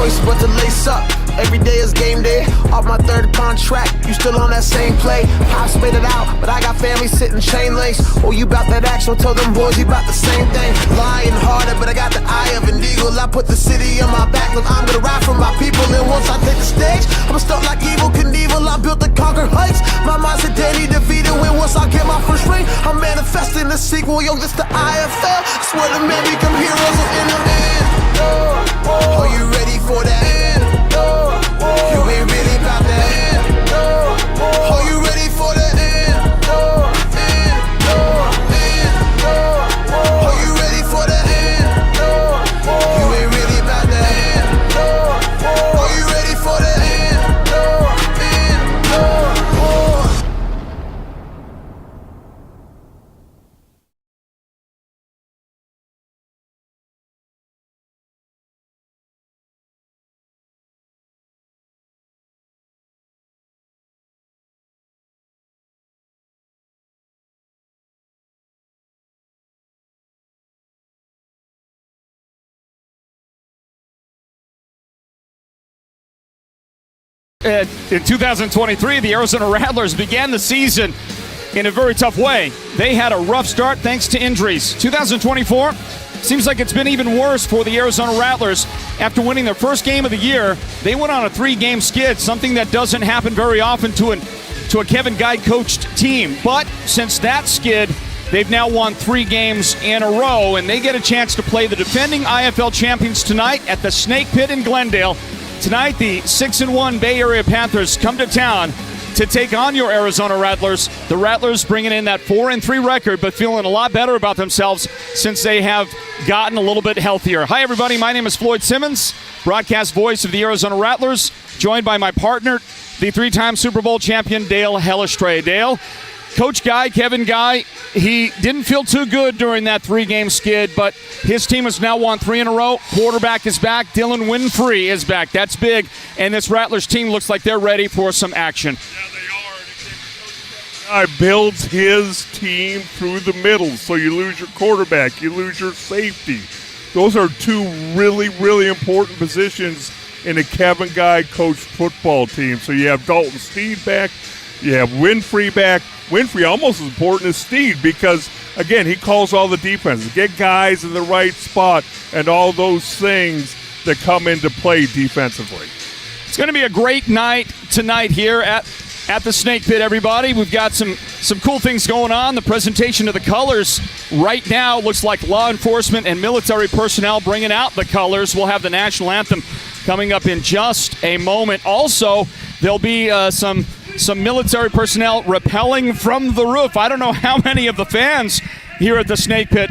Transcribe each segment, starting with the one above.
choice but to lace up. Every day is game day, off my third contract, you still on that same play. Pop spit it out, but I got family sitting chain links. Oh, you bout that action, tell them boys you bout the same thing. Lying harder, but I got the eye of an eagle. I put the city on my back, look, I'm gonna ride for my people. And once I take the stage, I'm stuck like Evil Knievel. I'm built to conquer heights, my mind's a daily defeated. When once I get my first ring, I'm manifesting the sequel. Yo, this the IFL, I swear the men become heroes in the end. Are you ready for that? You ain't really about that. Are you ready for the end? Are you ready for the end? You ain't really about that. Are you ready for the In 2023, the Arizona Rattlers began the season in a very tough way. They had a rough start thanks to injuries. 2024 seems like it's been even worse for the Arizona Rattlers. After winning their first game of the year, they went on a 3-game skid, something that doesn't happen very often to a Kevin Guy-coached team. But since that skid, they've now won 3 games in a row, and they get a chance to play the defending IFL champions tonight at the Snake Pit in Glendale. Tonight, the 6-1 Bay Area Panthers come to town to take on your Arizona Rattlers. The Rattlers bringing in that 4-3 record, but feeling a lot better about themselves since they have gotten a little bit healthier. Hi, everybody. My name is Floyd Simmons, broadcast voice of the Arizona Rattlers, joined by my partner, the 3-time Super Bowl champion, Dale Hellestrae. Dale, Coach Guy, Kevin Guy, he didn't feel too good during that 3-game skid, but his team has now won 3 in a row. Quarterback is back. Dylan Winfrey is back. That's big. And this Rattlers team looks like they're ready for some action. Yeah, they are. Guy builds his team through the middle, so you lose your quarterback, you lose your safety. Those are 2 really, really important positions in a Kevin Guy coached football team. So you have Dalton Steed back, you have Winfrey back. Winfrey almost as important as Steed because, again, he calls all the defenses, get guys in the right spot, and all those things that come into play defensively. It's going to be a great night tonight here at the Snake Pit, everybody. We've got some cool things going on. The presentation of the colors right now looks like law enforcement and military personnel bringing out the colors. We'll have the national anthem coming up in just a moment. Also, there'll be some military personnel rappelling from the roof. I don't know how many of the fans here at the Snake Pit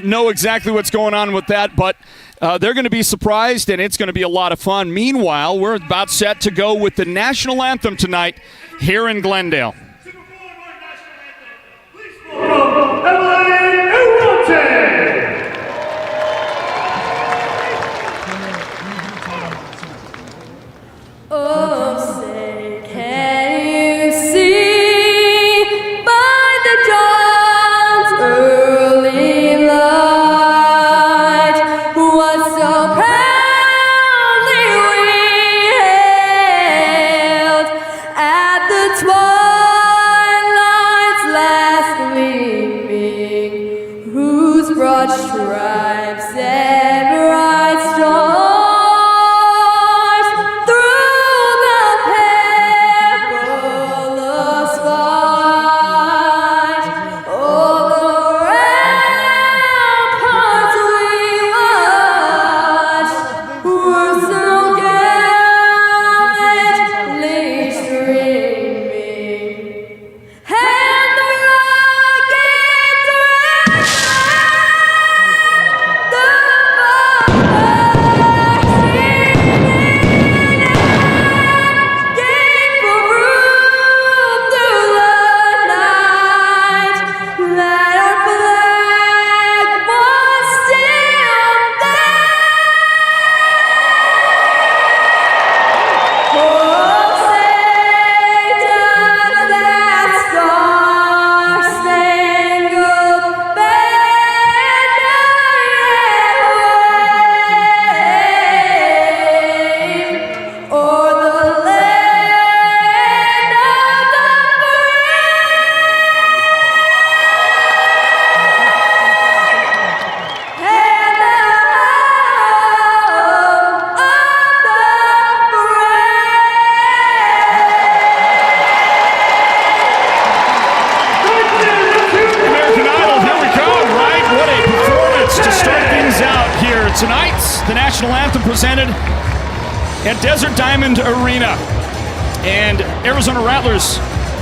know exactly what's going on with that, but they're going to be surprised, and it's going to be a lot of fun. Meanwhile, we're about set to go with the national anthem tonight here in Glendale. At the 12 close out here tonight. The national anthem presented at Desert Diamond Arena. And Arizona Rattlers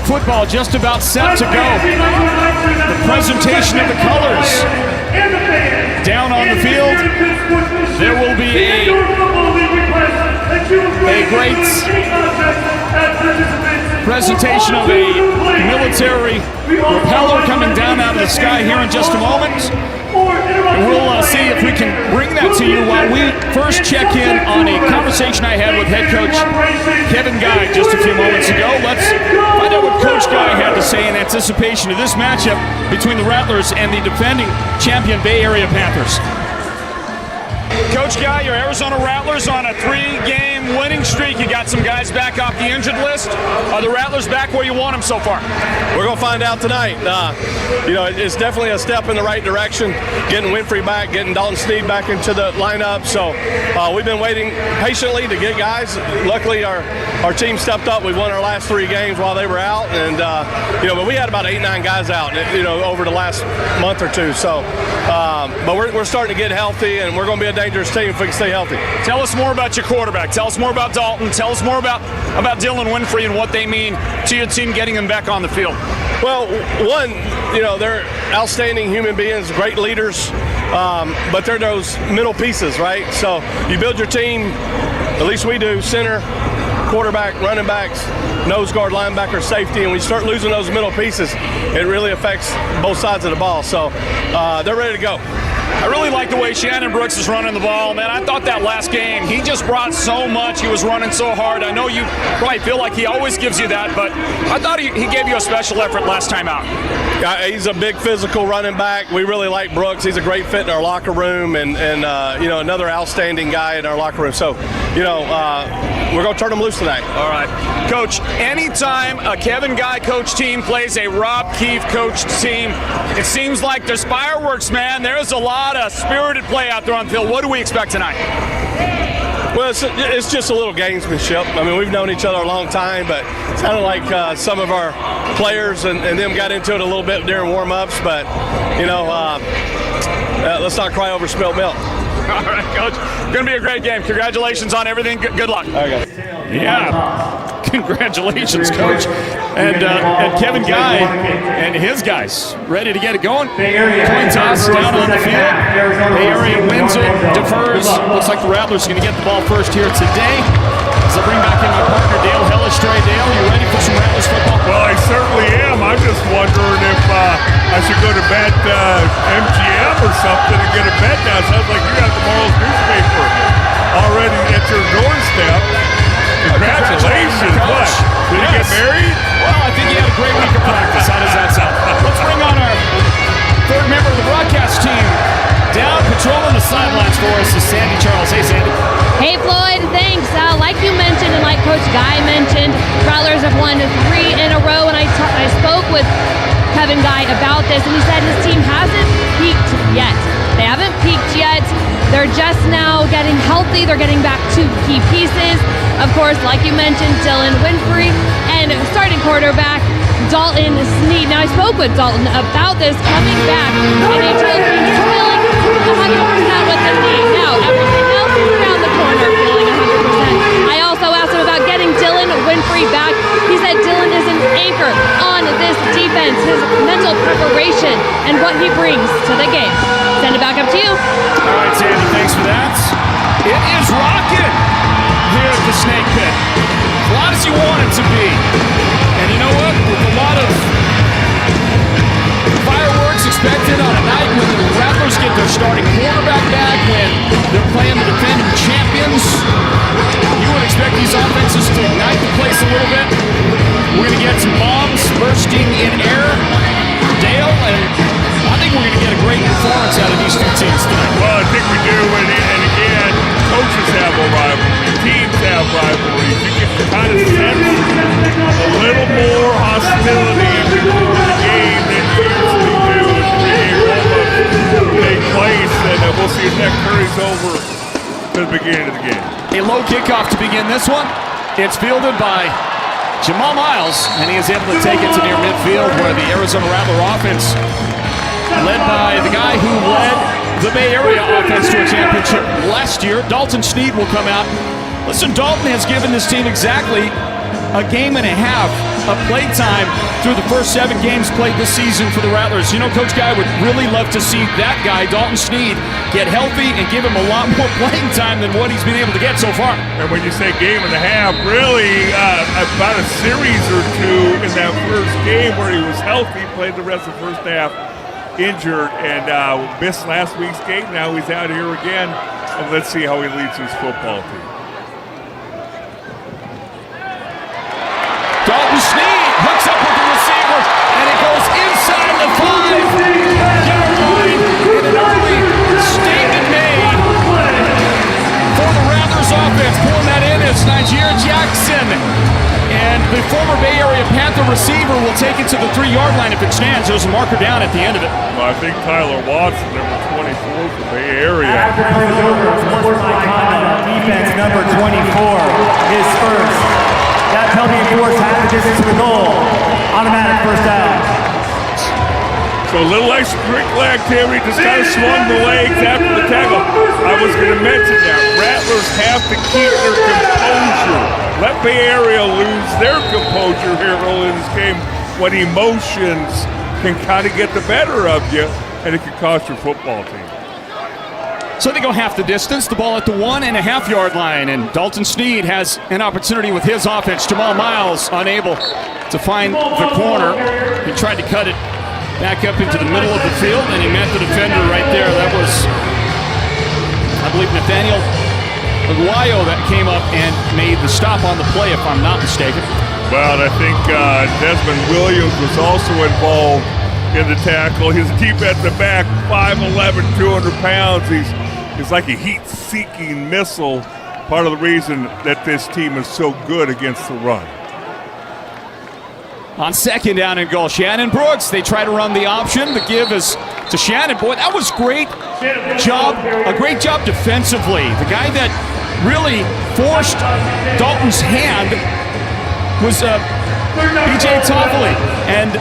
football just about set to go. The presentation of the colors down on the field. There will be a great presentation of a military propeller coming down out of the sky here in just a moment. And we'll see if we can bring that to you while we first check in on a conversation I had with head coach Kevin Guy just a few moments ago. Let's find out what Coach Guy had to say in anticipation of this matchup between the Rattlers and the defending champion Bay Area Panthers. Coach Guy, your Arizona Rattlers on a 3-game winning streak. You got some guys back off the injured list. Are the Rattlers back where you want them so far? We're going to find out tonight. It's definitely a step in the right direction, getting Winfrey back, getting Dalton Sneed back into the lineup. So we've been waiting patiently to get guys. Luckily, our team stepped up. We won our last 3 games while they were out. And, but we had about 8-9 guys out, over the last month or two. So, but we're starting to get healthy, and we're going to be a dangerous team if we can stay healthy. Tell us more about your quarterback. Tell us more about Dalton. Tell us more about Dylan Winfrey and what they mean to your team getting them back on the field. Well, one, they're outstanding human beings, great leaders, but they're those middle pieces, right? So you build your team, at least we do, center, quarterback, running backs, nose guard, linebacker, safety, and we start losing those middle pieces, it really affects both sides of the ball. So they're ready to go. I really like the way Shannon Brooks is running the ball, man. I thought that last game, he just brought so much. He was running so hard. I know you probably feel like he always gives you that, but I thought he gave you a special effort last time out. Yeah, he's a big physical running back. We really like Brooks. He's a great fit in our locker room, and another outstanding guy in our locker room. So, we're going to turn him loose tonight. All right. Coach, anytime a Kevin Guy coach team plays a Rob Keefe coach team, it seems like there's fireworks, man. There's a lot of spirited play out there on the field. What do we expect tonight? Well, it's just a little gamesmanship. I mean, we've known each other a long time, but it's kind of like some of our players and them got into it a little bit during warm-ups. But, let's not cry over spilt milk. All right, Coach. Going to be a great game. Congratulations on everything. Good luck. All right, guys. Yeah. Congratulations, Coach. And Kevin Guy and his guys ready to get it going. Coin toss down on the field. Bay Area wins it, defers. Looks like the Rattlers are going to get the ball first here today. As I bring back in my partner, Dale Hellistrey. Dale, you ready for some Rattlers football? Well, I certainly am. I'm just wondering if I should go to bet MGM or something and get a bet now. Sounds like you got tomorrow's newspaper already at your doorstep. Congratulations. What? Did you get married? Well, I think he had a great week of practice. How does that sound? Let's bring on our third member of the broadcast team. Down patrolling the sidelines for us is Sandy Charles. Hey, Sandy. Hey, Floyd. Thanks. Like you mentioned and like Coach Guy mentioned, Rattlers have won 3 in a row, and I spoke with Kevin Guy about this, and he said his team hasn't peaked yet. They haven't peaked yet. They're just now getting healthy. They're getting back to key pieces. Of course, like you mentioned, Dylan Winfrey and starting quarterback Dalton Sneed. Now, I spoke with Dalton about this coming back, and he told me he's feeling 100% with the knee. Now, everything else is around the corner feeling 100%. I also asked him about getting Dylan Winfrey back. He said Dylan is an anchor on this defense, his mental preparation, and what he brings to the game. Send it back up to you. All right, Sandy, thanks for that. It is rocking here at the Snake Pit. As loud as you want it to be. And you know what? With a lot of fireworks expected on a night when the Rattlers get their starting quarterback back, when they're playing the defending champions, you would expect these offenses to ignite the place a little bit. We're going to get some bombs bursting in air. Dale, and I think we're going to get a great performance out of these two teams tonight. Well, I think we do, and again, coaches have a rivalry, teams have rivalries. You can kind of sense a little more hostility before the game than you usually do in pre-game warm-up take place, and we'll see if that carries over to the beginning of the game. A low kickoff to begin this one. It's fielded by Jamal Miles, and he is able to take it to near midfield where the Arizona Rattler offense led by the guy who led the Bay Area offense to a championship last year. Dalton Sneed will come out. Listen, Dalton has given this team exactly a game and a half of play time through the first 7 games played this season for the Rattlers. You know, Coach Guy would really love to see that guy, Dalton Sneed, get healthy and give him a lot more playing time than what he's been able to get so far. And when you say game and a half, really about a series or two in that first game where he was healthy, played the rest of the first half injured and missed last week's game. Now he's out here again, and let's see how he leads his football team. Dalton Sneed hooks up with the receiver, and it goes inside the 5-yard line. And an early statement made for the Rattlers offense. Pulling that in is Nigeria Jackson. And the former Bay Area Panther receiver will take it to the 3-yard line if it stands. There's a marker down at the end of it. Well, I think Tyler Watson, number 24 for Bay Area. After plays over, forced by conduct, defense number 24 is first. That penalty enforced half the distance to the goal. Automatic first down. So a little extracurricular activity, just kind of swung the legs after the tackle. I was going to mention that. Rattlers have to keep their composure. Let Bay Area lose their composure here early in this game when emotions can kind of get the better of you, and it can cost your football team. So they go half the distance, the ball at the 1.5-yard line, and Dalton Sneed has an opportunity with his offense. Jamal Miles unable to find the corner. He tried to cut it back up into the middle of the field, and he met the defender right there. That was, I believe, Nathaniel Aguayo that came up and made the stop on the play, if I'm not mistaken. Well, I think Desmond Williams was also involved in the tackle. His defensive back, 5'11", 200 pounds. He's like a heat-seeking missile. Part of the reason that this team is so good against the run. On 2nd down and goal, Shannon Brooks. They try to run the option. The give is to Shannon. Boy, that was great job. A great job defensively. The guy that really forced Dalton's hand was B.J. Toffoli. And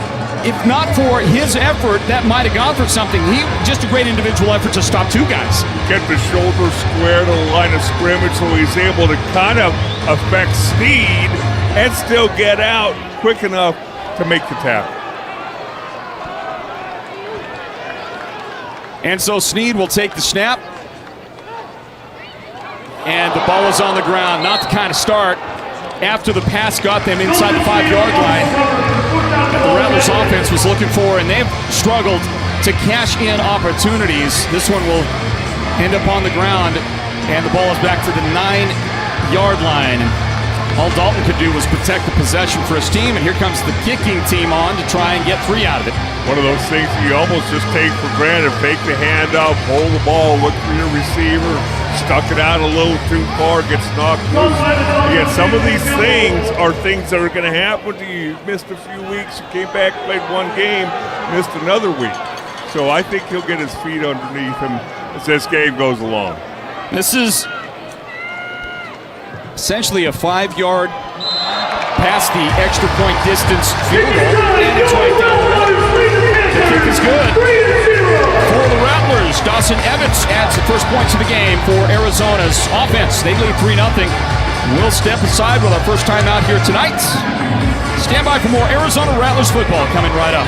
if not for his effort, that might have gone for something. Just a great individual effort to stop 2 guys. Get the shoulder square to the line of scrimmage, so he's able to kind of affect Sneed and still get out quick enough to make the tackle. And so Sneed will take the snap. And the ball is on the ground. Not the kind of start after the pass got them inside the 5-yard line that the Rattlers offense was looking for, and they've struggled to cash in opportunities. This one will end up on the ground, and the ball is back to the 9-yard line. All Dalton could do was protect the possession for his team, and here comes the kicking team on to try and get 3 out of it. One of those things you almost just take for granted. Fake the handoff, hold the ball, look for your receiver, stuck it out a little too far, gets knocked loose. Again, some of these things are things that are going to happen to you. You missed a few weeks, you came back, played 1 game, missed another week. So I think he'll get his feet underneath him as this game goes along. This is essentially a 5-yard past the extra point distance field goal, and it's right down the middle. The kick is good for the Rattlers. Dawson Evans adds the first point to the game for Arizona's offense. They lead 3-0. We'll step aside with our first time out here tonight. Stand by for more Arizona Rattlers football coming right up.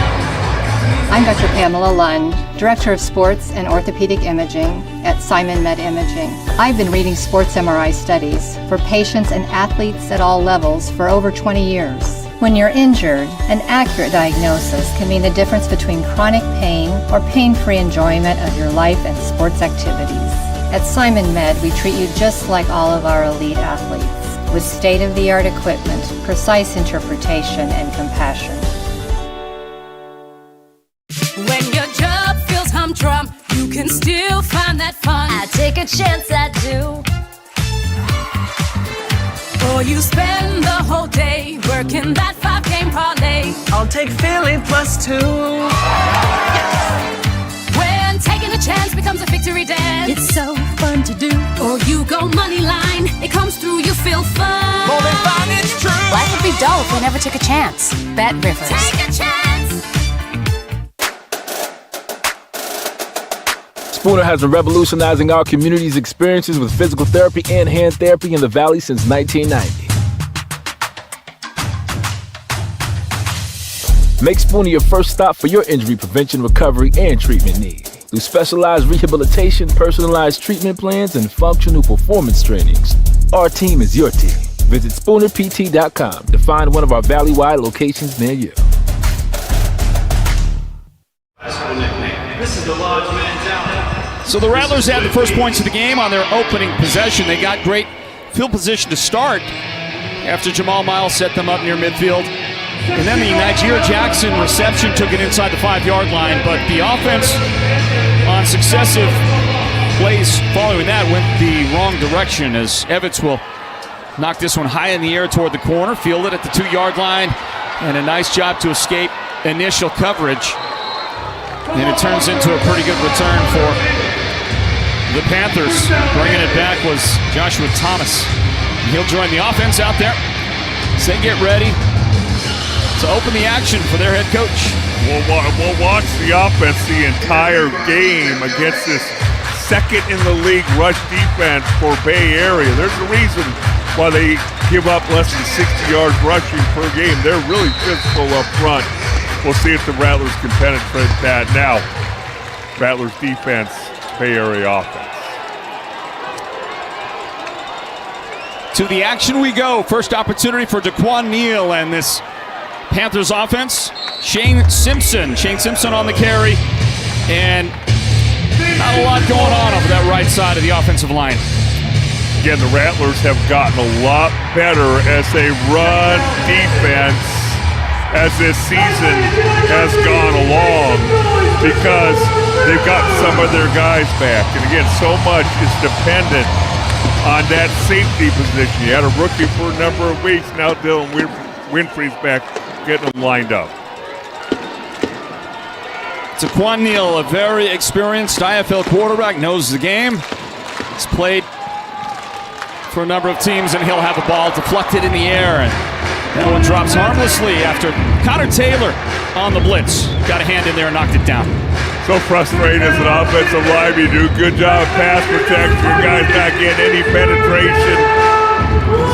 I'm Dr. Pamela Lund, Director of Sports and Orthopedic Imaging at Simon Med Imaging. I've been reading sports MRI studies for patients and athletes at all levels for over 20 years. When you're injured, an accurate diagnosis can mean the difference between chronic pain or pain-free enjoyment of your life and sports activities. At Simon Med, we treat you just like all of our elite athletes, with state-of-the-art equipment, precise interpretation, and compassion. When your job feels humdrum, you can still find that fun. I take a chance, I do. Or you spend the whole day working that 5-game parlay. I'll take Philly +2. When taking a chance becomes a victory dance, It's so fun to do. or you go money line, it comes through, you feel fun. More than fun, it's true. Life would be dull if we never took a chance. Bet Rivers. Take a chance. Spooner has been revolutionizing our community's experiences with physical therapy and hand therapy in the Valley since 1990. Make Spooner your first stop for your injury prevention, recovery, and treatment needs. Through specialized rehabilitation, personalized treatment plans, and functional performance trainings, our team is your team. Visit SpoonerPT.com to find one of our Valley-wide locations near you. This is the Lodge mentality. So the Rattlers had the first points of the game on their opening possession. They got great field position to start after Jamal Miles set them up near midfield. And then the Nigeria Jackson reception took it inside the 5-yard line, but the offense on successive plays following that went the wrong direction as Evans will knock this one high in the air toward the corner, field it at the 2-yard line, and a nice job to escape initial coverage. And it turns into a pretty good return for the Panthers. Bringing it back was Joshua Thomas. He'll join the offense out there. So they get ready to open the action for their head coach. We'll watch the offense the entire game against this second in the league rush defense for Bay Area. There's a reason why they give up less than 60 yards rushing per game. They're really physical up front. We'll see if the Rattlers can penetrate that. Now, Rattlers defense, Bay Area offense. To the action we go. First opportunity for Daquan Neal and this Panthers offense. Shane Simpson on the carry, and not a lot going on over that right side of the offensive line. Again, the Rattlers have gotten a lot better as they run defense as this season has gone along because they've got some of their guys back. And again, so much is dependent on that safety position. You had a rookie for a number of weeks. Now Dylan Winfrey's back, getting them lined up. Daquan Neal, a very experienced IFL quarterback, knows the game. He's played for a number of teams, and he'll have the ball deflected in the air. And that one drops harmlessly after Connor Taylor on the blitz. Got a hand in there and knocked it down. So frustrating as an offensive line. You do a good job of pass protection. Your guys not getting any penetration.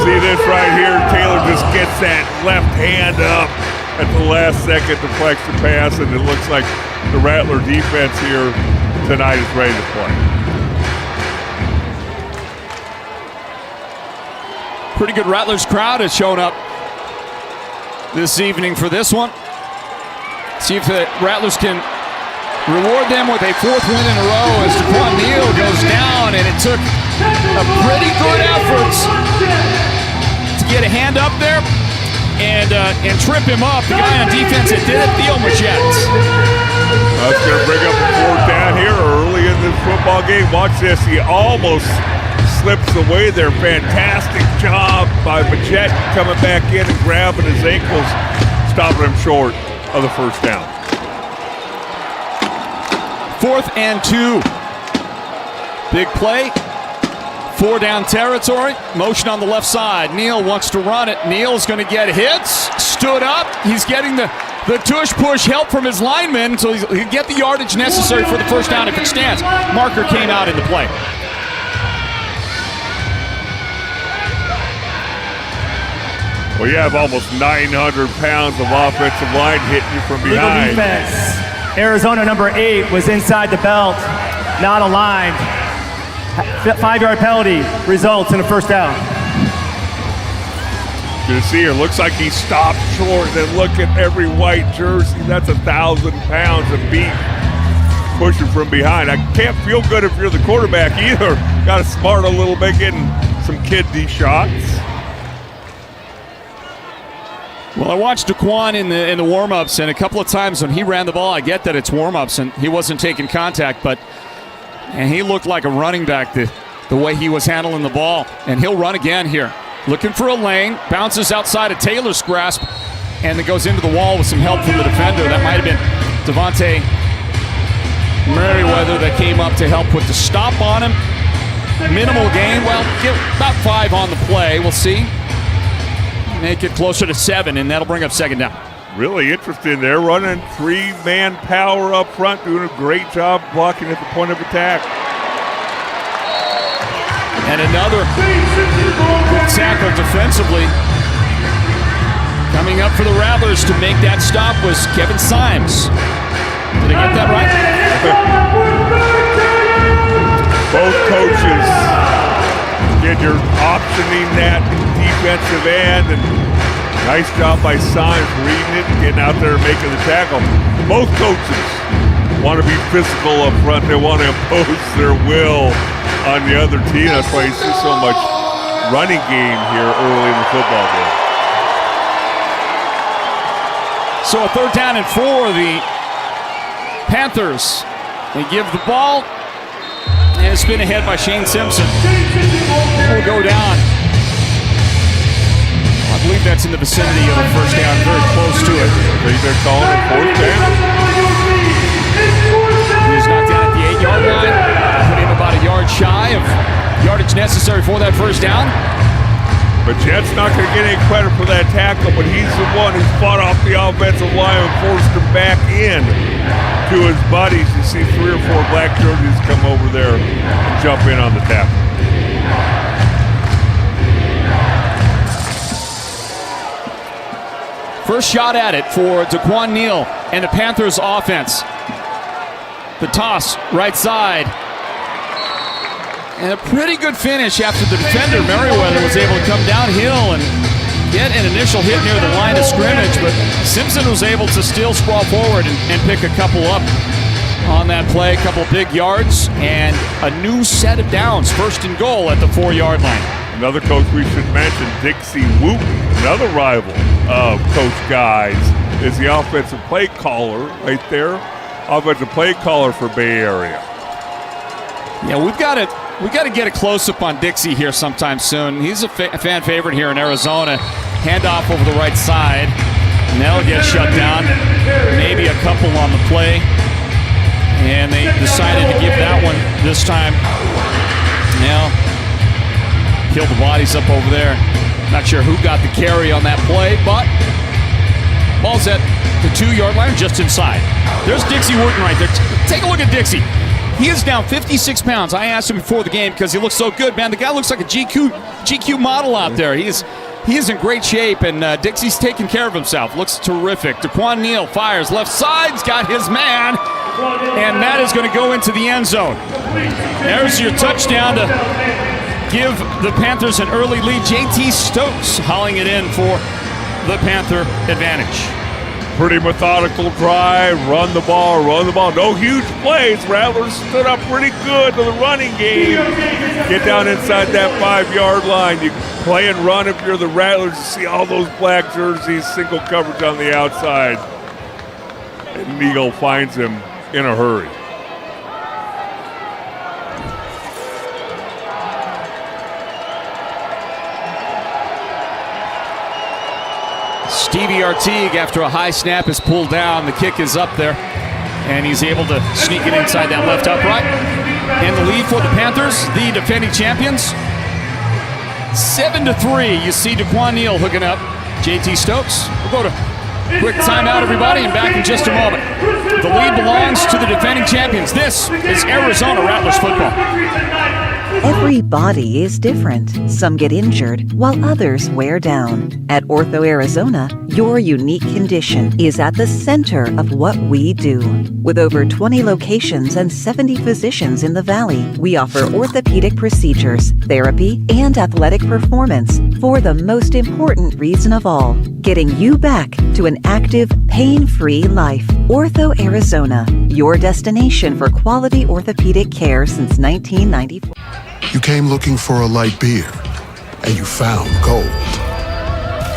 See this right here. Taylor just gets that left hand up at the last second, deflects the pass, and it looks like the Rattler defense here tonight is ready to play. Pretty good Rattlers crowd has shown up this evening for this one. See if the Rattlers can reward them with a 4th win in a row as Daquan Neal goes down, and it took a pretty good effort to get a hand up there and trip him up. The guy on defense that did it, Theo Machette. That's going to bring up a 4th down here early in this football game. Watch this. He almost slips away there. Fantastic job by Machette coming back in and grabbing his ankles, stopping him short of the 1st down. 4th and 2. Big play. 4 down territory. Motion on the left side. Neal wants to run it. Neal's going to get hits. Stood up. He's getting the tush-push help from his linemen, so he'll get the yardage necessary for the 1st down if it stands. Marker came out in the play. Well, you have almost 900 pounds of offensive line hitting you from behind. Legal defense. Arizona number 8 was inside the belt, not aligned. 5-yard penalty results in a 1st down. Good to see her. Looks like he stopped short. Then look at every white jersey. That's 1,000 pounds of beef pushing from behind. I can't feel good if you're the quarterback either. Got to smart a little bit, getting some kid-D shots. Well, I watched Daquan in the warm-ups, and a couple of times when he ran the ball, I get that it's warm-ups and he wasn't taking contact, but and he looked like a running back the way he was handling the ball. And he'll run again here. Looking for a lane, bounces outside of Taylor's grasp, and it goes into the wall with some help from the defender. That might have been Devontae Merriweather that came up to help with the stop on him. Minimal gain. Well, get about 5 on the play. We'll see. Make it closer to 7, and that'll bring up 2nd down. really interesting. They're running 3-man power up front, doing a great job blocking at the point of attack. And another good tackle defensively. Coming up for the Rattlers to make that stop was Kevin Symes. Did I get that right? Both coaches, again, you're optioning that defensive end, and nice job by Symes reading it, getting out there and making the tackle. Both coaches want to be physical up front. They want to impose their will on the other team. That's why you see so much running game here early in the football game. So a 3rd down and 4, the Panthers. They give the ball, and it's been ahead by Shane Simpson. Will go down. I believe that's in the vicinity of the 1st down, very close to it. I think they're calling it 4th down. He was knocked down at the 8-yard line. Put him about a yard shy of yardage necessary for that 1st down. But Jet's not going to get any credit for that tackle, but he's the one who fought off the offensive line and forced him back in to his buddies. You see 3 or 4 black jerseys come over there and jump in on the tackle. First shot at it for Daquan Neal and the Panthers offense. The toss, right side. And a pretty good finish after the defender, Merriweather, was able to come downhill and get an initial hit near the line of scrimmage, but Simpson was able to still sprawl forward and pick a couple up on that play, a couple big yards, and a new set of downs, 1st and goal at the 4-yard line. Another coach we should mention, Dixie Wooten, another rival of Coach Guy's, is the offensive play caller right there. Offensive play caller for Bay Area. Yeah, we've got to get a close-up on Dixie here sometime soon. He's a fan favorite here in Arizona. Handoff over the right side. Nell gets shut down. Maybe a couple on the play. And they decided to give that one this time. Now, kill the bodies up over there. Not sure who got the carry on that play, but ball's at the 2-yard line, just inside. There's Dixie Wooten right there. Take a look at Dixie. He is down 56 pounds. I asked him before the game because he looks so good, man. The guy looks like a GQ model out there. He is in great shape, and Dixie's taking care of himself. Looks terrific. Daquan Neal fires left side's got his man, and that is going to go into the end zone. There's your touchdown to give the Panthers an early lead. JT Stokes hauling it in for the Panther advantage. Pretty methodical drive, run the ball. No huge plays. Rattlers stood up pretty good to the running game. Get down inside that 5-yard line. You play and run if you're the Rattlers. You see all those black jerseys, single coverage on the outside. And Neal finds him in a hurry. Stevie Artigue, after a high snap, is pulled down. The kick is up there, and he's able to sneak it inside that left upright. And the lead for the Panthers, the defending champions, 7-3. You see Daquan Neal hooking up JT Stokes. We'll go to quick timeout, everybody, and back in just a moment. The lead belongs to the defending champions. This is Arizona Rattlers football. Every body is different. Some get injured, while others wear down. At Ortho Arizona, your unique condition is at the center of what we do. With over 20 locations and 70 physicians in the Valley, we offer orthopedic procedures, therapy, and athletic performance for the most important reason of all, getting you back to an active, pain-free life. Ortho Arizona, your destination for quality orthopedic care since 1994. You came looking for a light beer, and you found gold.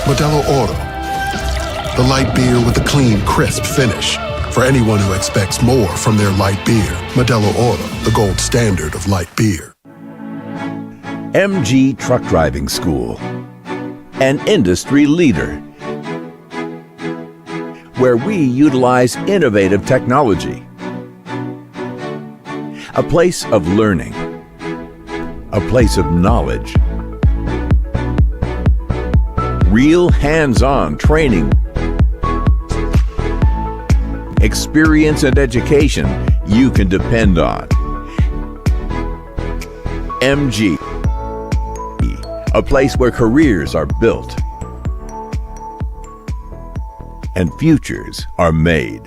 Modelo Oro, the light beer with a clean, crisp finish. For anyone who expects more from their light beer, Modelo Oro, the gold standard of light beer. MG Truck Driving School, an industry leader, where we utilize innovative technology. A place of learning, a place of knowledge, real hands-on training, experience, and education you can depend on. MG, a place where careers are built and futures are made.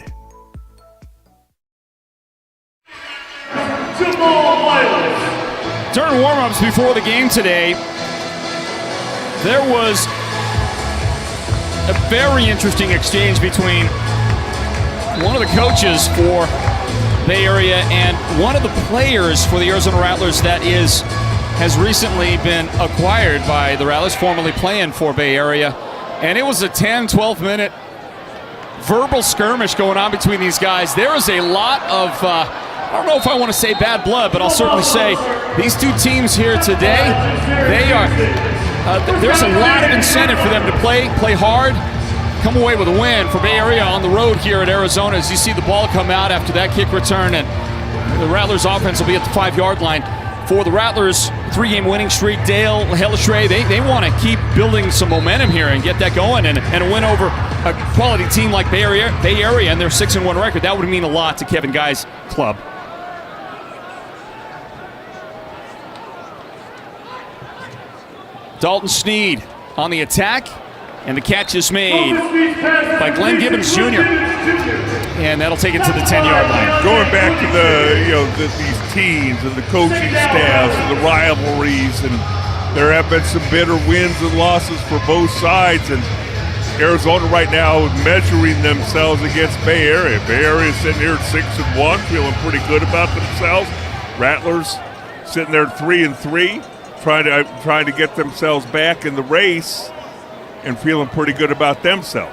During warm-ups before the game today, there was a very interesting exchange between one of the coaches for Bay Area and one of the players for the Arizona Rattlers that has recently been acquired by the Rattlers, formerly playing for Bay Area. And it was a 10, 12-minute verbal skirmish going on between these guys. There is a lot of, I don't know if I want to say bad blood, but I'll certainly say these two teams here today, there's a lot of incentive for them to play hard, come away with a win for Bay Area on the road here at Arizona. As you see the ball come out after that kick return, and the Rattlers offense will be at the 5-yard line. For the Rattlers, 3-game winning streak, Dale, Helleschrey, they want to keep building some momentum here and get that going, and a win over a quality team like Bay Area and their 6-1 record. That would mean a lot to Kevin Guy's club. Dalton Sneed on the attack, and the catch is made by Glenn Gibbons Jr. And that'll take it to the 10-yard line. Going back to these teams and the coaching staffs and the rivalries, and there have been some bitter wins and losses for both sides. And Arizona right now is measuring themselves against Bay Area. Bay Area is sitting here at 6-1, feeling pretty good about themselves. Rattlers sitting there at 3-3. Trying to get themselves back in the race and feeling pretty good about themselves.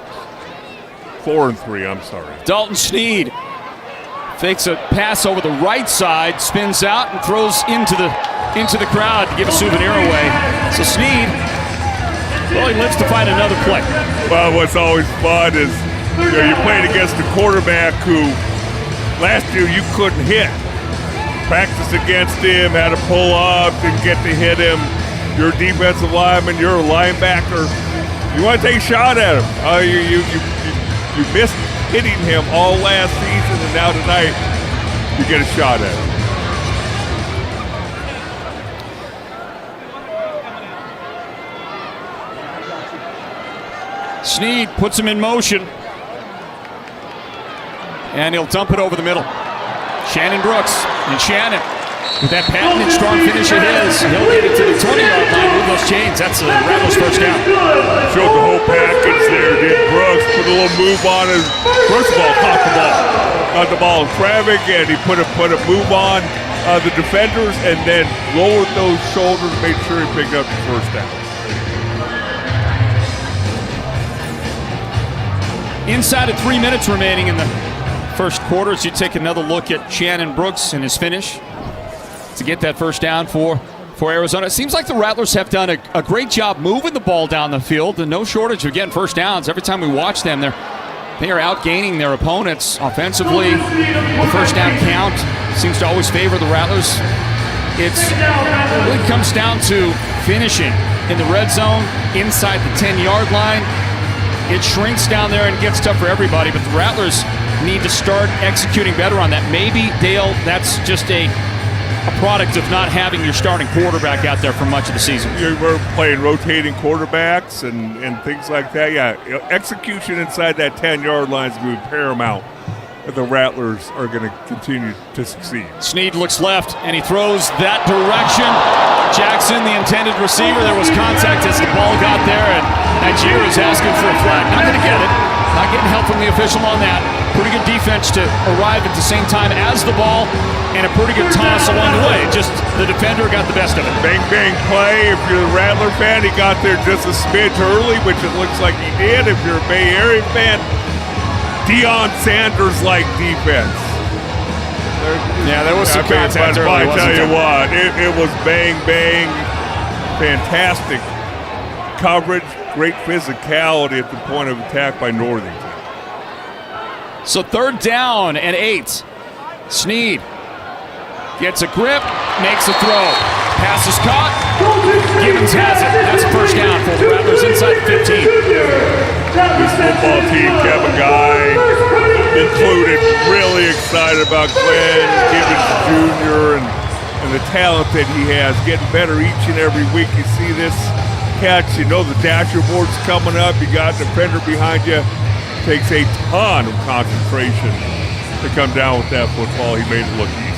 4-3, I'm sorry. Dalton Sneed fakes a pass over the right side, spins out and throws into the crowd to give a souvenir away. So Sneed, well, he lives to find another play. Well, what's always fun is you're playing against a quarterback who last year you couldn't hit. Practice against him, had to pull up and get to hit him. You're a defensive lineman, you're a linebacker. You want to take a shot at him. You missed hitting him all last season, and now tonight you get a shot at him. Sneed puts him in motion, and he'll dump it over the middle. Shannon Brooks, and Shannon, with that patented strong finish of his, he'll get it to the 20-yard line with those chains. That's the Rattlers' first down. Showed the whole package there, did Brooks. Put a little move on his, first of all, caught the ball. Got the ball in traffic, and he put a move on the defenders, and then lowered those shoulders, made sure he picked up the first down. Inside of 3 minutes remaining in the first quarter, as you take another look at Shannon Brooks and his finish to get that first down for Arizona. It seems like the Rattlers have done a great job moving the ball down the field, and no shortage of getting first downs. Every time we watch them, they are outgaining their opponents offensively. The first down count seems to always favor the Rattlers. It really comes down to finishing in the red zone inside the 10-yard line. It shrinks down there and gets tough for everybody, but the Rattlers need to start executing better on that. Maybe, Dale, that's just a product of not having your starting quarterback out there for much of the season. We're playing rotating quarterbacks and things like that. Yeah, execution inside that 10-yard line is going to be paramount if the Rattlers are going to continue to succeed. Sneed looks left, and he throws that direction. Jackson, the intended receiver, there was contact as the ball got there, and Nigeria is asking for a flag. Not going to get it. Not getting help from the official on that. Pretty good defense to arrive at the same time as the ball, and a pretty good toss along the way. Just the defender got the best of it. Bang, bang play. If you're a Rattler fan, he got there just a smidge early, which it looks like he did. If you're a Bay Area fan, Deion Sanders-like defense. Yeah, there was some contact early. I tell you what, it was bang, bang. Fantastic coverage. Great physicality at the point of attack by Northington. So 3rd down and 8. Sneed gets a grip, makes a throw. Pass is caught. Gibbons has it. That's a first down for the Rattlers inside the 15. This football team, Kevin Guy, included, really excited about Glenn Gibbons Jr. and the talent that he has, getting better each and every week. You see this catch, you know the dasher board's coming up, you got a defender behind you. Takes a ton of concentration to come down with that football. He made it look easy.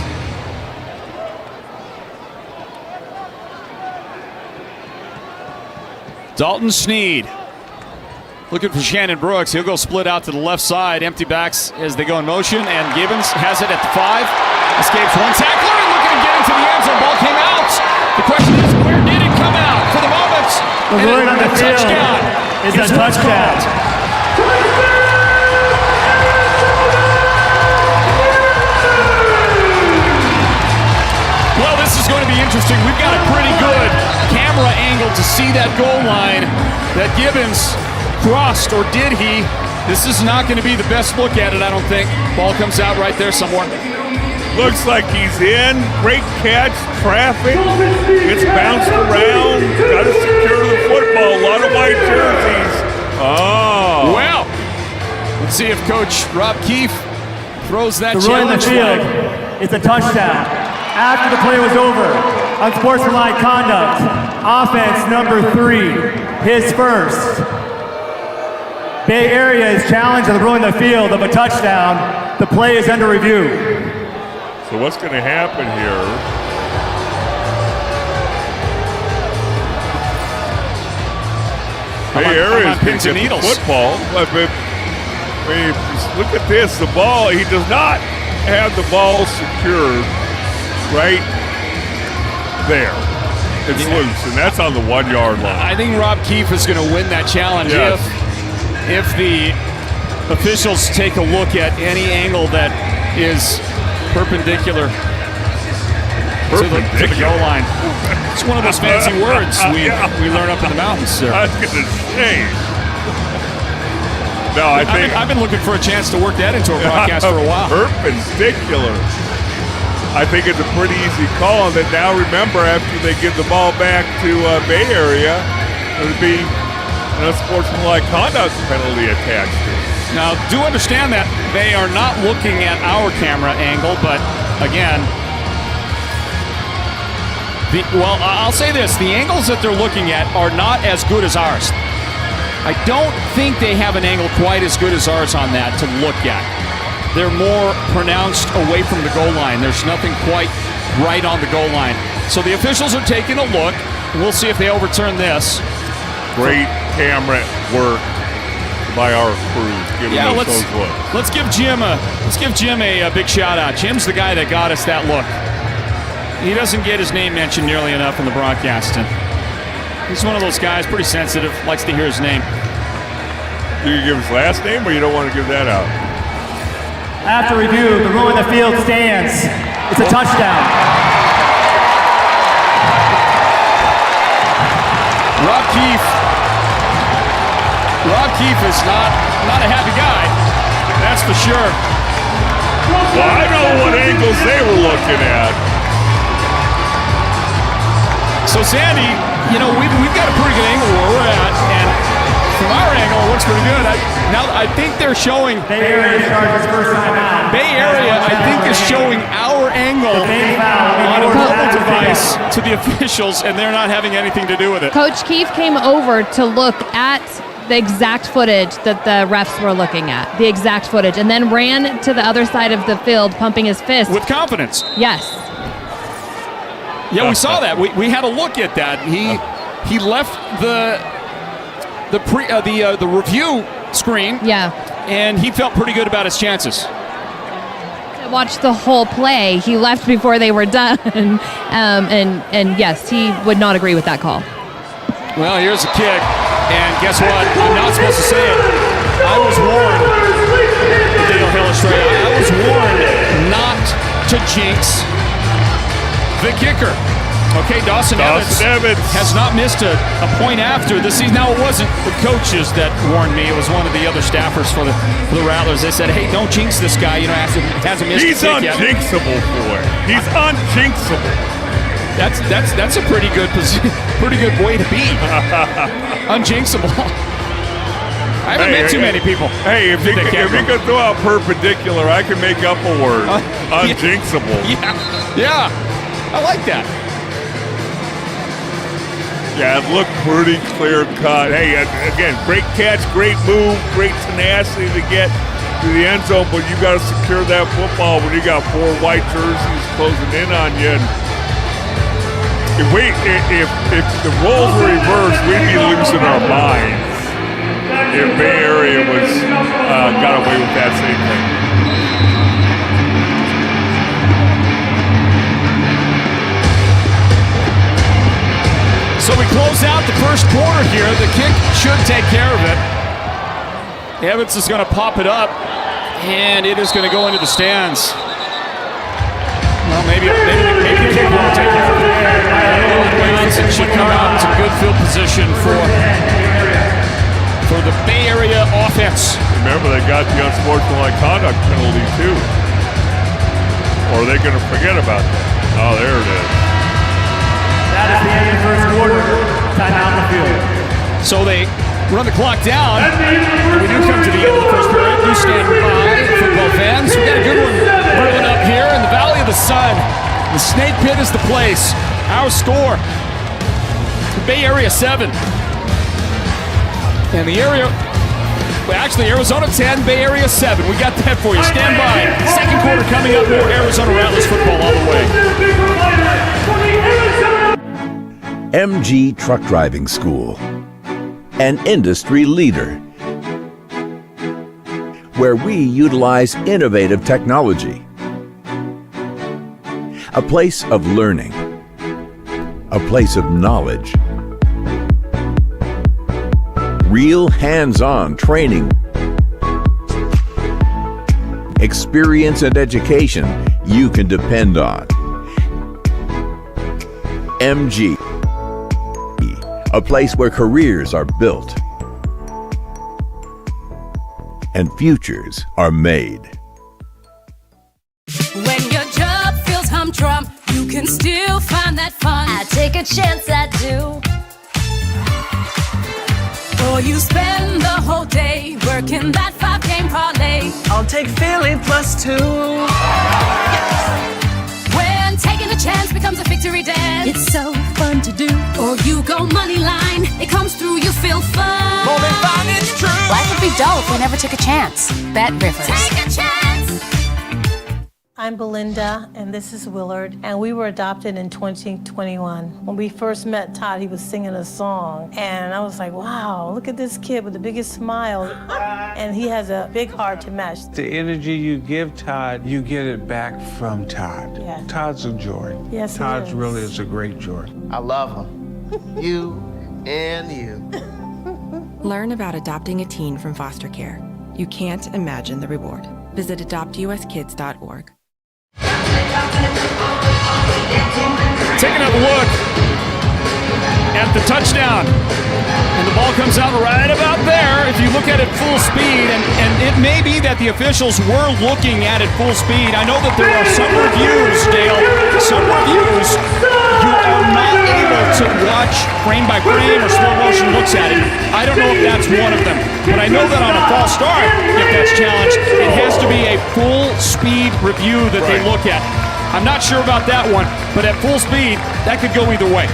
Dalton Sneed looking for Shannon Brooks. He'll go split out to the left side. Empty backs as they go in motion, and Gibbons has it at the 5. Escapes one tackler and looking to get into the end zone. Ball came out. The question is, where did it come out? For the moment, The word on the field is a touchdown. Well, this is going to be interesting. We've got a pretty good camera angle to see that goal line that Gibbons crossed, or did he? This is not going to be the best look at it, I don't think. Ball comes out right there somewhere. Looks like he's in. Great catch. Traffic. Gets bounced around. Got to secure the football. A lot of white jerseys. Oh. Well, let's see if Coach Rob Keefe throws that The run in the challenge field flag. is a touchdown. After the play was over, unsportsmanlike conduct, offense number 3, his first. Bay Area is challenged on the run in the field of a touchdown. The play is under review. So what's going to happen here? Bay Area is going to get the football. I mean, look at this. The ball, he does not have the ball secured right there. It's loose, and that's on the 1-yard line. I think Rob Keefe is going to win that challenge if the officials take a look at any angle that is perpendicular to the goal line. It's one of those fancy words we learn up in the mountains, sir. I was going to say. No, I've been looking for a chance to work that into a broadcast for a while. Perpendicular. I think it's a pretty easy call. And then now remember, after they give the ball back to Bay Area, there would be an unsportsmanlike conduct penalty attached to it. Now, do understand that they are not looking at our camera angle, but again, I'll say this, the angles that they're looking at are not as good as ours. I don't think they have an angle quite as good as ours on that to look at. They're more pronounced away from the goal line. There's nothing quite right on the goal line. So the officials are taking a look. We'll see if they overturn this. Great camera work by our crew. Let's give Jim a big shout out. Jim's the guy that got us that look. He doesn't get his name mentioned nearly enough in the broadcasting. He's one of those guys, pretty sensitive, likes to hear his name. Do you give his last name, or you don't want to give that out? After review, the rule in the field stands. It's a touchdown. Rob Keefe is not a happy guy. That's for sure. Well, I know what angles they were looking at. So, Sandy, we've got a pretty good angle where we're at, and from our angle, it looks pretty good. I think they're showing Bay Area charges first time out. Bay Area, I think, is showing our angle on a mobile device to the officials, and they're not having anything to do with it. Coach Keefe came over to look at the exact footage that the refs were looking at, the exact footage, and then ran to the other side of the field, pumping his fist. With confidence. Yes. Yeah, we saw that. We had a look at that. He left the review screen. Yeah. And he felt pretty good about his chances. To watch the whole play, he left before they were done, and yes, he would not agree with that call. Well, here's a kick, and guess what? I'm not supposed to say it. I was warned, Dale Hillestrey, I was warned not to jinx the kicker. Okay, Dawson Evans has not missed a point after this season. Now, it wasn't the coaches that warned me. It was one of the other staffers for the Rattlers. They said, hey, don't jinx this guy. Hasn't missed a kick yet. He's unjinxable, boy. He's unjinxable. That's a pretty good way to be. Unjinxable. I haven't met too many people. Hey, if you could throw out perpendicular, I can make up a word. Unjinxable. Yeah. I like that. Yeah, it looked pretty clear cut. Hey, again, great catch, great move, great tenacity to get to the end zone, but you got to secure that football when you got 4 white jerseys closing in on you. And if the roles were reversed, we'd be losing our minds if Bay Area was got away with that same thing. So we close out the first quarter here. The kick should take care of it. Evans is going to pop it up, and it is going to go into the stands. Well, maybe the kick won't take care of it. It should come out into good field position for the Bay Area offense. Remember, they got the unsportsmanlike conduct penalty, too. Or are they going to forget about that? Oh, there it is. That is the end of the first quarter. Time out on the field. So they run the clock down. And we do come to the end of the first period. Do stand by, football fans. We got a good one brewing up here in the Valley of the Sun. The Snake Pit is the place. Our score, Bay Area 7. And the area, well, actually Arizona 10, Bay Area 7. We got that for you. Stand by. Second quarter coming up. More Arizona Rattlers football all the way. MG Truck Driving School, an industry leader, where we utilize innovative technology. A place of learning, a place of knowledge, real hands-on training, experience and education you can depend on. MG, a place where careers are built and futures are made. When your job feels humdrum, you can still find that fun. I take a chance, I do. Or you spend the whole day working that 5-game parlay. I'll take Philly +2. When taking a chance becomes a victory dance, It's so fun to do. or you go money line, it comes through, you feel fun. More than fun, it's true. Life would be dull if we never took a chance. Bet Rivers. Take a chance. I'm Belinda, and this is Willard, and we were adopted in 2021. When we first met Todd, he was singing a song, and I was like, wow, look at this kid with the biggest smile, and he has a big heart to match. The energy you give Todd, you get it back from Todd. Yeah. Todd's a joy. Yes, he Todd is. really is a great joy. I love him. You and you. Learn about adopting a teen from foster care. You can't imagine the reward. Visit adoptuskids.org. Taking a look at the touchdown. And the ball comes out right about there if you look at it full speed. And it may be that the officials were looking at it full speed. I know that there are some reviews, Dale, some reviews you are not able to watch frame by frame or slow motion looks at it. I don't know if that's one of them. But I know that on a false start, if that's challenged, it has to be a full speed review that they look at. I'm not sure about that one, but at full speed, that could go either way.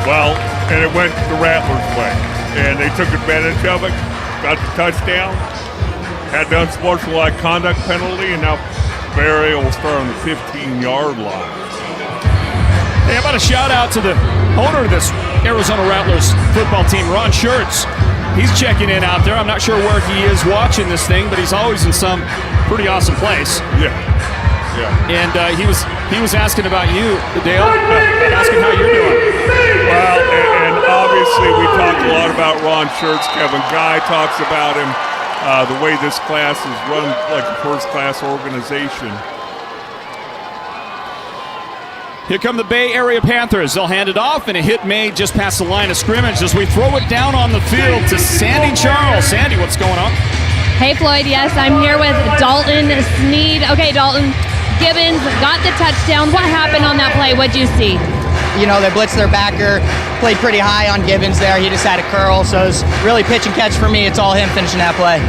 Well, and it went the Rattlers' way. And they took advantage of it, got the touchdown, had the unsportsmanlike conduct penalty, and now Bay Area will start on the 15-yard line. Hey, how about a shout-out to the owner of this Arizona Rattlers football team, Ron Schertz. He's checking in out there. I'm not sure where he is watching this thing, but he's always in some pretty awesome place. Yeah. And he was asking about you, Dale, asking how you're doing. Well, and obviously we talked a lot about Ron Schertz. Kevin Guy talks about him, the way this class is run like a first-class organization. Here come the Bay Area Panthers. They'll hand it off, and a hit made just past the line of scrimmage as we throw it down on the field to Sandy Charles. Sandy, what's going on? Hey, Floyd. Yes, I'm here with Dalton Sneed. Okay, Dalton. Gibbons got the touchdown. What happened on that play? What'd you see? they blitzed their backer, played pretty high on Gibbons there. He just had a curl, so it was really pitch and catch for me. It's all him finishing that play.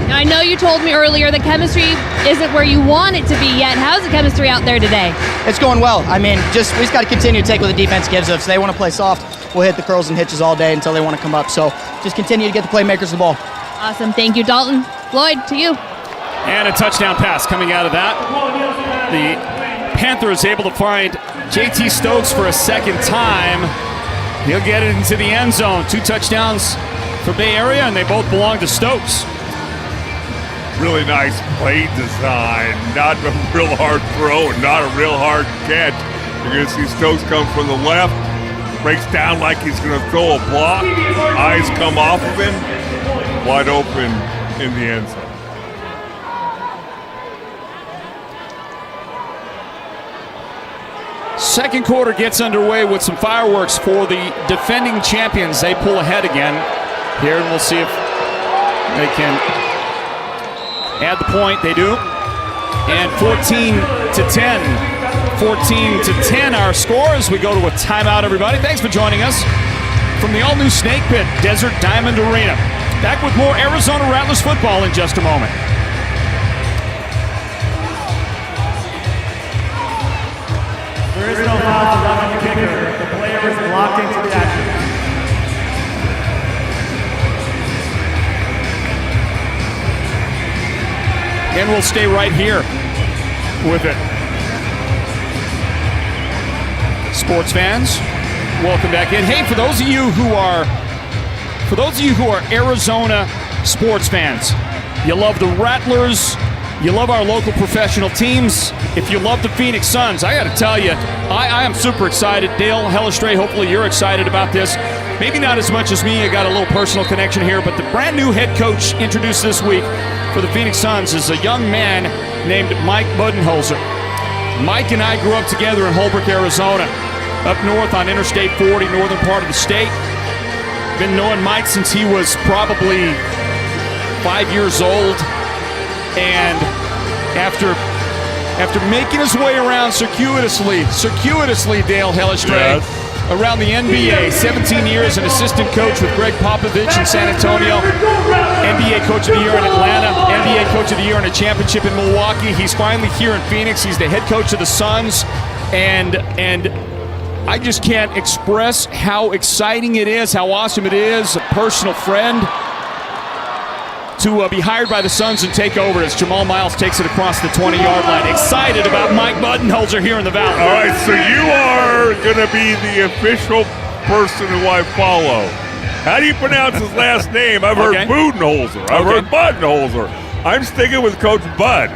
Now, I know you told me earlier the chemistry isn't where you want it to be yet. How's the chemistry out there today? It's going well. I mean, we just got to continue to take what the defense gives us. If they want to play soft, we'll hit the curls and hitches all day until they want to come up. So just continue to get the playmakers the ball. Awesome. Thank you, Dalton. Floyd, to you. And a touchdown pass coming out of that. The Panthers able to find JT Stokes for a second time. He'll get it into the end zone. 2 touchdowns for Bay Area, and they both belong to Stokes. Really nice play design. Not a real hard throw and not a real hard catch. You're going to see Stokes come from the left. Breaks down like he's going to throw a block. Eyes come off of him. Wide open in the end zone. Second quarter gets underway with some fireworks for the defending champions. They pull ahead again here, and we'll see if they can add the point. They do. And 14-10. 14-10 our score as we go to a timeout, everybody. Thanks for joining us from the all-new Snake Pit Desert Diamond Arena. Back with more Arizona Rattlers football in just a moment. There is no foul for roughing the kicker. The player is blocked into the action. And we'll stay right here with it. Sports fans, welcome back in. Hey, for those of you who are Arizona sports fans, you love the Rattlers, you love our local professional teams. If you love the Phoenix Suns, I got to tell you, I am super excited. Dale Hellestray, hopefully you're excited about this. Maybe not as much as me. I got a little personal connection here, but the brand new head coach introduced this week for the Phoenix Suns is a young man named Mike Budenholzer. Mike and I grew up together in Holbrook, Arizona, up north on Interstate 40, northern part of the state. Been knowing Mike since he was probably 5 years old. And after making his way around circuitously, Dale Hellestray, around the NBA, 17 years an assistant coach with Greg Popovich in San Antonio, NBA Coach of the Year in Atlanta, NBA Coach of the Year in a championship in Milwaukee. He's finally here in Phoenix. He's the head coach of the Suns, and I just can't express how exciting it is, how awesome it is, a personal friend, to be hired by the Suns and take over as Jamal Miles takes it across the 20-yard line. Excited about Mike Budenholzer here in the Valley. All right, so you are going to be the official person who I follow. How do you pronounce his last name? I've heard Budenholzer. I've heard Budenholzer. I'm sticking with Coach Bud.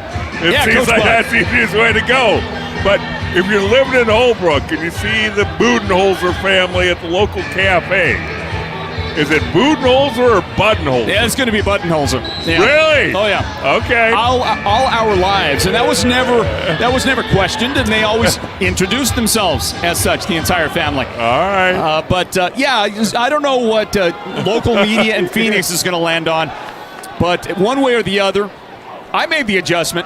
It seems Coach like Bud. that's the easiest way to go. But if you're living in Holbrook and you see the Budenholzer family at the local cafe, is it Budenholzer or Budenholzer? Yeah, it's going to be Budenholzer. Yeah. Really? Oh yeah. Okay. All our lives, and that was never questioned, and they always introduced themselves as such, the entire family. All right. I don't know what local media in Phoenix is going to land on, but one way or the other, I made the adjustment.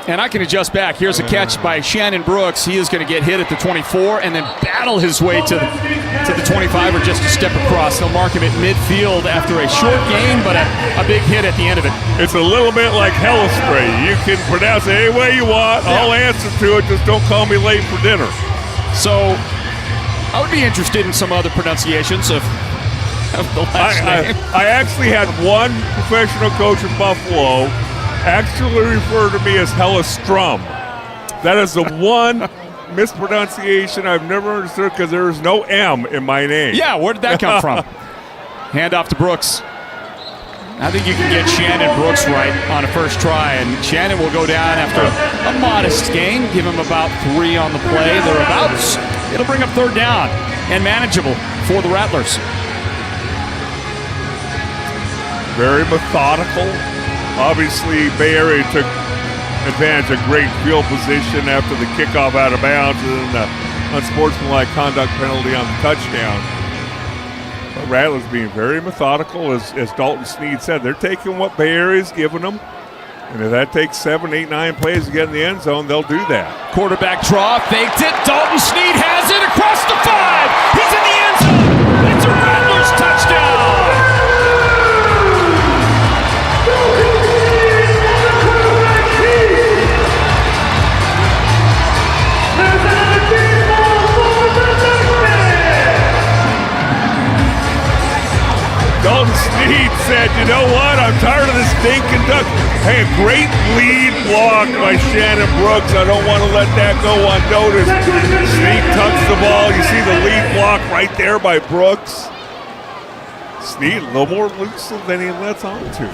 And I can adjust back. Here's a catch by Shannon Brooks. He is going to get hit at the 24 and then battle his way to the 25 or just a step across. They'll mark him at midfield after a short gain, but a big hit at the end of it. It's a little bit like Hellestray. You can pronounce it any way you want. I'll answer to it. Just don't call me late for dinner. So I would be interested in some other pronunciations of the last name. I actually had one professional coach in Buffalo actually refer to me as Hellestrom. That is the one mispronunciation I've never understood because there is no M in my name. Yeah, where did that come from? Hand off to Brooks. I think you can get Shannon Brooks right on a first try, and Shannon will go down after a modest gain. Give him about 3 on the play. Thereabouts. It'll bring up third down and manageable for the Rattlers. Very methodical. Obviously, Bay Area took advantage of great field position after the kickoff out of bounds and then the unsportsmanlike conduct penalty on the touchdown. But Rattlers being very methodical, as Dalton Sneed said. They're taking what Bay Area's giving them, And if that takes 7, 8, 9 plays to get in the end zone, they'll do that. Quarterback draw, faked it. Dalton Sneed has it across the 5. He's in the end zone. It's a Rattlers touchdown. Dalton Sneed said, you know what, I'm tired of this stinking duck. Hey, a great lead block by Shannon Brooks. I don't want to let that go unnoticed. Sneed tucks the ball. You see the lead block right there by Brooks. Sneed a little more loose than he lets on to.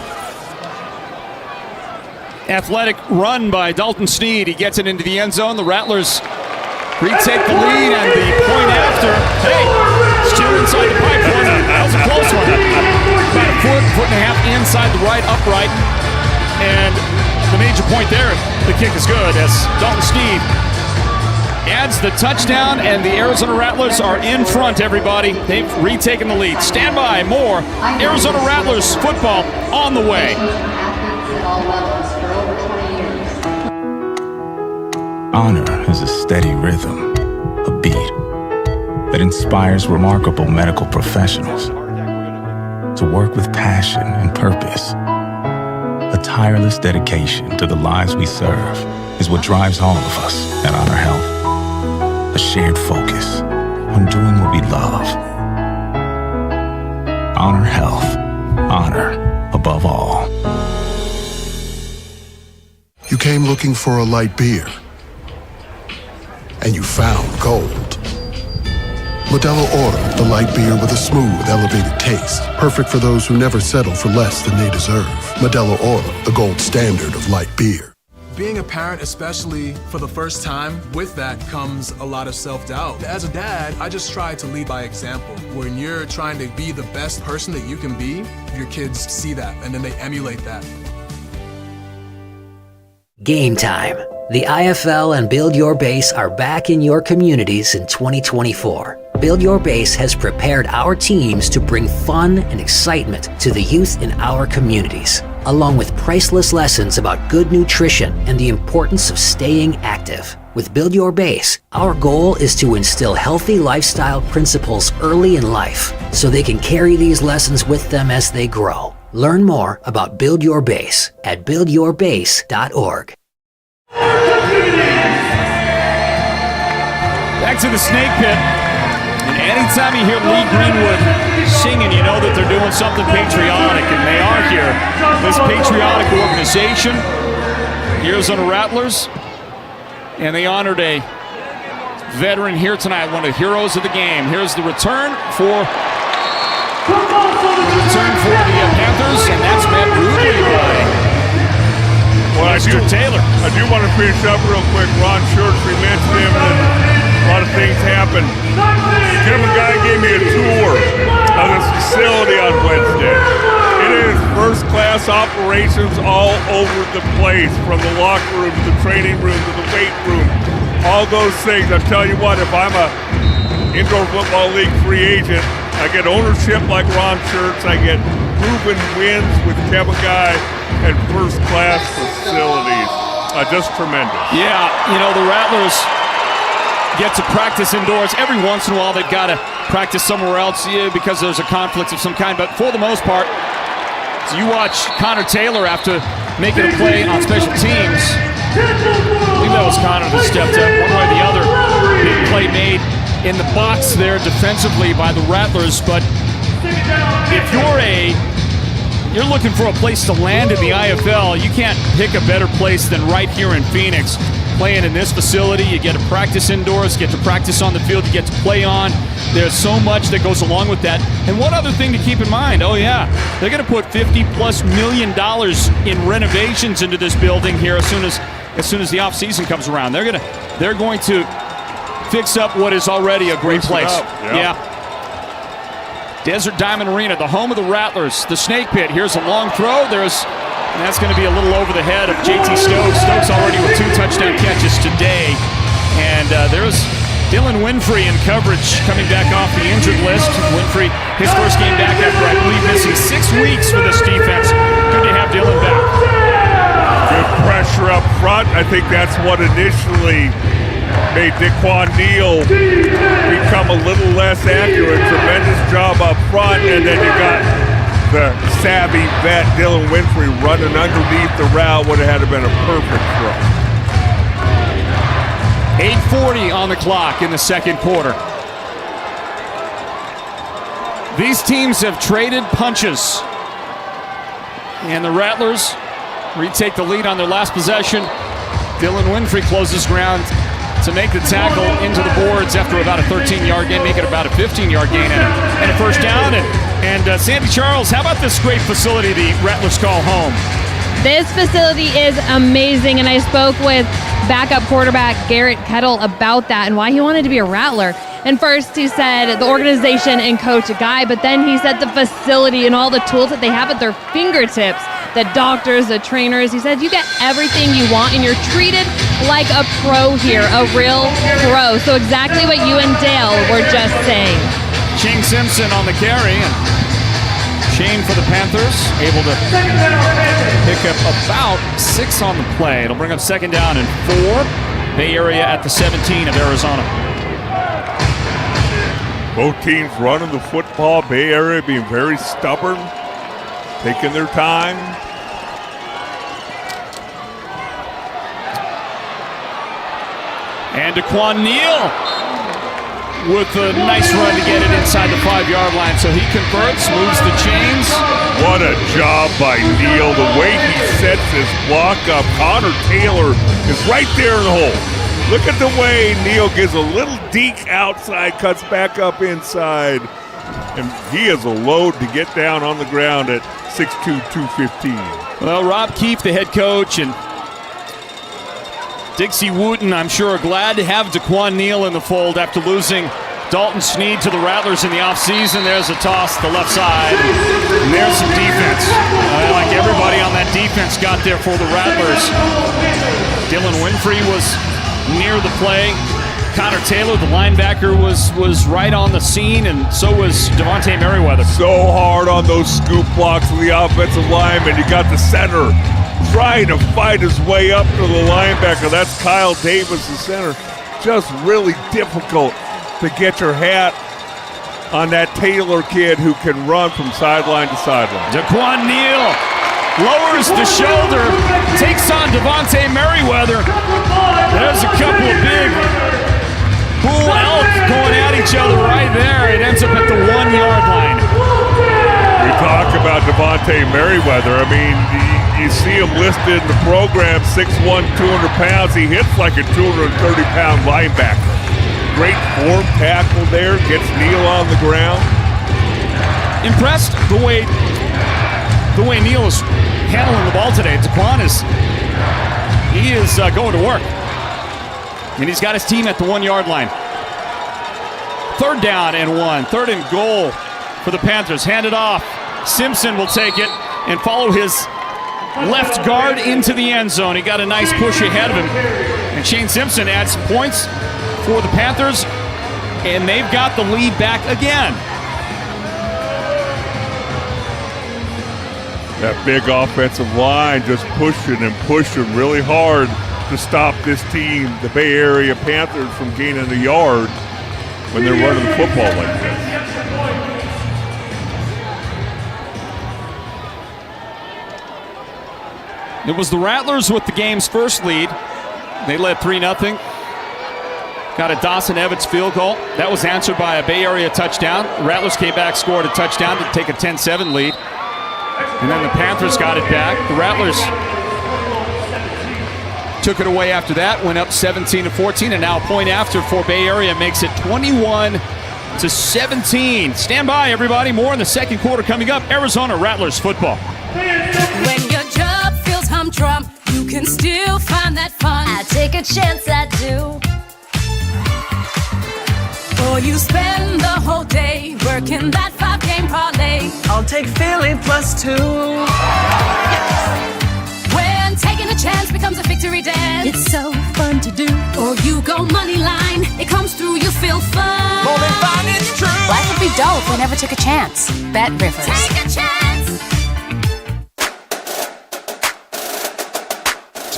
Athletic run by Dalton Sneed. He gets it into the end zone. The Rattlers retake the lead, and the point after, hey, still inside the pipe. That was a close one. About a foot and a half inside the right upright. And the major point there, the kick is good as Dalton Sneed adds the touchdown, and the Arizona Rattlers are in front, everybody. They've retaken the lead. Stand by, more Arizona Rattlers football on the way. Honor is a steady rhythm, a beat that inspires remarkable medical professionals to work with passion and purpose. A tireless dedication to the lives we serve is what drives all of us at Honor Health. A shared focus on doing what we love. Honor Health. Honor above all. You came looking for a light beer, and you found gold. Modelo Oro, the light beer with a smooth, elevated taste. Perfect for those who never settle for less than they deserve. Modelo Oro, the gold standard of light beer. Being a parent, especially for the first time, with that comes a lot of self-doubt. As a dad, I just try to lead by example. When you're trying to be the best person that you can be, your kids see that, and then they emulate that. Game time. The IFL and Build Your Base are back in your communities in 2024. Build Your Base has prepared our teams to bring fun and excitement to the youth in our communities, along with priceless lessons about good nutrition and the importance of staying active. With Build Your Base, our goal is to instill healthy lifestyle principles early in life so they can carry these lessons with them as they grow. Learn more about Build Your Base at buildyourbase.org. Back to the Snake Pit. And anytime you hear Lee Greenwood singing, you know that they're doing something patriotic, and they are here. This patriotic organization, Arizona Rattlers, and they honored a veteran here tonight, one of the heroes of the game. Here's the return for the Panthers, and that's met rudely by Mr. Taylor. I do want to finish up real quick. Ron Schertz, we mentioned him, and a lot of things happened. Kevin Guy gave me a tour of this facility on Wednesday. It is first-class operations all over the place, from the locker room to the training room to the weight room, all those things. I tell you what, if I'm a Indoor Football League free agent, I get ownership like Ron Schertz, I get proven wins with Kevin Guy, and first-class facilities. Just tremendous. Yeah, you know, the Rattlers get to practice indoors. Every once in a while, they've got to practice somewhere else because there's a conflict of some kind. But for the most part, so you watch Connor Taylor after making a play on special teams. I believe that was Connor that stepped up one way or the other. Big play made in the box there defensively by the Rattlers. But if you're looking for a place to land in the IFL, you can't pick a better place than right here in Phoenix. Playing in this facility, you get to practice indoors, get to practice on the field, you get to play on. There's so much that goes along with that. And one other thing to keep in mind, oh yeah, they're going to put $50+ million in renovations into this building here as soon as the off season comes around. They're going to fix up what is already a great place. Yeah. Desert Diamond Arena, the home of the Rattlers, the Snake Pit. Here's a long throw. And that's going to be a little over the head of JT Stokes. Stokes already with 2 touchdown catches today. And there's Dylan Winfrey in coverage coming back off the injured list. Winfrey, his first game back after, I believe, missing 6 weeks for this defense. Good to have Dylan back. Good pressure up front. I think that's what initially made Daquan Neal become a little less accurate. Tremendous job up front, and then you got the savvy vet Dylan Winfrey running underneath the route. Would have had to been a perfect throw. 8:40 on the clock in the second quarter. These teams have traded punches. And the Rattlers retake the lead on their last possession. Dylan Winfrey closes ground to make the tackle into the boards after about a 13-yard gain, make it about a 15-yard gain and a first down. And Sandy Charles, how about this great facility the Rattlers call home? This facility is amazing, and I spoke with backup quarterback Garrett Kettle about that and why he wanted to be a Rattler. And first he said the organization and Coach Guy, but then he said the facility and all the tools that they have at their fingertips, the doctors, the trainers. He said you get everything you want and you're treated like a pro here, a real pro. So exactly what you and Dale were just saying. Shane Simpson on the carry, and Shane for the Panthers, able to pick up about 6 on the play. It'll bring up second down and 4. Bay Area at the 17 of Arizona. Both teams running the football. Bay Area being very stubborn, taking their time. And Daquan Neal with a nice run to get it inside the 5-yard line. So he converts, moves the chains. What a job by Neal. The way he sets his block up. Connor Taylor is right there in the hole. Look at the way Neal gives a little deke outside, cuts back up inside. And he is a load to get down on the ground at 6'2", 215. Well, Rob Keefe, the head coach, and Dixie Wooten, I'm sure, are glad to have Daquan Neal in the fold after losing Dalton Sneed to the Rattlers in the offseason. There's a toss to the left side, and there's some defense. Like everybody on that defense got there for the Rattlers. Dylan Winfrey was near the play. Connor Taylor, the linebacker, was right on the scene, and so was Devontae Merriweather. So hard on those scoop blocks of the offensive lineman. You got the center trying to fight his way up to the linebacker. That's Kyle Davis, the center. Just really difficult to get your hat on that Taylor kid who can run from sideline to sideline. Daquan Neal lowers the shoulder, takes on Devontae Merriweather. There's a couple of big bull elk going at each other right there. It ends up at the 1-yard line. We talk about Devontae Merriweather. I mean, you see him listed in the program, 6'1", 200 pounds. He hits like a 230-pound linebacker. Great form tackle there, gets Neal on the ground. Impressed the way Neal is handling the ball today. Daquan is going to work. And he's got his team at the 1-yard line. 3rd down and 1. 3rd and goal for the Panthers. Hand it off. Simpson will take it and follow his left guard into the end zone. He got a nice push ahead of him. And Shane Simpson adds some points for the Panthers. And they've got the lead back again. That big offensive line just pushing really hard to stop this team, the Bay Area Panthers, from gaining a yard when they're running the football like this. It was the Rattlers with the game's first lead. They led 3-0. Got a Dawson Evans field goal. That was answered by a Bay Area touchdown. The Rattlers came back, scored a touchdown to take a 10-7 lead. And then the Panthers got it back. The Rattlers took it away after that, went up 17-14, and now a point after for Bay Area makes it 21-17. Stand by, everybody. More in the second quarter coming up. Arizona Rattlers football. When your job feels humdrum, you can still find that fun. I take a chance, I do. Or you spend the whole day working that 5-game parlay. I'll take Philly +2. When taking a chance becomes a victory dance, It's so fun to do. or you go money line, it comes through, you feel fun. More than fun, it's true. Life would be dull if we never took a chance. Bet Rivers. Take a chance.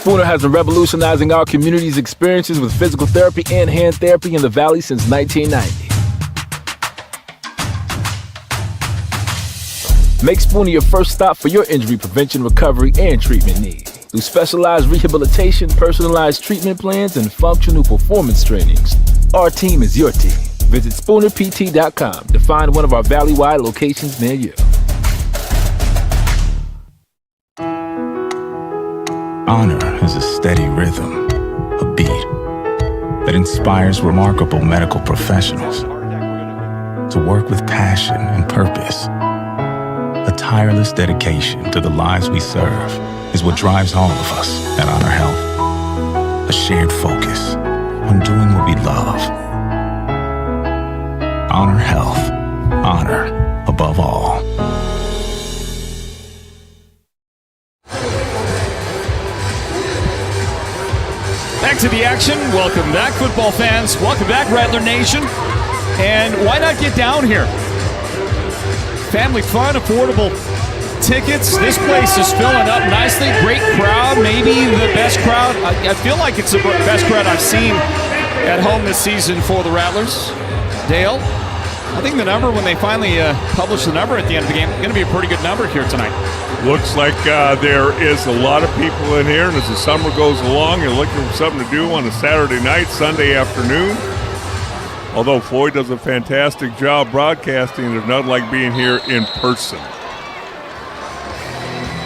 Spooner has been revolutionizing our community's experiences with physical therapy and hand therapy in the Valley since 1990. Make Spooner your first stop for your injury prevention, recovery, and treatment needs. Through specialized rehabilitation, personalized treatment plans, and functional performance trainings, our team is your team. Visit SpoonerPT.com to find one of our Valley-wide locations near you. Honor is a steady rhythm, a beat that inspires remarkable medical professionals to work with passion and purpose. A tireless dedication to the lives we serve is what drives all of us at Honor Health. A shared focus on doing what we love. Honor Health. Honor above all. Back to the action. Welcome back, football fans. Welcome back, Rattler Nation. And why not get down here? Family fun, affordable tickets. This place is filling up nicely. Great crowd, maybe the best crowd. I feel like it's the best crowd I've seen at home this season for the Rattlers. Dale, I think the number, when they finally publish the number at the end of the game, is going to be a pretty good number here tonight. Looks like there is a lot of people in here, and as the summer goes along, you're looking for something to do on a Saturday night, Sunday afternoon. Although Floyd does a fantastic job broadcasting, there's nothing like being here in person.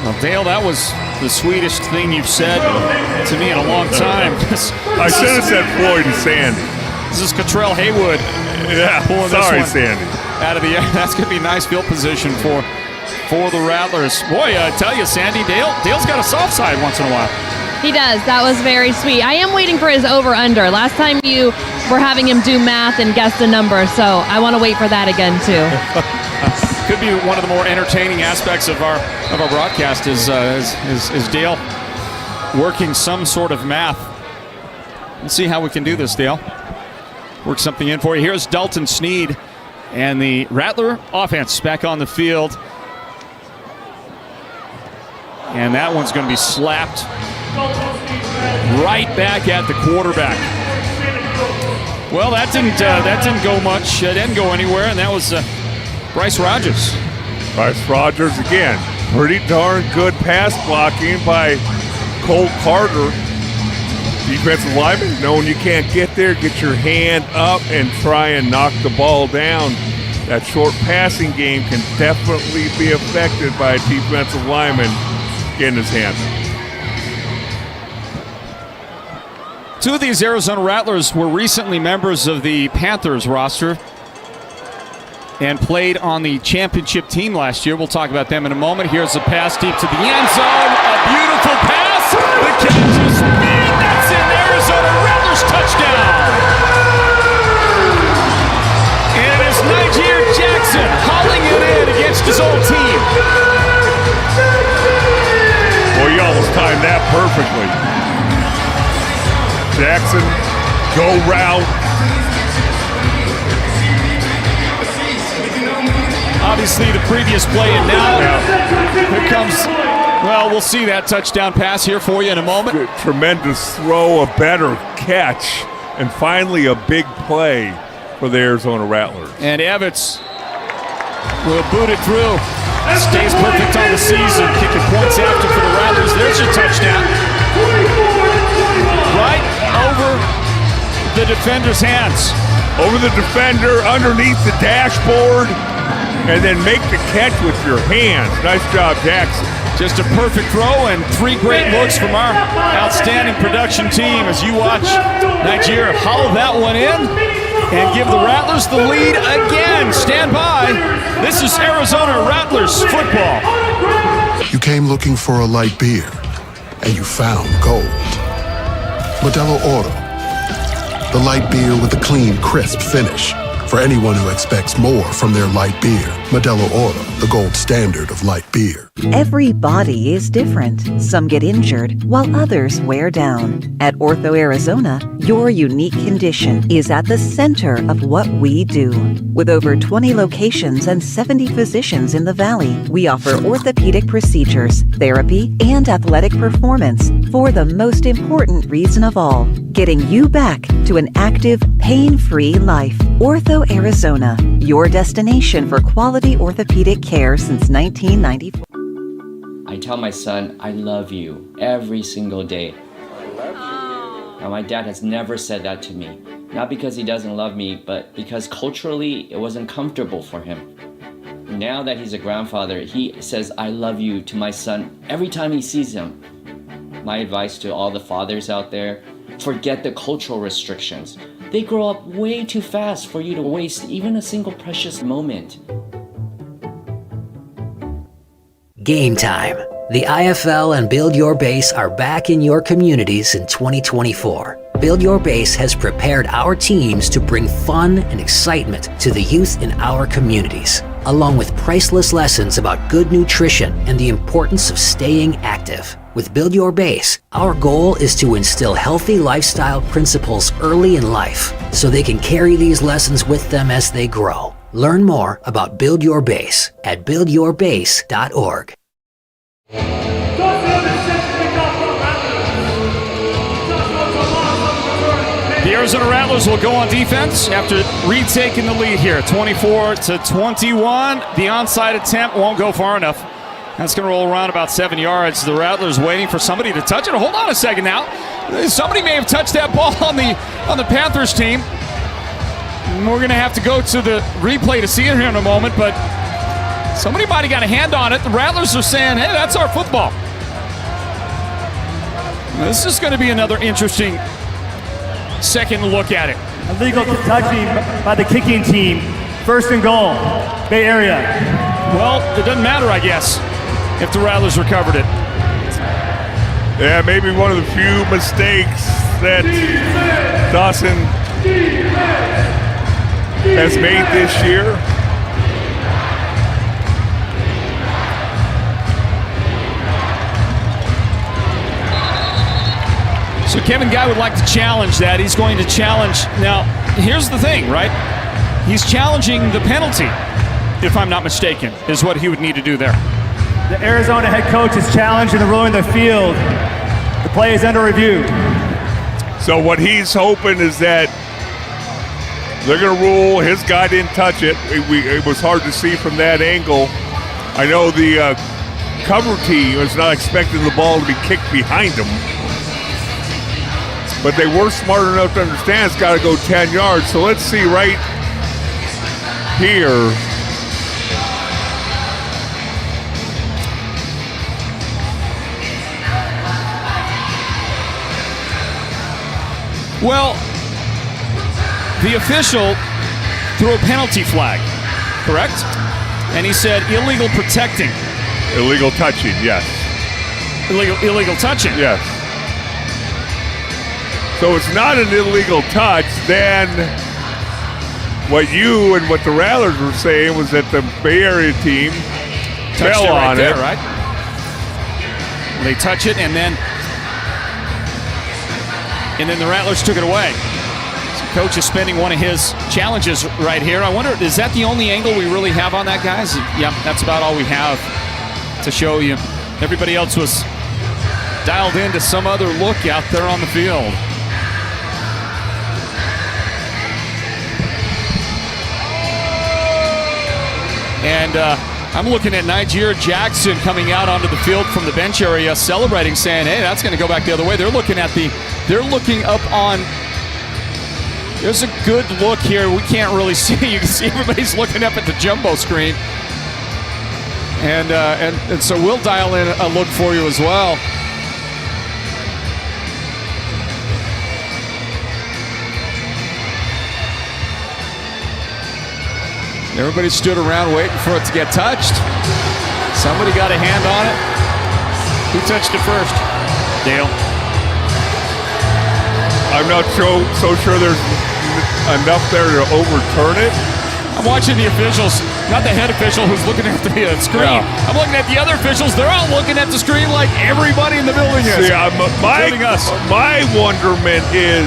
Well, Dale, that was the sweetest thing you've said to me in a long time. I should have said Floyd and Sandy. This is Cottrell Haywood. Yeah, pulling sorry, this one Sandy. Out of the that's going to be a nice field position for the Rattlers. Boy, I tell you, Sandy, Dale's got a soft side once in a while. He does. That was very sweet. I am waiting for his over-under. Last time you were having him do math and guess the number, so I want to wait for that again, too. Could be one of the more entertaining aspects of our broadcast is Dale working some sort of math. Let's see how we can do this, Dale. Work something in for you. Here's Dalton Sneed and the Rattler offense back on the field. And that one's going to be slapped right back at the quarterback. Well, that didn't go much. It didn't go anywhere, and that was Bryce Rogers. Bryce Rogers again. Pretty darn good pass blocking by Cole Carter. Defensive lineman, knowing you can't get there, get your hand up and try and knock the ball down. That short passing game can definitely be affected by a defensive lineman getting his hand up. Two of these Arizona Rattlers were recently members of the Panthers roster and played on the championship team last year. We'll talk about them in a moment. Here's a pass deep to the end zone. A beautiful pass. The catch is made. That's an Arizona Rattlers touchdown. And it is Niger Jackson hauling it in against his old team. Well, you almost timed that perfectly. Jackson, go route. Obviously the previous play, and now here comes, well, we'll see that touchdown pass here for you in a moment. Tremendous throw, a better catch, and finally a big play for the Arizona Rattlers. And Evans will boot it through. Stays perfect on the season, kicking points after for the Rattlers. There's your touchdown. Right over the defender's hands. Over the defender, underneath the dashboard, and then make the catch with your hands. Nice job, Jackson. Just a perfect throw and three great looks from our outstanding production team as you watch Nigeria hollow that one in and give the Rattlers the lead again. Stand by. This is Arizona Rattlers football. You came looking for a light beer, and you found gold. Modelo Oro, the light beer with a clean, crisp finish. for anyone who expects more from their light beer. Modelo Oro, the gold standard of light beer. Every body is different. Some get injured, while others wear down. At Ortho Arizona, your unique condition is at the center of what we do. With over 20 locations and 70 physicians in the Valley, we offer orthopedic procedures, therapy, and athletic performance for the most important reason of all, getting you back to an active, pain-free life. Ortho Arizona, your destination for quality orthopedic care since 1994. I tell my son, I love you every single day. Now, my dad has never said that to me. Not because he doesn't love me, but because culturally it wasn't comfortable for him. Now that he's a grandfather, he says, I love you to my son every time he sees him. My advice to all the fathers out there, forget the cultural restrictions. They grow up way too fast for you to waste even a single precious moment. Game time. The IFL and Build Your Base are back in your communities in 2024. Build Your Base has prepared our teams to bring fun and excitement to the youth in our communities, along with priceless lessons about good nutrition and the importance of staying active. With Build Your Base, our goal is to instill healthy lifestyle principles early in life so they can carry these lessons with them as they grow. Learn more about Build Your Base at buildyourbase.org. The Arizona Rattlers will go on defense after retaking the lead here, 24-21. The onside attempt won't go far enough. That's going to roll around about 7 yards. The Rattlers waiting for somebody to touch it. Hold on a second now. Somebody may have touched that ball on the Panthers team. We're going to have to go to the replay to see it here in a moment, but somebody might have got a hand on it. The Rattlers are saying, hey, that's our football. This is going to be another interesting second look at it. Illegal touching by the kicking team. First and goal, Bay Area. Well, it doesn't matter, I guess, if the Rattlers recovered it. Yeah, maybe one of the few mistakes that Dawson has made this year. So Kevin Guy would like to challenge that. He's going to challenge. Now, here's the thing, right? He's challenging the penalty, if I'm not mistaken, is what he would need to do there. The Arizona head coach is challenged in the ruling of the field. The play is under review. So what he's hoping is that they're going to rule his guy didn't touch it. It was hard to see from that angle. I know the cover team was not expecting the ball to be kicked behind them. But they were smart enough to understand it's got to go 10 yards. So let's see right here. Well, the official threw a penalty flag, correct? And he said illegal protecting. Illegal touching, yes. Illegal touching? Yes. So it's not an illegal touch. Then what you and what the Rattlers were saying was that the Bay Area team touched fell it right on there, it. Right? They touch it, and then the Rattlers took it away. So coach is spending one of his challenges right here. I wonder, is that the only angle we really have on that, guys? Yeah, that's about all we have to show you. Everybody else was dialed into some other look out there on the field. And I'm looking at Nigeria Jackson coming out onto the field from the bench area, celebrating, saying, "Hey, that's going to go back the other way." They're looking up on. There's a good look here. We can't really see. You can see everybody's looking up at the jumbo screen, and so we'll dial in a look for you as well. Everybody stood around waiting for it to get touched. Somebody got a hand on it. Who touched it first? Dale. I'm not so sure there's enough there to overturn it. I'm watching the officials, not the head official who's looking at the screen. Yeah. I'm looking at the other officials. They're all looking at the screen like everybody in the building is. See, including us. my wonderment is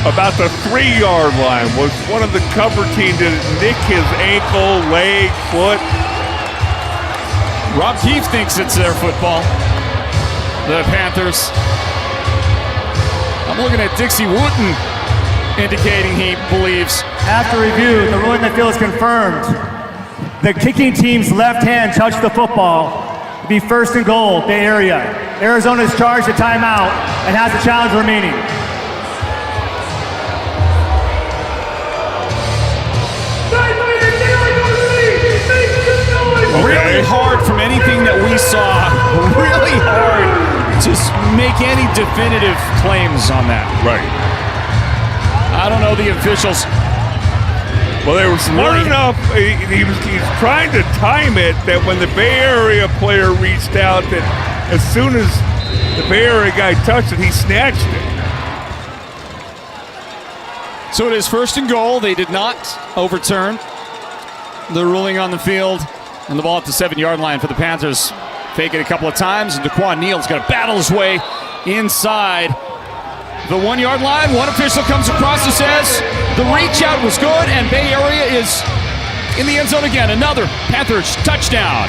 about the 3-yard line. Was one of the cover team did it nick his ankle, leg, foot? Rob Keefe thinks it's their football. The Panthers. I'm looking at Dixie Wooten indicating he believes. After review, the ruling on the field is confirmed. The kicking team's left hand touched the football. It'd be 1st and goal, Bay Area. Arizona is charged a timeout and has the challenge remaining. Really hard from anything that we saw. Really hard to make any definitive claims on that. Right. I don't know the officials. Well, they were smart enough. He's trying to time it that when the Bay Area player reached out, that as soon as the Bay Area guy touched it, he snatched it. So it is 1st and goal. They did not overturn the ruling on the field. And the ball at the 7-yard line for the Panthers. Fake it a couple of times, and DeQuan Neal's going to battle his way inside the 1-yard line. One official comes across and says the reach out was good, and Bay Area is in the end zone again. Another Panthers touchdown.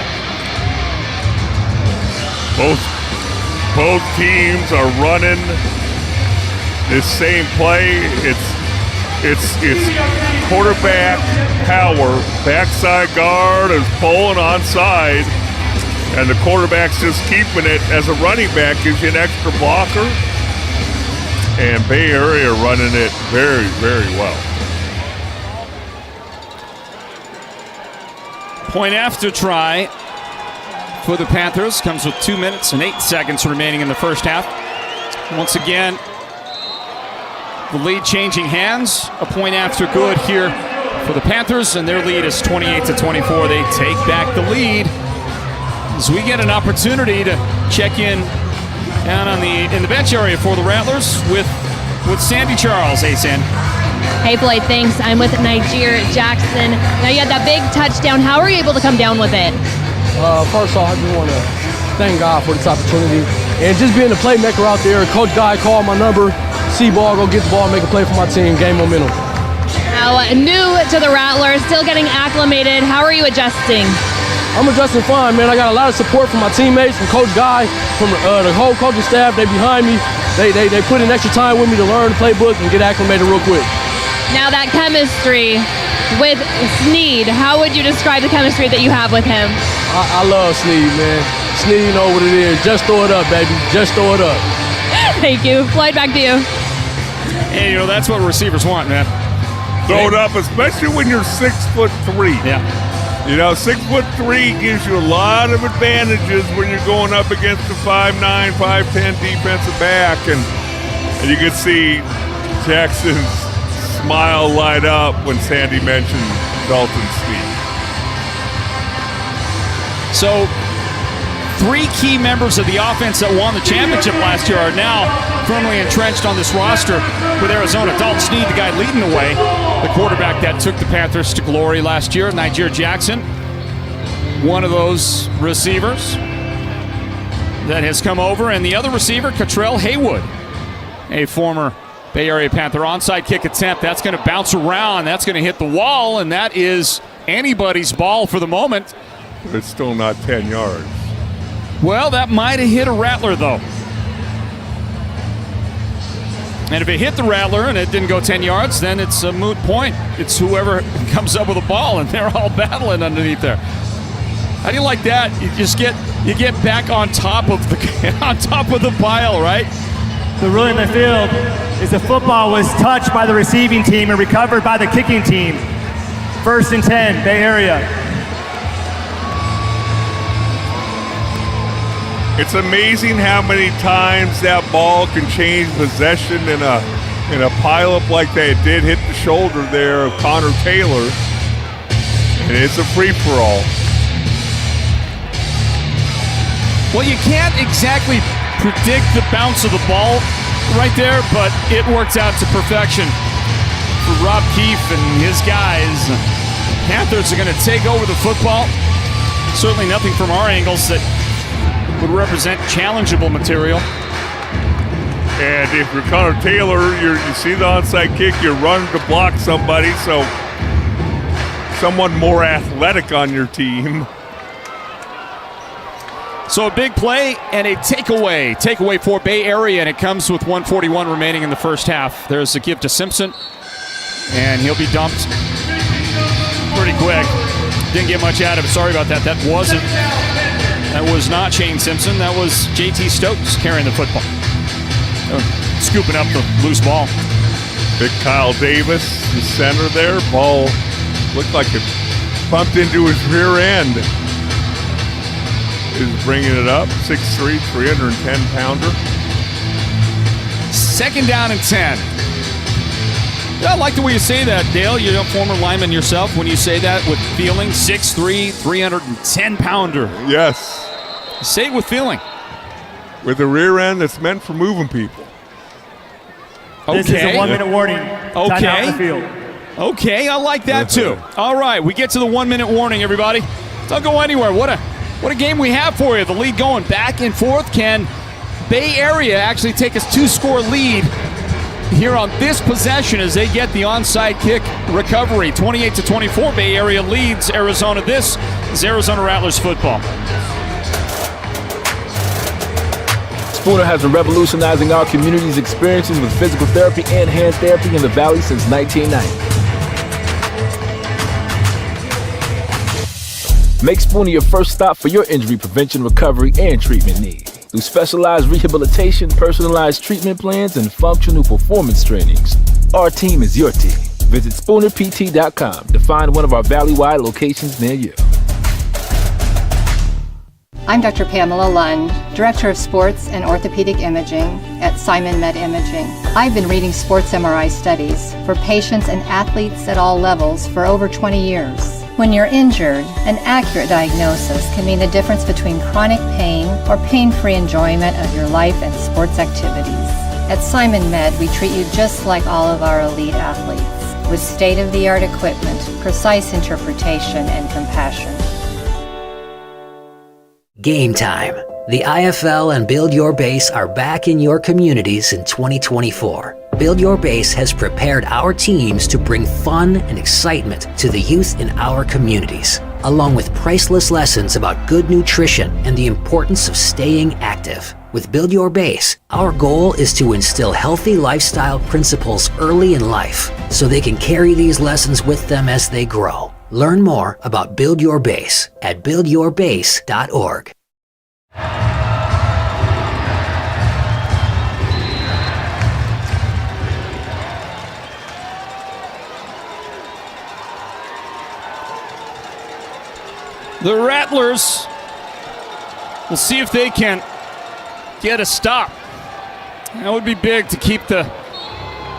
Both teams are running this same play. It's quarterback power. Backside guard is pulling onside, and the quarterback's just keeping it as a running back, gives you an extra blocker. And Bay Area running it very, very well. Point after try for the Panthers comes with 2 minutes and 8 seconds remaining in the first half. Once again, the lead changing hands. A point after good here for the Panthers, and their lead is 28-24. They take back the lead as we get an opportunity to check in down in the bench area for the Rattlers with Sandy Charles. Hey, Sandy. Hey, Floyd, thanks. I'm with Niger Jackson. Now, you had that big touchdown. How were you able to come down with it? First off, I just want to thank God for this opportunity. And just being a playmaker out there, Coach Guy called my number, see ball, go get the ball, make a play for my team, game momentum. Now, new to the Rattlers, still getting acclimated. How are you adjusting? I'm adjusting fine, man. I got a lot of support from my teammates, from Coach Guy, from the whole coaching staff. They behind me. They put in extra time with me to learn the playbook and get acclimated real quick. Now that chemistry with Sneed, how would you describe the chemistry that you have with him? I love Sneed, man. Sneed, you know what it is. Just throw it up, baby. Just throw it up. Thank you. Floyd, back to you. Hey, that's what receivers want, man. Throw it up, especially when you're 6'3". Yeah. 6'3" gives you a lot of advantages when you're going up against the 5'9", 5'10" defensive back, and you can see Jackson's smile light up when Sandy mentioned Dalton Sneed. So, 3 key members of the offense that won the championship last year are now firmly entrenched on this roster with Arizona. Dalton Sneed, the guy leading the way, the quarterback that took the Panthers to glory last year. Niger Jackson, one of those receivers that has come over. And the other receiver, Catrell Haywood, a former Bay Area Panther. Onside kick attempt. That's going to bounce around. That's going to hit the wall, and that is anybody's ball for the moment. But it's still not 10 yards. Well, that might have hit a Rattler, though. And if it hit the Rattler and it didn't go 10 yards, then it's a moot point. It's whoever comes up with a ball, and they're all battling underneath there. How do you like that? You get back on top of the pile, right? The ruling on the field is the football was touched by the receiving team and recovered by the kicking team. 1st and 10, Bay Area. It's amazing how many times that ball can change possession in a pileup like that. It did hit the shoulder there of Connor Taylor, and it's a free-for-all. Well, you can't exactly predict the bounce of the ball right there, but it worked out to perfection. for Rob Keefe and his guys. Panthers are going to take over the football. Certainly nothing from our angles that would represent challengeable material. And if you're Connor Taylor, you see the onside kick, you run to block somebody, so someone more athletic on your team. So a big play and a takeaway for Bay Area, and it comes with 1:41 remaining in the first half. There's a give to Simpson, and he'll be dumped pretty quick. Didn't get much out of it. Sorry about that. That was not Shane Simpson. That was JT Stokes carrying the football. Scooping up the loose ball. Big Kyle Davis, the center there. Ball looked like it bumped into his rear end. Is bringing it up. 6'3", 310-pounder. Second down and 10. I like the way you say that, Dale. You're a former lineman yourself. When you say that with feeling, 6'3", 310-pounder. Yes. Say it with feeling. With a rear end that's meant for moving people. Okay. This is a 1-minute warning. Time out in the field. Okay, I like that too. All right, we get to the 1-minute warning, everybody. Don't go anywhere. What a game we have for you. The lead going back and forth. Can Bay Area actually take a 2-score lead here on this possession as they get the onside kick recovery? 28-24, Bay Area leads Arizona. This is Arizona Rattlers football. Spooner has been revolutionizing our community's experiences with physical therapy and hand therapy in the Valley since 1990. Make Spooner your first stop for your injury prevention, recovery, and treatment needs. Through specialized rehabilitation, personalized treatment plans, and functional performance trainings, our team is your team. Visit SpoonerPT.com to find one of our Valley-wide locations near you. I'm Dr. Pamela Lund, Director of Sports and Orthopedic Imaging at Simon Med Imaging. I've been reading sports MRI studies for patients and athletes at all levels for over 20 years. When you're injured, an accurate diagnosis can mean the difference between chronic pain or pain-free enjoyment of your life and sports activities. At Simon Med, we treat you just like all of our elite athletes, with state-of-the-art equipment, precise interpretation, and compassion. Game time. The IFL and Build Your Base are back in your communities in 2024. Build Your Base has prepared our teams to bring fun and excitement to the youth in our communities, along with priceless lessons about good nutrition and the importance of staying active. With Build Your Base, our goal is to instill healthy lifestyle principles early in life so they can carry these lessons with them as they grow. Learn more about Build Your Base at buildyourbase.org. The Rattlers will see if they can get a stop. That would be big to keep the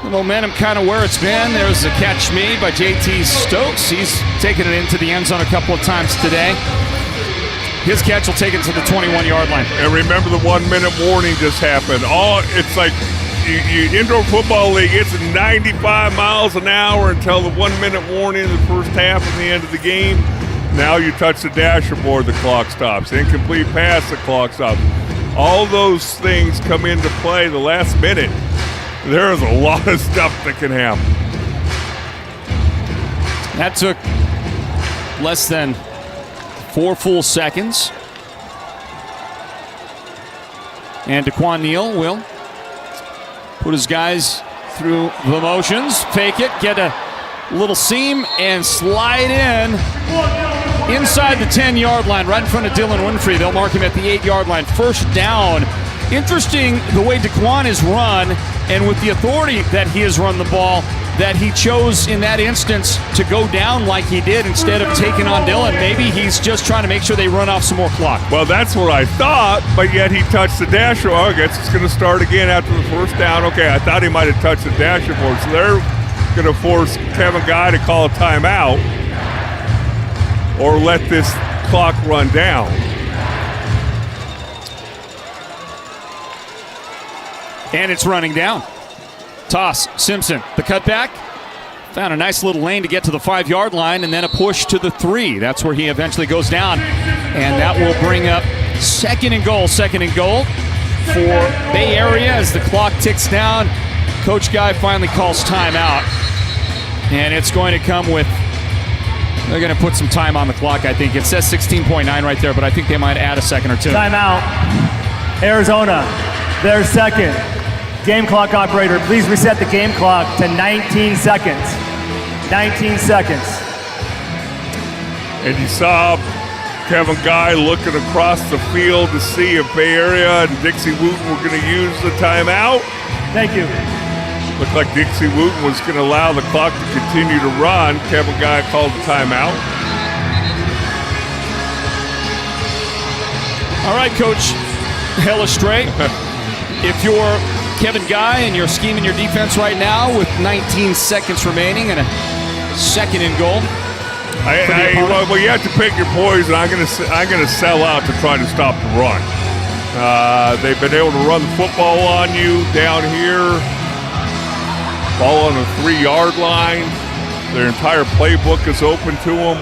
momentum kind of where it's been. There's a catch made by JT Stokes. He's taken it into the end zone a couple of times today. His catch will take it to the 21-yard line. And remember, the 1-minute warning just happened. It's like you indoor football league, it's 95 miles an hour until the 1-minute warning in the first half and the end of the game. Now you touch the dasher board, the clock stops. Incomplete pass, the clock stops. All those things come into play the last minute. There's a lot of stuff that can happen. That took less than 4 full seconds. And DeQuan Neal will put his guys through the motions, fake it, get a little seam, and slide in inside the 10-yard line, right in front of Dylan Winfrey. They'll mark him at the 8-yard line. First down. Interesting the way DeQuan is run, and with the authority that he has run the ball, that he chose in that instance to go down like he did instead of taking on Dylan. Maybe he's just trying to make sure they run off some more clock. Well, that's what I thought, but yet he touched the dasher. I guess it's going to start again after the first down. Okay, I thought he might have touched the dasher board, so they're going to force Kevin Guy to call a timeout or let this clock run down. And it's running down. Toss, Simpson, the cutback, Found a nice little lane to get to the 5-yard line, and then a push to the 3. That's where he eventually goes down. And that will bring up second and goal for Bay Area as the clock ticks down. Coach Guy finally calls timeout. And it's going to come with, they're going to put some time on the clock, I think. It says 16.9 right there, but I think they might add a second or two. Timeout. Arizona, their second. Game clock operator, please reset the game clock to 19 seconds. 19 seconds. And you saw Kevin Guy looking across the field to see if Bay Area and Dixie Wooten were going to use the timeout. Thank you. Looked like Dixie Wooten was going to allow the clock to continue to run. Kevin Guy called the timeout. All right, Coach Hellestrate. If you're Kevin Guy and you're scheming your defense right now with 19 seconds remaining and a second and goal. Well, you have to pick your poison. I'm going to sell out to try to stop the run. They've been able to run the football on you down here. Ball on the 3-yard line. Their entire playbook is open to them.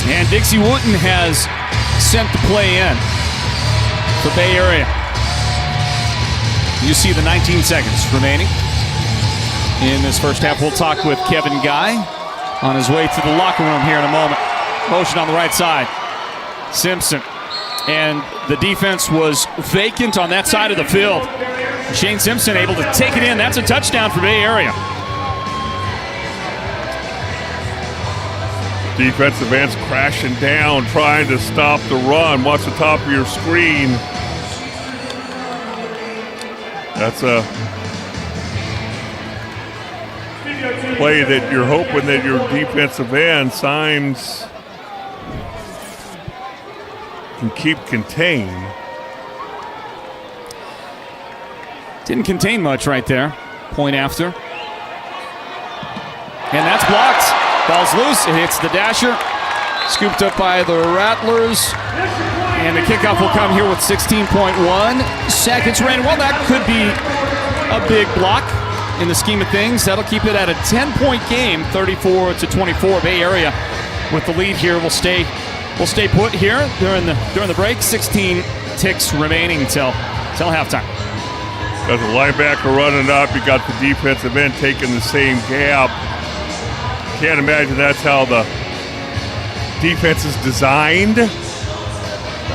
And Dixie Wooten has sent the play in for Bay Area. You see the 19 seconds remaining in this first half. We'll talk with Kevin Guy on his way to the locker room here in a moment. Motion on the right side. Simpson. And the defense was vacant on that side of the field. Shane Simpson able to take it in. That's a touchdown for Bay Area. Defensive ends crashing down, trying to stop the run. Watch the top of your screen. That's a play that you're hoping that your defensive end, Symes, can keep contained. Didn't contain much right there. Point after. And that's blocked. Ball's loose. It hits the dasher. Scooped up by the Rattlers. And the kickoff will come here with 16.1 seconds remaining. Well, that could be a big block in the scheme of things. That'll keep it at a 10-point game, 34-24. Bay Area with the lead here. We'll stay put here during the break. 16 ticks remaining till halftime. Got the linebacker running up. You got the defensive end taking the same gap. Can't imagine that's how the defense is designed.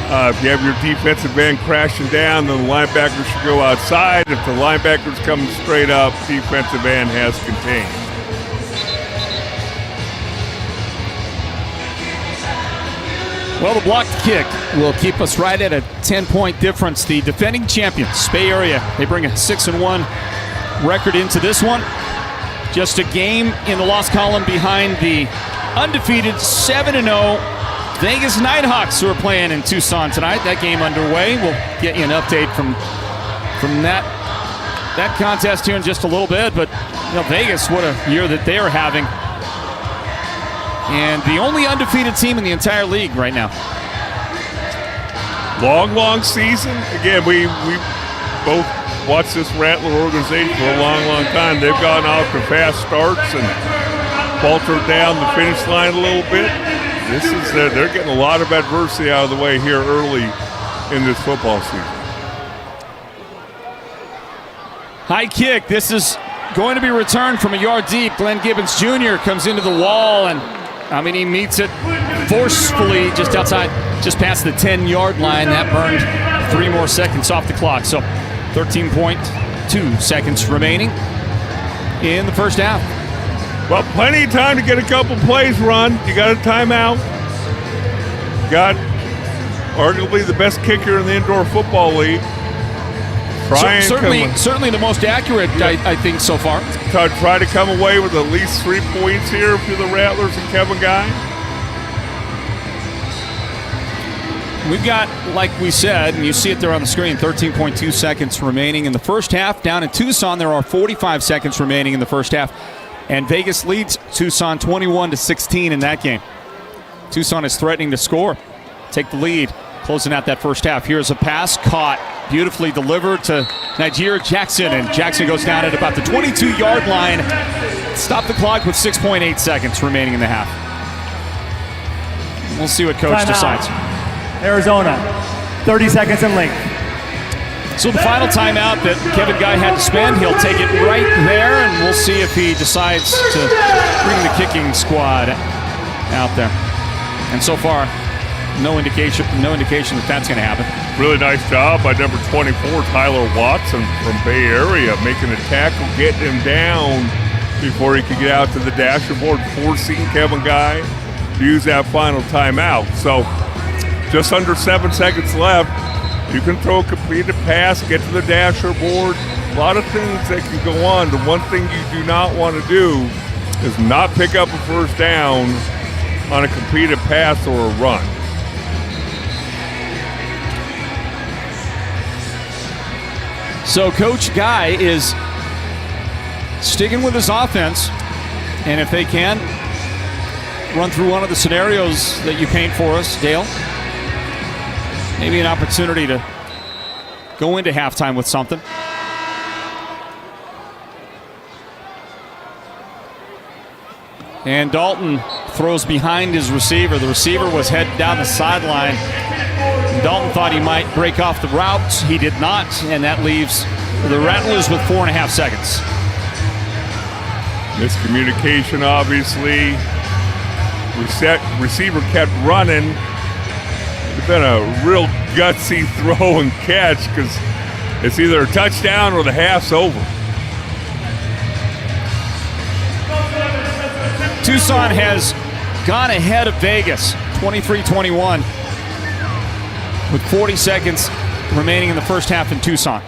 If you have your defensive end crashing down, then the linebacker should go outside. If the linebacker's coming straight up, defensive end has contained. Well, the blocked kick will keep us right at a 10-point difference. The defending champions, Bay Area, they bring a 6-1 record into this one. Just a game in the loss column behind the undefeated 7-0 Vegas Nighthawks, who are playing in Tucson tonight. That game underway. We'll get you an update from that contest here in just a little bit. But Vegas, what a year that they are having. And the only undefeated team in the entire league right now. Long season. Again, we both watched this Rattler organization for a long time. They've gotten off to fast starts and faltered down the finish line a little bit. They're getting a lot of adversity out of the way here early in this football season. High kick. This is going to be returned from a yard deep. Glenn Gibbons Jr. comes into the wall, and he meets it forcefully just outside, just past the 10-yard line. That burned 3 more seconds off the clock. So 13.2 seconds remaining in the first half. Well, plenty of time to get a couple plays run. You got a timeout. You got arguably the best kicker in the indoor football league. Certainly the most accurate, I think, so far. Try to come away with at least 3 points here for the Rattlers and Kevin Guy. We've got, like we said, and you see it there on the screen, 13.2 seconds remaining in the first half. Down in Tucson, there are 45 seconds remaining in the first half. And Vegas leads Tucson 21-16 in that game. Tucson is threatening to score, take the lead, closing out that first half. Here's a pass caught beautifully delivered to Nigeria Jackson, and Jackson goes down at about the 22-yard line. Stop the clock with 6.8 seconds remaining in the half. We'll see what coach decides. Arizona, 30 seconds in length. So the final timeout that Kevin Guy had to spend, he'll take it right there, and we'll see if he decides to bring the kicking squad out there. And so far, no indication that that's going to happen. Really nice job by number 24, Tyler Watson from Bay Area, making a tackle, getting him down before he could get out to the dasher board, forcing Kevin Guy to use that final timeout. So just under 7 seconds left. You can throw a completed pass, get to the dasher board. A lot of things that can go on. The one thing you do not want to do is not pick up a first down on a completed pass or a run. So Coach Guy is sticking with his offense, and if they can, run through one of the scenarios that you paint for us, Dale. Maybe an opportunity to go into halftime with something. And Dalton throws behind his receiver. The receiver was headed down the sideline. Dalton thought he might break off the route. He did not, and that leaves the Rattlers with 4.5 seconds. Miscommunication, obviously. Receiver kept running. It's been a real gutsy throw and catch because it's either a touchdown or the half's over. Tucson has gone ahead of Vegas, 23-21, with 40 seconds remaining in the first half in Tucson.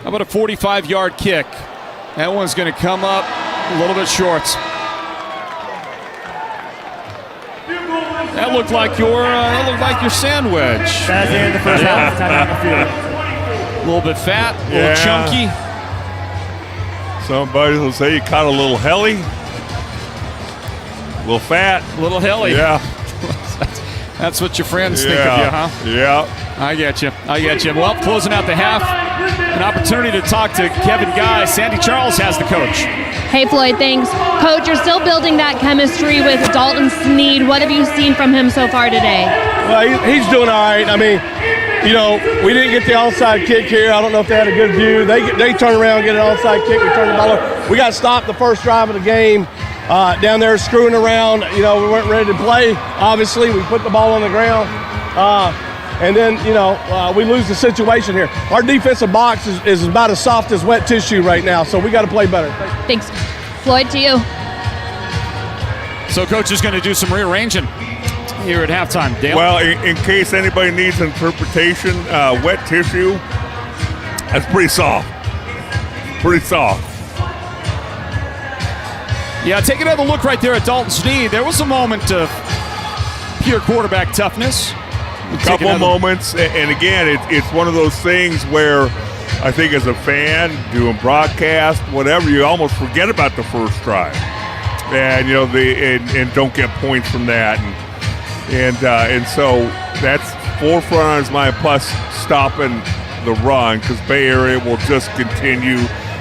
How about a 45-yard kick? That one's going to come up a little bit short. That looked like your sandwich. That's the end of the first half. Time out the field. A little bit fat, a little chunky. Somebody will say you caught a little heli. A little fat. A little heli. Yeah. That's what your friends think of you, huh? Yeah. I get you. Well, closing out the half, an opportunity to talk to Kevin Guy. Sandy Charles has the coach. Hey, Floyd, thanks. Coach, you're still building that chemistry with Dalton Sneed. What have you seen from him so far today? Well, he's doing all right. I mean, you know, we didn't get the onside kick here. I don't know if they had a good view. They turn around and get an onside kick. We turn the ball over. We got stopped the first drive of the game down there screwing around. You know, we weren't ready to play. Obviously, we put the ball on the ground. And then, you know, we lose the situation here. Our defensive box is about as soft as wet tissue right now, so we got to play better. Thanks. Floyd, to you. So Coach is going to do some rearranging here at halftime. Dale? Well, in case anybody needs interpretation, wet tissue, that's pretty soft. Pretty soft. Yeah, take another look right there at Dalton Sneed. There was a moment of pure quarterback toughness. Couple moments, and again, it's one of those things where I think as a fan, doing broadcast, whatever, you almost forget about the first drive, and you know and don't get points from that, and so that's forefront on his mind. Plus stopping the run because Bay Area will just continue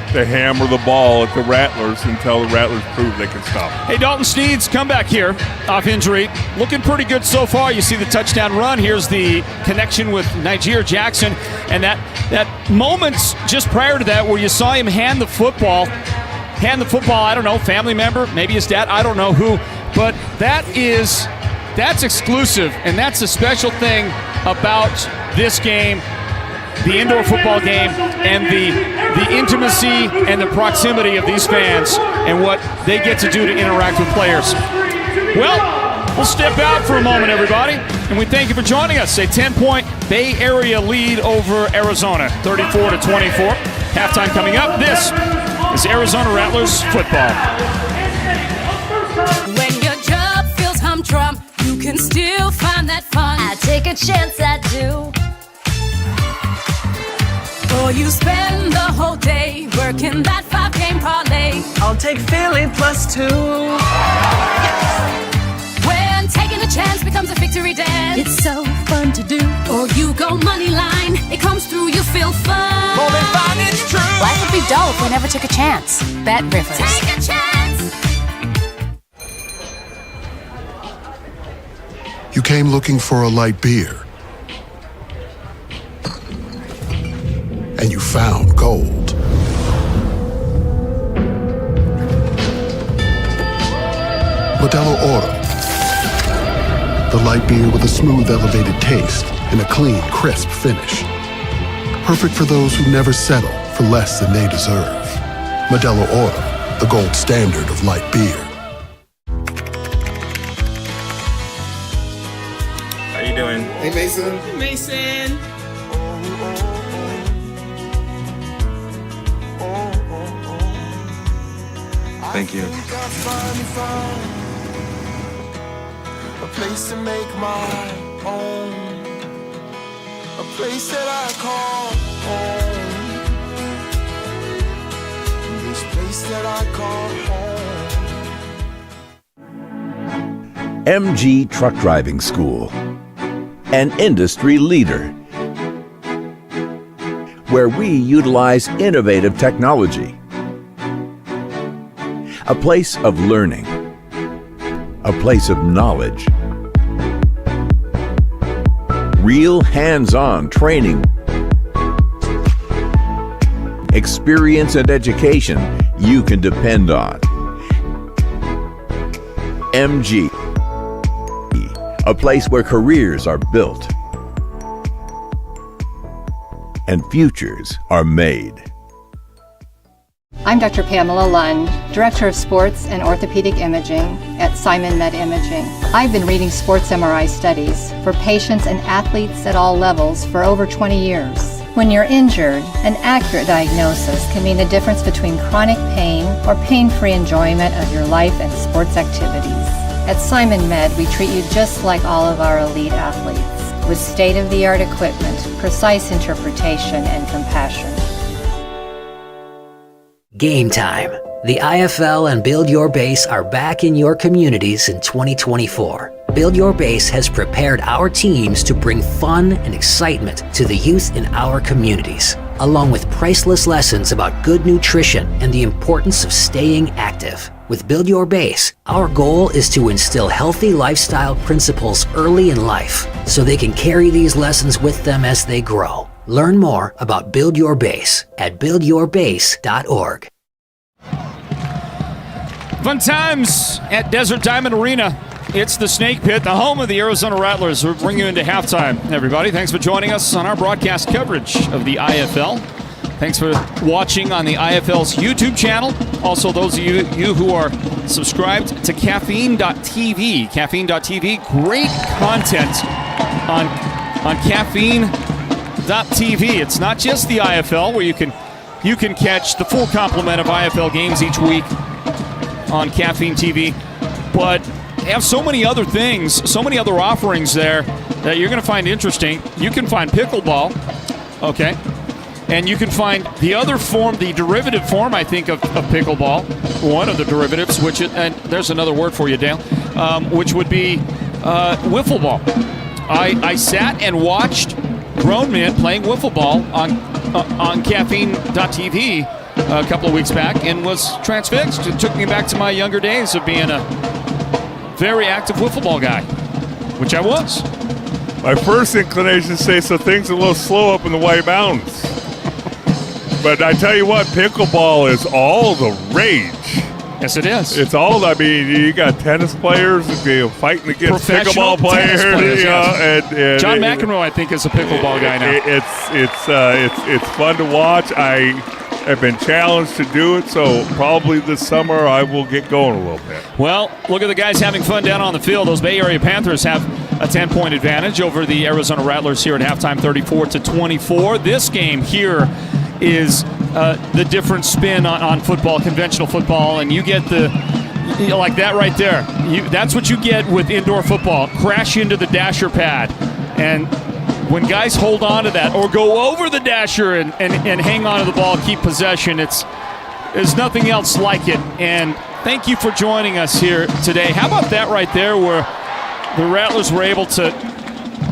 to hammer the ball at the Rattlers until the Rattlers prove they can stop. Hey, Dalton Sneed's comeback here off injury. Looking pretty good so far. You see the touchdown run. Here's the connection with Nigeria Jackson. And that moment just prior to that where you saw him hand the football, I don't know, family member, maybe his dad, I don't know who. But that's exclusive, and that's a special thing about this game, the indoor football game, and the intimacy and the proximity of these fans and what they get to do to interact with players. Well, we'll step out for a moment, everybody, and we thank you for joining us. A 10-point Bay Area lead over Arizona, 34-24. Halftime coming up. This is Arizona Rattlers football. When your job feels humdrum, you can still find that fun. I take a chance, I do. Or you spend the whole day working that 5-game parlay. I'll take Philly +2. When taking a chance becomes Life would be dull if we never took a chance. Bet Rivers. Take a chance. You came looking for a light beer. And you found gold. Modelo Oro. The light beer with a smooth, elevated taste and a clean, crisp finish. Perfect for those who never settle for less than they deserve. Modelo Oro, the gold standard of light beer. How you doing? Hey, Mason. Mason. Thank you. A place to make my own. A place that I call home. This place that I call home. MG Truck Driving School, an industry leader, where we utilize innovative technology. A place of learning, a place of knowledge, real hands-on training, experience and education you can depend on. MG, a place where careers are built and futures are made. I'm Dr. Pamela Lund, Director of Sports and Orthopedic Imaging at Simon Med Imaging. I've been reading sports MRI studies for patients and athletes at all levels for over 20 years. When you're injured, an accurate diagnosis can mean the difference between chronic pain or pain-free enjoyment of your life and sports activities. At Simon Med, we treat you just like all of our elite athletes, with state-of-the-art equipment, precise interpretation, and compassion. Game time. The IFL and Build Your Base are back in your communities in 2024. Build Your Base has prepared our teams to bring fun and excitement to the youth in our communities, along with priceless lessons about good nutrition and the importance of staying active. With Build Your Base, our goal is to instill healthy lifestyle principles early in life so they can carry these lessons with them as they grow. Learn more about Build Your Base at buildyourbase.org. Fun times at Desert Diamond Arena. It's the Snake Pit, the home of the Arizona Rattlers. We're bringing you into halftime, everybody. Thanks for joining us on our broadcast coverage of the IFL. Thanks for watching on the IFL's YouTube channel. Also, those of you who are subscribed to Caffeine.tv. Caffeine.tv, great content on Caffeine.tv. It's not just the IFL, where you can catch the full complement of IFL games each week on Caffeine TV, but have so many other things, so many other offerings there that you're going to find interesting. You can find pickleball, okay, and you can find the other form, the derivative form, I think, of pickleball, one of the derivatives, and there's another word for you, Dale, which would be wiffle ball. I sat and watched grown men playing wiffle ball on Caffeine.tv a couple of weeks back and was transfixed. It took me back to my younger days of being a very active wiffle ball guy, which I was. My first inclination to say, so things are a little slow up in the White Mountains. But I tell you what, pickleball is all the rage. Yes, it is. It's all, I mean, you got tennis players fighting against pickleball players. Yes. And John McEnroe, I think, is a pickleball guy now. It's fun to watch. I have been challenged to do it, so probably this summer I will get going a little bit. Well, look at the guys having fun down on the field. Those Bay Area Panthers have a 10-point advantage over the Arizona Rattlers here at halftime, 34-24. This game here is the different spin on football, conventional football, and you get like that right there. That's what you get with indoor football. Crash into the dasher pad, and when guys hold on to that or go over the dasher and hang on to the ball, keep possession, there's nothing else like it. And thank you for joining us here today. How about that right there, where the Rattlers were able to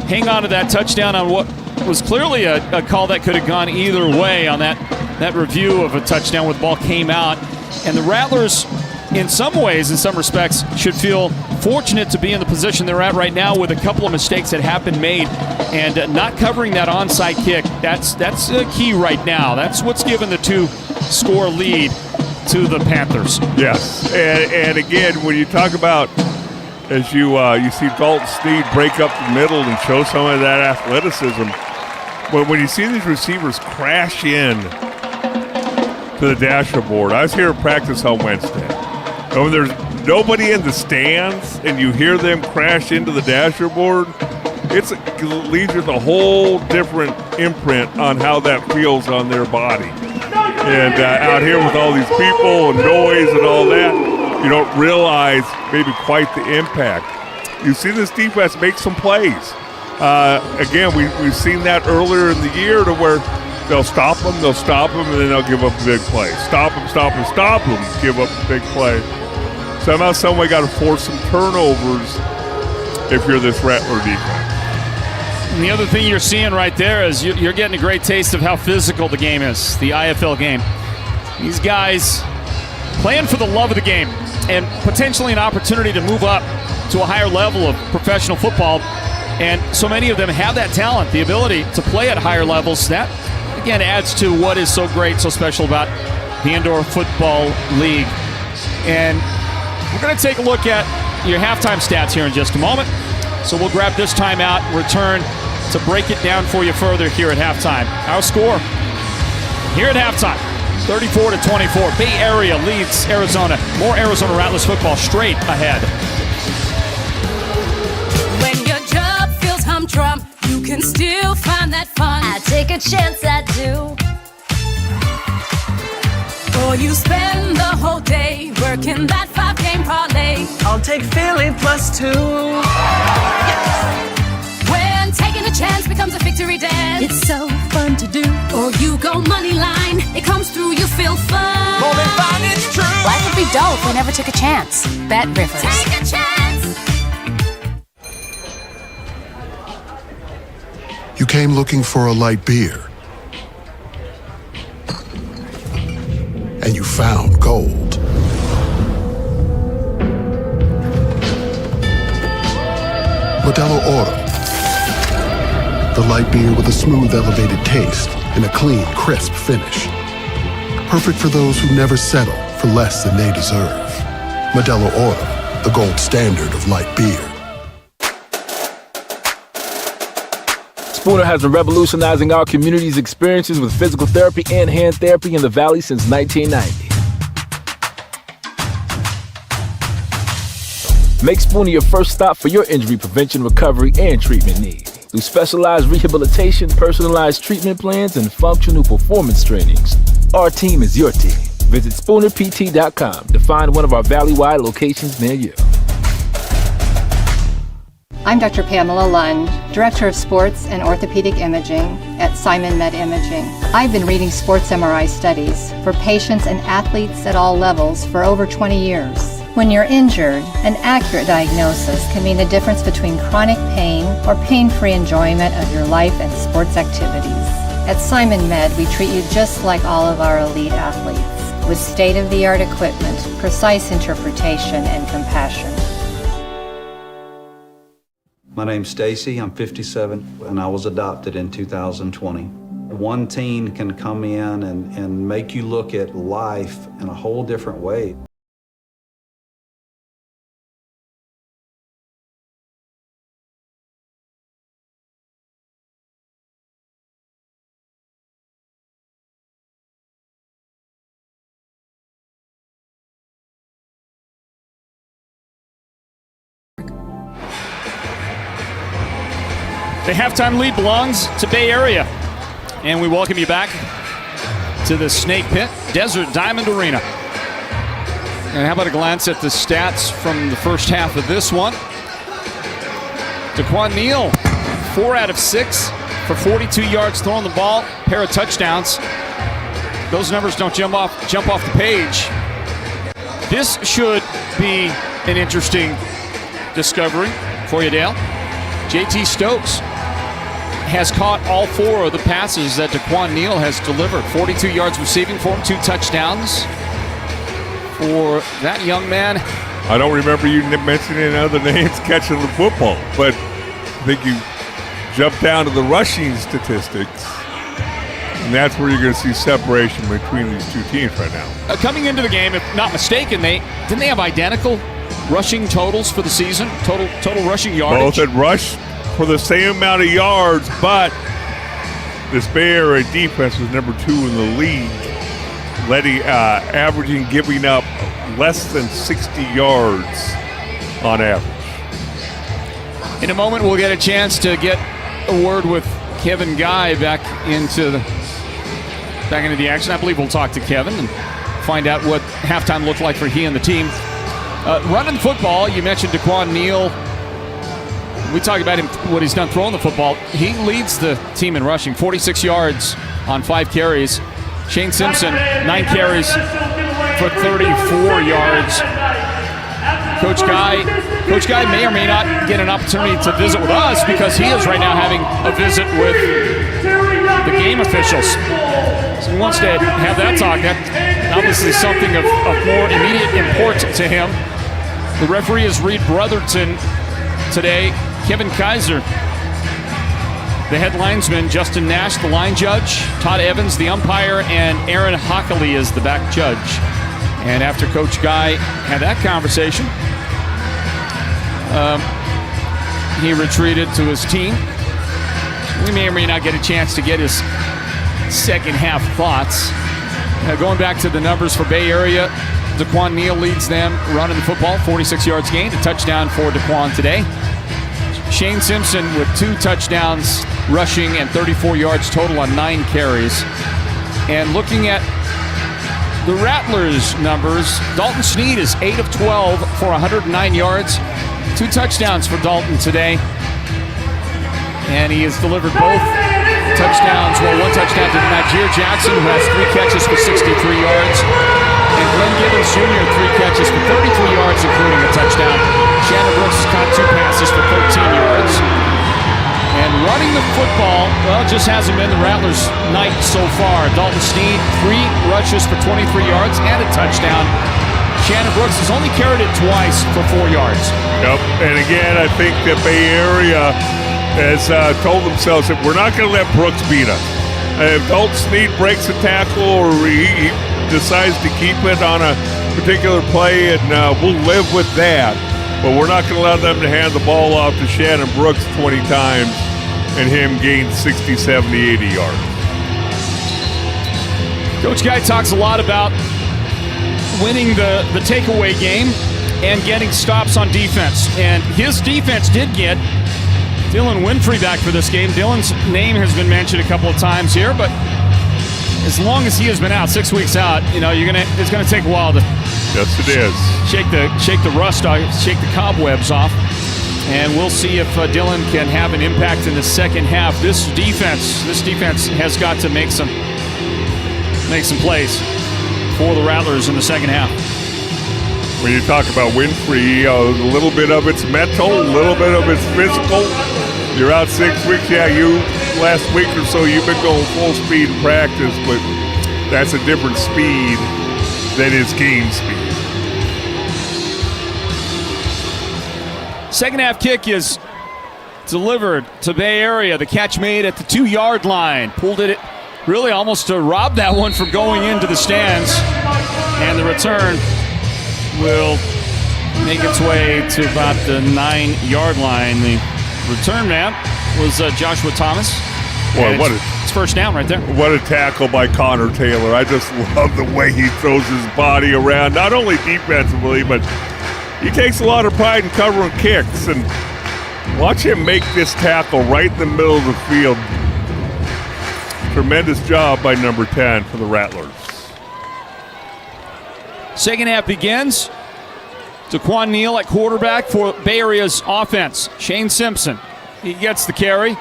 hang on to that touchdown on what was clearly a call that could have gone either way on that review of a touchdown where the ball came out. And the Rattlers, in some ways, in some respects, should feel fortunate to be in the position they're at right now with a couple of mistakes that have been made. And not covering that onside kick, that's key right now. That's what's given the 2-score lead to the Panthers. Yes, and again, when you talk about, as you see Dalton Sneed break up the middle and show some of that athleticism, when you see these receivers crash in to the dashboard. I was here at practice on Wednesday. And when there's nobody in the stands and you hear them crash into the dashboard, it leaves you with a whole different imprint on how that feels on their body. And out here with all these people and noise and all that, you don't realize maybe quite the impact. You see this defense make some plays. Again, we've seen that earlier in the year to where they'll stop them, and then they'll give up a big play. Stop them, give up a big play. Somehow, some way got to force some turnovers if you're this Rattler defense. And the other thing you're seeing right there is you're getting a great taste of how physical the game is, the IFL game. These guys playing for the love of the game and potentially an opportunity to move up to a higher level of professional football. And so many of them have that talent, the ability to play at higher levels. That, again, adds to what is so great, so special about the Indoor Football League. And we're going to take a look at your halftime stats here in just a moment. So we'll grab this timeout, return to break it down for you further here at halftime. Our score here at halftime, 34-24. Bay Area leads Arizona. More Arizona Rattlers football straight ahead. When your job feels humdrum, you can still find that fun. I take a chance, I do. Or you spend the whole day working that 5-game parlay. I'll take Philly +2. When taking a chance becomes a victory dance, it's so fun to do. Or you go money line, it comes through, you feel fun. More than fun, it's true. Life would be dull if we never took a chance. Bet Rivers. Take a chance. You came looking for a light beer, and you found gold. Modelo Oro, the light beer with a smooth, elevated taste and a clean, crisp finish. Perfect for those who never settle for less than they deserve. Modelo Oro, the gold standard of light beer. Spooner has been revolutionizing our community's experiences with physical therapy and hand therapy in the Valley since 1990. Make Spooner your first stop for your injury prevention, recovery, and treatment needs. Through specialized rehabilitation, personalized treatment plans, and functional performance trainings, our team is your team. Visit SpoonerPT.com to find one of our Valley-wide locations near you. I'm Dr. Pamela Lund, Director of Sports and Orthopedic Imaging at Simon Med Imaging. I've been reading sports MRI studies for patients and athletes at all levels for over 20 years. When you're injured, an accurate diagnosis can mean the difference between chronic pain or pain-free enjoyment of your life and sports activities. At Simon Med, we treat you just like all of our elite athletes, with state-of-the-art equipment, precise interpretation, and compassion. My name's Stacy, I'm 57, and I was adopted in 2020. One teen can come in and make you look at life in a whole different way. The halftime lead belongs to Bay Area. And we welcome you back to the Snake Pit, Desert Diamond Arena. And how about a glance at the stats from the first half of this one? Daquan Neal, 4 out of 6 for 42 yards throwing the ball, pair of touchdowns. Those numbers don't jump off the page. This should be an interesting discovery for you, Dale. JT Stokes, has caught all 4 of the passes that DeQuan Neal has delivered. 42 yards receiving for him, 2 touchdowns for that young man. I don't remember you mentioning other names catching the football, but I think you jump down to the rushing statistics, and that's where you're going to see separation between these two teams right now. Coming into the game, if not mistaken, didn't they have identical rushing totals for the season? Total rushing yardage? Both had rushed for the same amount of yards, but this Bay Area defense was number 2 in the league, averaging giving up less than 60 yards on average. In a moment, we'll get a chance to get a word with Kevin Guy back into the action. I believe we'll talk to Kevin and find out what halftime looked like for he and the team. Running football, you mentioned DeQuan Neal. We talked about him, what he's done throwing the football. He leads the team in rushing, 46 yards on 5 carries. Shane Simpson, 9 carries for 34 yards. Coach Guy may or may not get an opportunity to visit with us because he is right now having a visit with the game officials. So he wants to have that talk. That's obviously something of more immediate import to him. The referee is Reed Brotherton today. Kevin Kaiser, the head linesman, Justin Nash, the line judge, Todd Evans, the umpire, and Aaron Hockley is the back judge. And after Coach Guy had that conversation, he retreated to his team. We may or may not get a chance to get his second half thoughts. Going back to the numbers for Bay Area, DeQuan Neal leads them running the football, 46 yards gained, a touchdown for DeQuan today. Shane Simpson with 2 touchdowns rushing and 34 yards total on 9 carries. And looking at the Rattlers numbers, Dalton Snead is 8 of 12 for 109 yards. 2 touchdowns for Dalton today. And he has delivered both touchdowns. Well, 1 touchdown to Najir Jackson, who has 3 catches for 63 yards. And Glenn Gibbons Jr., 3 catches for 33 yards, including a touchdown. Shannon Brooks caught 2 passes for 13 yards. And running the football, well, it just hasn't been the Rattlers' night so far. Dalton Snead, 3 rushes for 23 yards and a touchdown. Shannon Brooks has only carried it twice for 4 yards. Yep, and again, I think the Bay Area has told themselves that we're not going to let Brooks beat us. If Dalton Snead breaks a tackle or he decides to keep it on a particular play, and we'll live with that. But we're not going to allow them to hand the ball off to Shannon Brooks 20 times and him gain 60, 70, 80 yards. Coach Guy talks a lot about winning the takeaway game and getting stops on defense. And his defense did get Dylan Winfrey back for this game. Dylan's name has been mentioned a couple of times here, but as long as he has been out, 6 weeks out, it's gonna take a while to shake the rust off, shake the cobwebs off, and we'll see if Dylan can have an impact in the second half. This defense has got to make some plays for the Rattlers in the second half. When you talk about Winfrey, a little bit of it's mental, a little bit of it's physical. You're out 6 weeks. Yeah, last week or so you've been going full speed in practice, but that's a different speed than his game speed. Second half kick is delivered to Bay Area. The catch made at the 2-yard line. Pulled it really almost to rob that one from going into the stands. And the return will make its way to about the 9-yard line. The return man was Joshua Thomas. Boy, it's first down right there. What a tackle by Connor Taylor. I just love the way he throws his body around, not only defensively, but he takes a lot of pride in covering kicks. And watch him make this tackle right in the middle of the field. Tremendous job by number 10 for the Rattlers. Second half begins. DeQuan Neal at quarterback for Bay Area's offense. Shane Simpson, he gets the carry,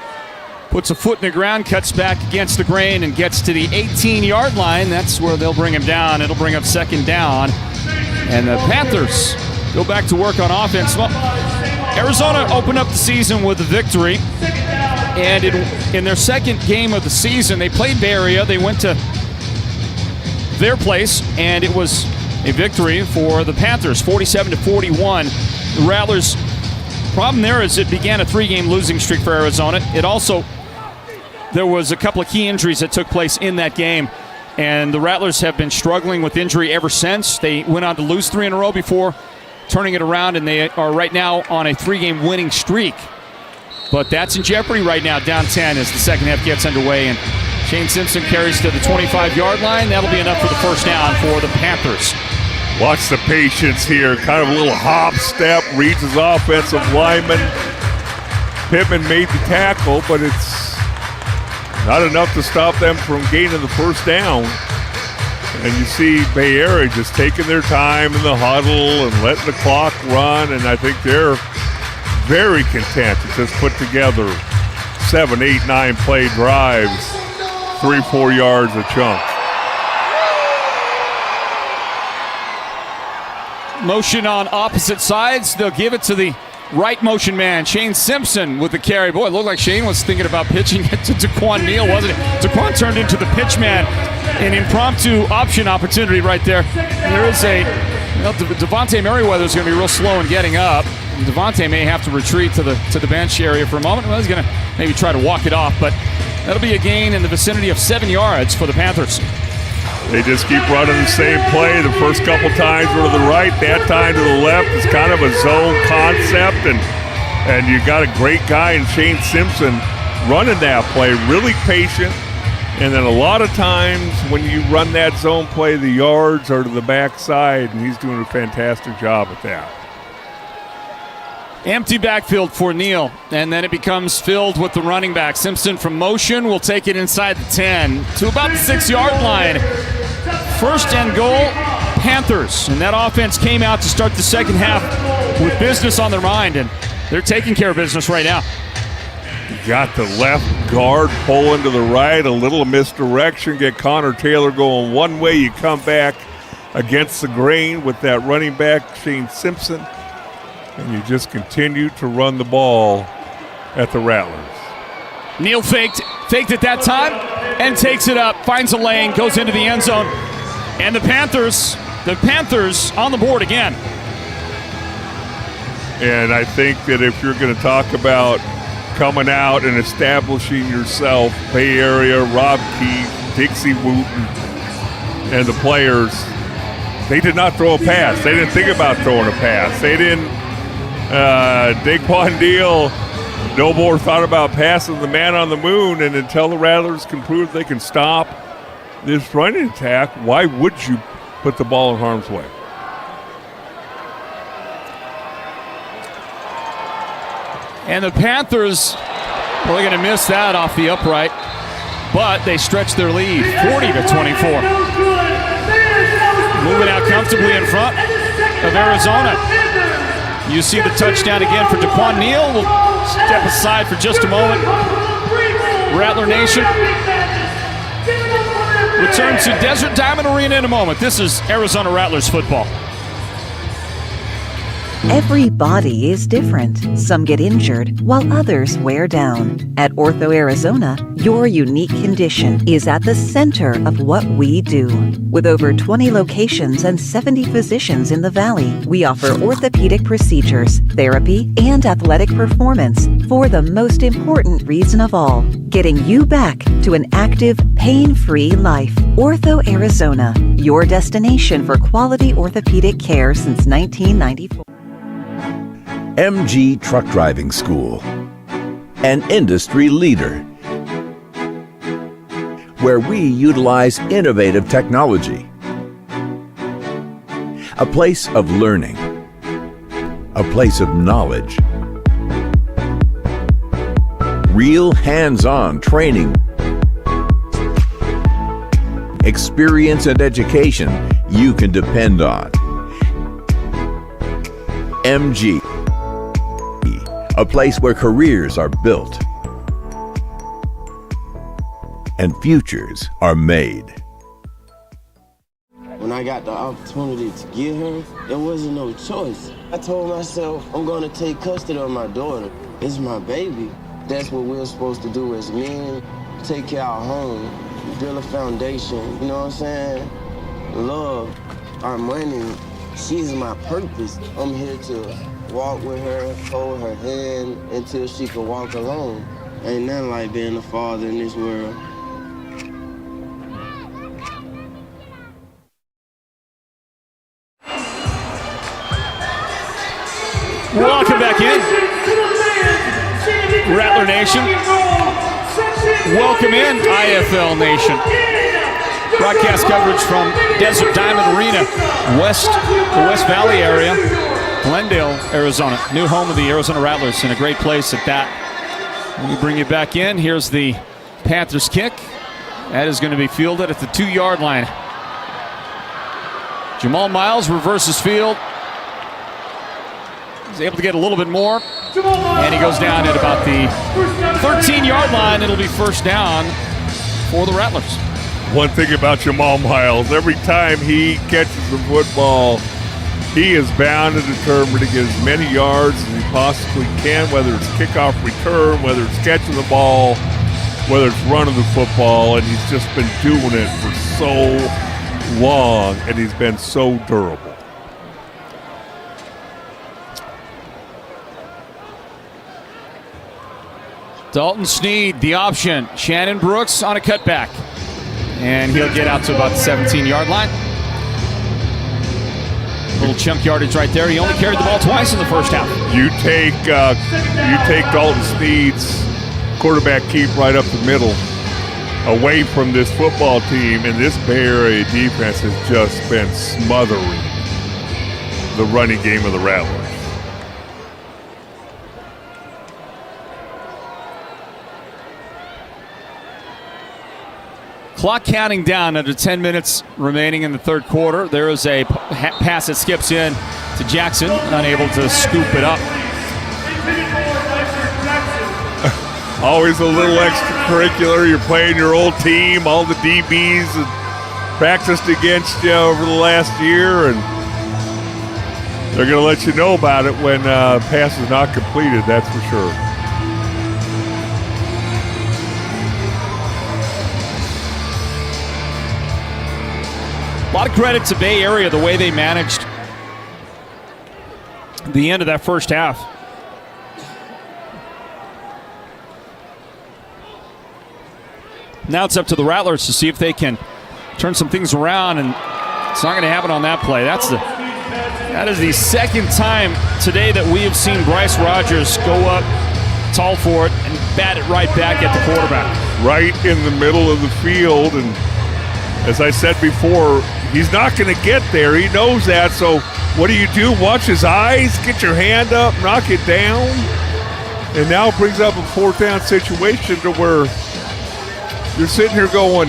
puts a foot in the ground, cuts back against the grain, and gets to the 18-yard line. That's where they'll bring him down. It'll bring up second down. And the Panthers go back to work on offense. Well, Arizona opened up the season with a victory. And in their second game of the season, they played Bay Area. They went to their place, and it was a victory for the Panthers, 47-41. The Rattlers, problem there is it began a 3-game losing streak for Arizona. There was a couple of key injuries that took place in that game, and the Rattlers have been struggling with injury ever since. They went on to lose 3 in a row before turning it around, and they are right now on a 3-game winning streak. But that's in jeopardy right now, down 10 as the second half gets underway. And Shane Simpson carries to the 25-yard line. That'll be enough for the first down for the Panthers. Watch the patience here. Kind of a little hop step. Reads his offensive lineman. Pittman made the tackle, but it's not enough to stop them from gaining the first down. And you see Bay Area just taking their time in the huddle and letting the clock run. And I think they're very content to just put together 7, 8, 9 play drives, 3-4 yards a chunk. Motion on opposite sides. They'll give it to the right motion man, Shane Simpson, with the carry. Boy, it looked like Shane was thinking about pitching it to Daquan Neal, wasn't it? Daquan turned into the pitch man. An impromptu option opportunity right there. There is Devontae Merriweather's going to be real slow in getting up. Devontae may have to retreat to the bench area for a moment. Well, he's going to maybe try to walk it off, but that'll be a gain in the vicinity of 7 yards for the Panthers. They just keep running the same play. The first couple times were to the right, that time to the left. It's kind of a zone concept, and you got a great guy in Shane Simpson running that play, really patient. And then a lot of times when you run that zone play, the yards are to the backside, and he's doing a fantastic job at that. Empty backfield for Neal, and then it becomes filled with the running back. Simpson from motion will take it inside the 10 to about the 6-yard line. First and goal, Panthers. And that offense came out to start the second half with business on their mind, and they're taking care of business right now. You got the left guard pulling to the right, a little misdirection, get Connor Taylor going one way, you come back against the grain with that running back, Shane Simpson. And you just continue to run the ball at the Rattlers. Neal faked it that time and takes it up, finds a lane, goes into the end zone. And the Panthers on the board again. And I think that if you're going to talk about coming out and establishing yourself, Bay Area, Rob Keith, Dixie Wooten, and the players, they did not throw a pass. They didn't think about throwing a pass. They didn't. Daquan Neal no more thought about passing the man on the moon, and until the Rattlers can prove they can stop this running attack, why would you put the ball in harm's way? And the Panthers, well, they're going to miss that off the upright, but they stretch their lead, 40-24. Moving out comfortably in front of Arizona. You see the touchdown again for Daquan Neal. We'll step aside for just a moment. Rattler Nation return to Desert Diamond Arena in a moment. This is Arizona Rattlers football. Every body is different. Some get injured, while others wear down. At Ortho Arizona, your unique condition is at the center of what we do. With over 20 locations and 70 physicians in the Valley, we offer orthopedic procedures, therapy, and athletic performance for the most important reason of all, getting you back to an active, pain-free life. Ortho Arizona, your destination for quality orthopedic care since 1994. MG Truck Driving School, an industry leader, where we utilize innovative technology. A place of learning, a place of knowledge, real hands-on training, experience and education you can depend on. MG, a place where careers are built and futures are made. When I got the opportunity to get her, there wasn't no choice. I told myself, I'm gonna take custody of my daughter. It's my baby. That's what we're supposed to do as men. Take care of our home, build a foundation, you know what I'm saying? Love, our money, she's my purpose. I'm here to walk with her, hold her hand until she can walk alone. Ain't nothing like being a father in this world. Welcome back in, Rattler Nation. Welcome in, IFL Nation. Broadcast coverage from Desert Diamond Arena, the West Valley area, Glendale, Arizona. New home of the Arizona Rattlers, and a great place at that. Let me bring you back in. Here's the Panthers kick. That is going to be fielded at the 2-yard line. Jamal Miles reverses field. He's able to get a little bit more, and he goes down at about the 13-yard line. It'll be first down for the Rattlers. One thing about Jamal Miles, every time he catches the football, he is bound and determined to get as many yards as he possibly can, whether it's kickoff return, whether it's catching the ball, whether it's running the football, and he's just been doing it for so long, and he's been so durable. Dalton Sneed, the option. Shannon Brooks on a cutback. And he'll get out to about the 17-yard line. Little chunk yardage right there. He only carried the ball twice in the first half. You take Dalton Sneed's quarterback keep right up the middle away from this football team, and this Bay Area defense has just been smothering the running game of the Rattlers. Clock counting down, under 10 minutes remaining in the third quarter. There is a pass that skips in to Jackson, unable to scoop it up. Always a little extracurricular. You're playing your old team. All the DBs have practiced against you over the last year, and they're going to let you know about it when pass is not completed, that's for sure. A lot of credit to Bay Area, the way they managed the end of that first half. Now it's up to the Rattlers to see if they can turn some things around, and it's not going to happen on that play. That is the second time today that we have seen Bryce Rogers go up tall for it and bat it right back at the quarterback. Right in the middle of the field, and as I said before, he's not going to get there. He knows that, so what do? Watch his eyes, get your hand up, knock it down, and now it brings up a fourth down situation to where you're sitting here going,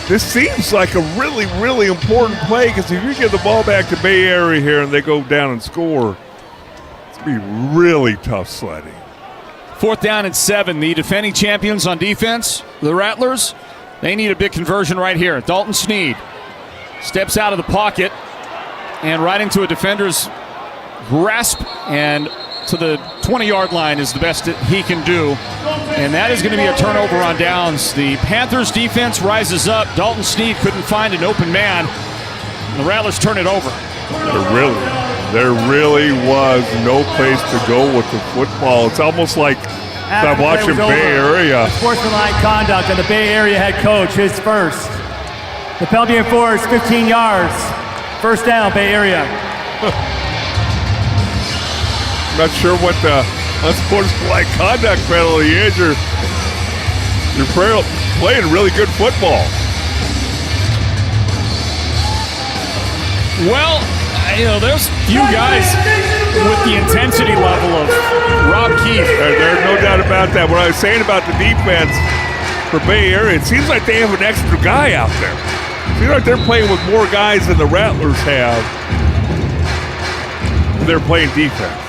this seems like a really, really important play, because if you get the ball back to Bay Area here and they go down and score, it's going to be really tough sledding. 4th down and 7. The defending champions on defense, the Rattlers, they need a big conversion right here. Dalton Sneed steps out of the pocket and right into a defender's grasp, and to the 20-yard line is the best that he can do. And that is going to be a turnover on downs. The Panthers defense rises up. Dalton Sneed couldn't find an open man. And the Rattlers turn it over. There really was no place to go with the football. It's almost like I'm watching Bay Area. Sportsmanlike conduct on the Bay Area head coach, his first. The penalty enforced, 15 yards. First down, Bay Area. I'm not sure what the unsportsmanlike conduct penalty is. You're playing really good football. Well, there's few guys with the intensity level of Rob Keefe. There's no doubt about that. What I was saying about the defense for Bay Area, it seems like they have an extra guy out there. It seems like they're playing with more guys than the Rattlers have. They're playing defense.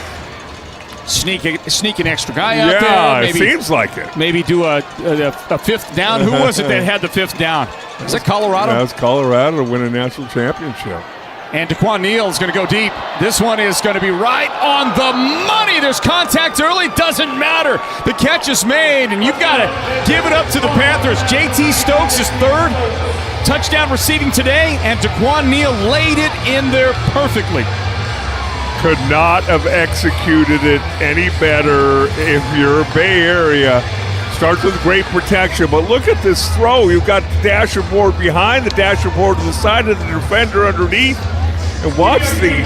Sneak an extra guy out there. Yeah, it seems like it. Maybe do a 5th down. Who was it that had the 5th down? Is that Colorado? Yeah, it's Colorado to win a national championship. And DeQuan Neal is going to go deep. This one is going to be right on the money There's contact early. Doesn't matter. The catch is made, and you've got to give it up to the Panthers. J.T. Stokes is third touchdown receiving today, and DeQuan Neal laid it in there perfectly. Could not have executed it any better if you're Bay Area. Starts with great protection, but look at this throw. You've got the dasher board behind, the dasher board to the side of the defender underneath. And watch the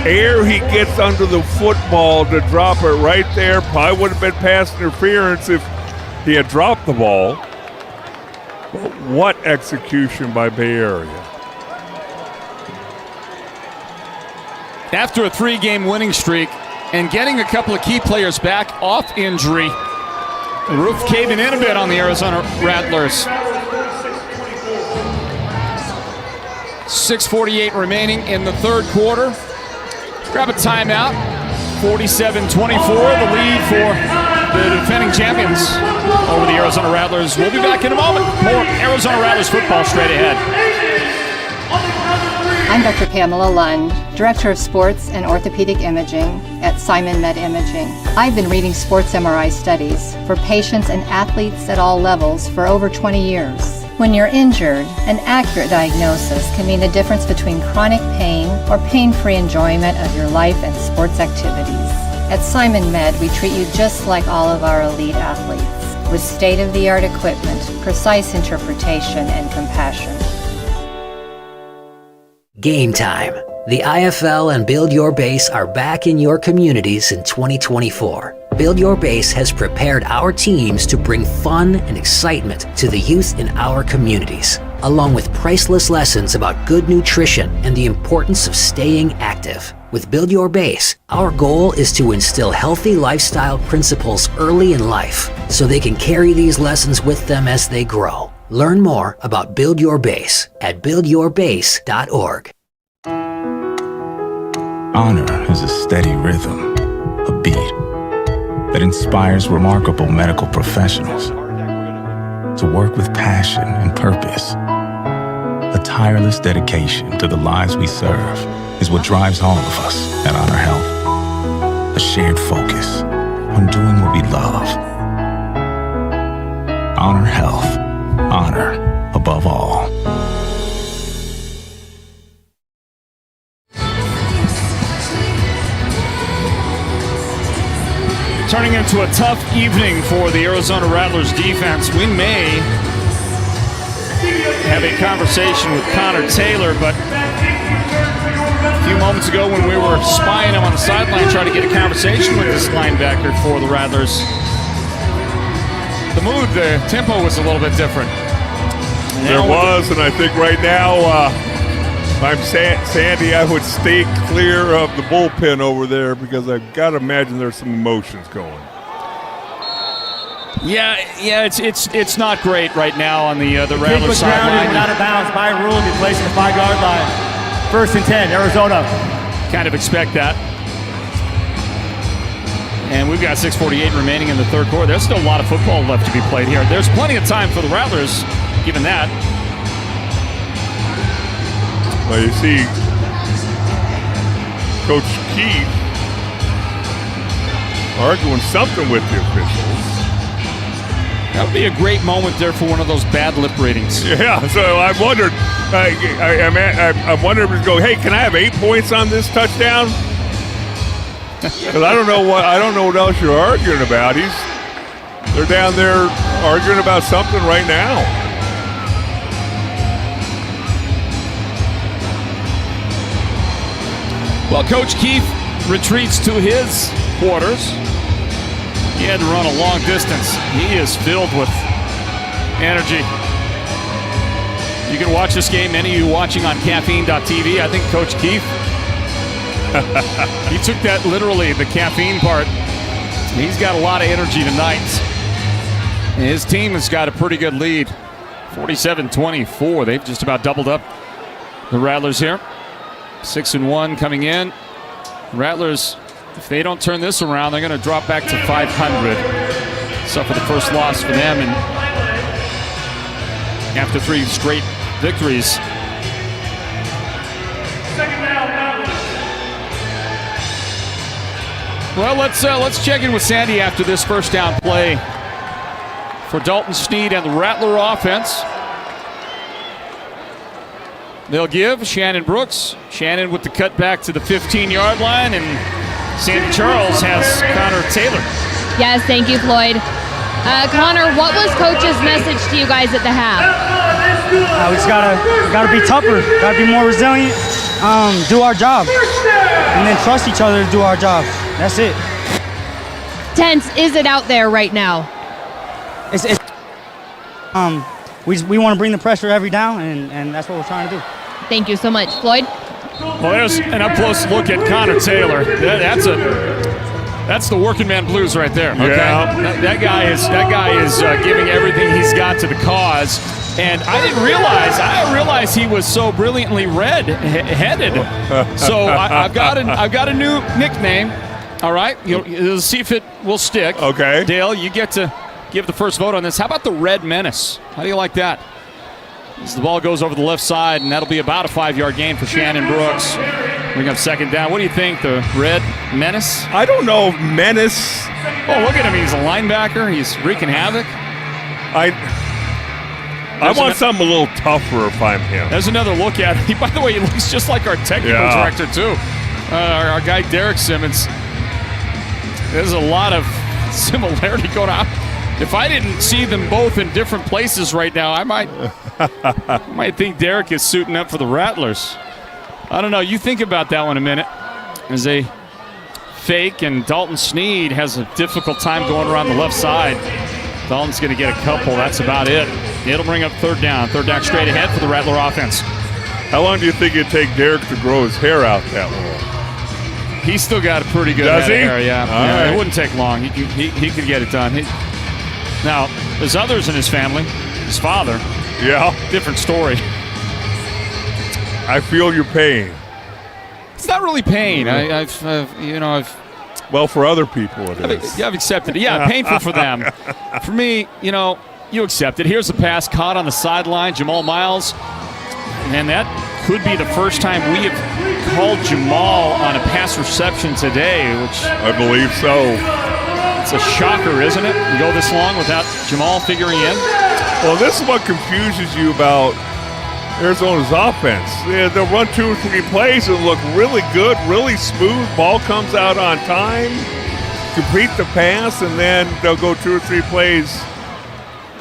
air he gets under the football to drop it right there. Probably would have been pass interference if he had dropped the ball. But what execution by Bay Area. After a 3-game winning streak and getting a couple of key players back off injury, the roof caving in a bit on the Arizona Rattlers. 6:48 remaining in the third quarter. Grab a timeout. 47-24, the lead for the defending champions over the Arizona Rattlers. We'll be back in a moment. More Arizona Rattlers football straight ahead. I'm Dr. Pamela Lund, Director of Sports and Orthopedic Imaging at Simon Med Imaging. I've been reading sports MRI studies for patients and athletes at all levels for over 20 years. When you're injured, an accurate diagnosis can mean the difference between chronic pain or pain-free enjoyment of your life and sports activities. At Simon Med, we treat you just like all of our elite athletes, with state-of-the-art equipment, precise interpretation, and compassion. Game time. The IFL and Build Your Base are back in your communities in 2024. Build Your Base has prepared our teams to bring fun and excitement to the youth in our communities, along with priceless lessons about good nutrition and the importance of staying active. With Build Your Base, our goal is to instill healthy lifestyle principles early in life so they can carry these lessons with them as they grow. Learn more about Build Your Base at buildyourbase.org. Honor is a steady rhythm, a beat that inspires remarkable medical professionals to work with passion and purpose. A tireless dedication to the lives we serve is what drives all of us at Honor Health. A shared focus on doing what we love. Honor Health. Honor above all. Turning into a tough evening for the Arizona Rattlers defense. We may have a conversation with Connor Taylor, but a few moments ago when we were spying him on the sideline, trying to get a conversation with this linebacker for the Rattlers, the tempo was a little bit different. There was, and I think right now, if I'm Sandy, I would stay clear of the bullpen over there because I've got to imagine there's some emotions going. Yeah, it's not great right now on the Kick Rattlers was grounded sideline. and out of bounds by rule, be placed at the 5-yard line. 1st and 10, Arizona. Kind of expect that. And we've got 6:48 remaining in the third quarter. There's still a lot of football left to be played here. There's plenty of time for the Rattlers, given that. Well, you see Coach Keith arguing something with the officials. That would be a great moment there for one of those bad lip readings. Yeah, so I wondered, I'm wondering if he's going, hey, can I have 8 points on this touchdown? Because I don't know what else you're arguing about. They're down there arguing about something right now. Well, Coach Keith retreats to his quarters. He had to run a long distance. He is filled with energy. You can watch this game, many of you watching on caffeine.tv. I think Coach Keith, he took that literally, the caffeine part. He's got a lot of energy tonight. And his team has got a pretty good lead. 47-24. They've just about doubled up the Rattlers here. 6-1 coming in. Rattlers, if they don't turn this around, they're going to drop back to 500. Suffer the first loss for them, and after 3 straight victories. Well, let's check in with Sandy after this first down play for Dalton Sneed and the Rattler offense. They'll give Shannon Brooks. Shannon with the cut back to the 15-yard line, and Sandy Charles has Connor Taylor. Yes, thank you, Floyd. Connor, what was Coach's message to you guys at the half? We just gotta be tougher, gotta be more resilient, do our job, and then trust each other to do our job. That's it. Tense is it out there right now? We want to bring the pressure every down, and that's what we're trying to do. Thank you so much, Floyd. Well, there's an up-close look at Connor Taylor. That's the working man blues right there. Okay? Yeah. That guy is giving everything he's got to the cause. And I didn't realize he was so brilliantly red-headed. So I've got a new nickname. All right, you'll see if it will stick. Okay. Dale, you get to give the first vote on this. How about the Red Menace? How do you like that? As the ball goes over the left side, and that'll be about a 5-yard gain for Shannon Brooks. Bring up second down. What do you think, the Red Menace? I don't know, Menace. Oh, look at him. He's a linebacker. He's wreaking havoc. I want something a little tougher if I'm him. There's another look at him. By the way, he looks just like our technical director, too. Our guy, Derek Simmons. There's a lot of similarity going on. If I didn't see them both in different places right now, I might think Derek is suiting up for the Rattlers. I don't know. You think about that one a minute. As they fake, and Dalton Sneed has a difficult time going around the left side. Dalton's going to get a couple. That's about it. It'll bring up third down. Third down straight ahead for the Rattler offense. How long do you think it'd take Derek to grow his hair out that long? He's still got a pretty good head of hair, yeah. Right. It wouldn't take long. He could get it done. Now, there's others in his family. His father. Yeah. Different story. I feel your pain. It's not really pain. I've Well, for other people it is. I've accepted it. Yeah, painful for them. For me, you accept it. Here's a pass caught on the sideline. Jamal Miles. And that could be the first time we have called Jamal on a pass reception today, which I believe so. It's a shocker, isn't it? You go this long without Jamal figuring in. Well, this is what confuses you about Arizona's offense. They'll run 2 or 3 plays and look really good, really smooth. Ball comes out on time, complete the pass, and then they'll go 2 or 3 plays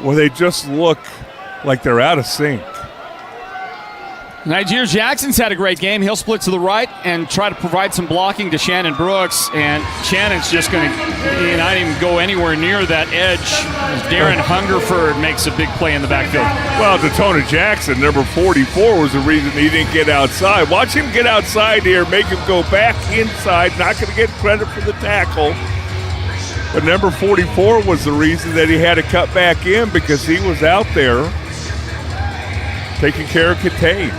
where they just look like they're out of sync. Nigeer Jackson's had a great game. He'll split to the right and try to provide some blocking to Shannon Brooks. And Shannon's just going to not even go anywhere near that edge. As Darren Hungerford makes a big play in the backfield. Well, Datona Jackson, number 44, was the reason he didn't get outside. Watch him get outside here, make him go back inside. Not going to get credit for the tackle. But number 44 was the reason that he had to cut back in, because he was out there taking care of Catane.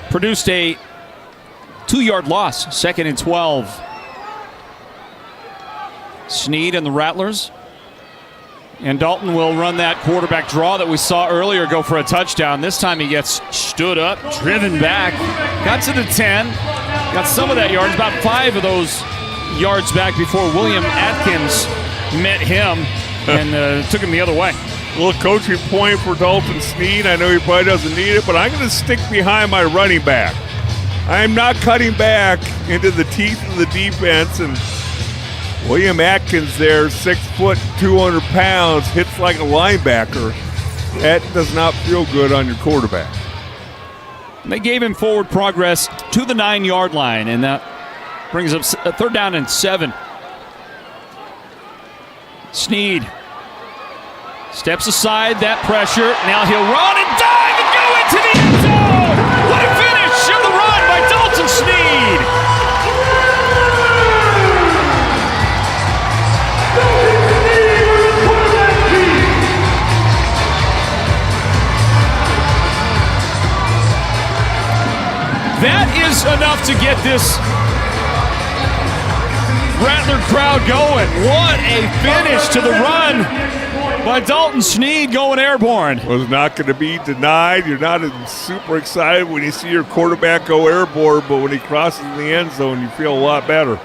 Produced a 2-yard loss, 2nd and 12. Sneed and the Rattlers. And Dalton will run that quarterback draw that we saw earlier go for a touchdown. This time he gets stood up, driven back, got to the 10, got some of that yards, about 5 of those yards back before William Atkins met him and took him the other way. A little coaching point for Dalton Sneed. I know he probably doesn't need it, but I'm going to stick behind my running back. I am not cutting back into the teeth of the defense. And William Atkins there, 6 foot, 200 pounds, hits like a linebacker. That does not feel good on your quarterback. They gave him forward progress to the 9-yard line, and that brings up a 3rd down and 7. Sneed steps aside that pressure. Now he'll run and dive and go into the end zone. What a finish of the run by Dalton Sneed. That is enough to get this Rattler crowd going. What a finish to the run by Dalton Sneed going airborne. Was not going to be denied. You're not super excited when you see your quarterback go airborne, but when he crosses the end zone, you feel a lot better.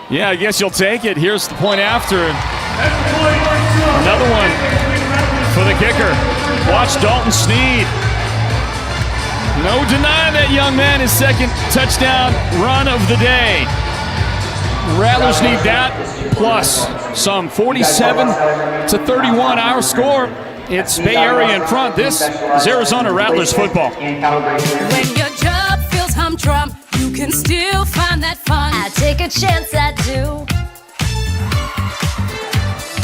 Yeah, I guess you'll take it. Here's the point after. Another one for the kicker. Watch Dalton Sneed. No denying that young man, his second touchdown run of the day. Rattlers need that plus some. 47-31 our score. It's Bay Area in front. This is Arizona Rattlers football. When your job feels humdrum, you can still find that fun. I take a chance, I do.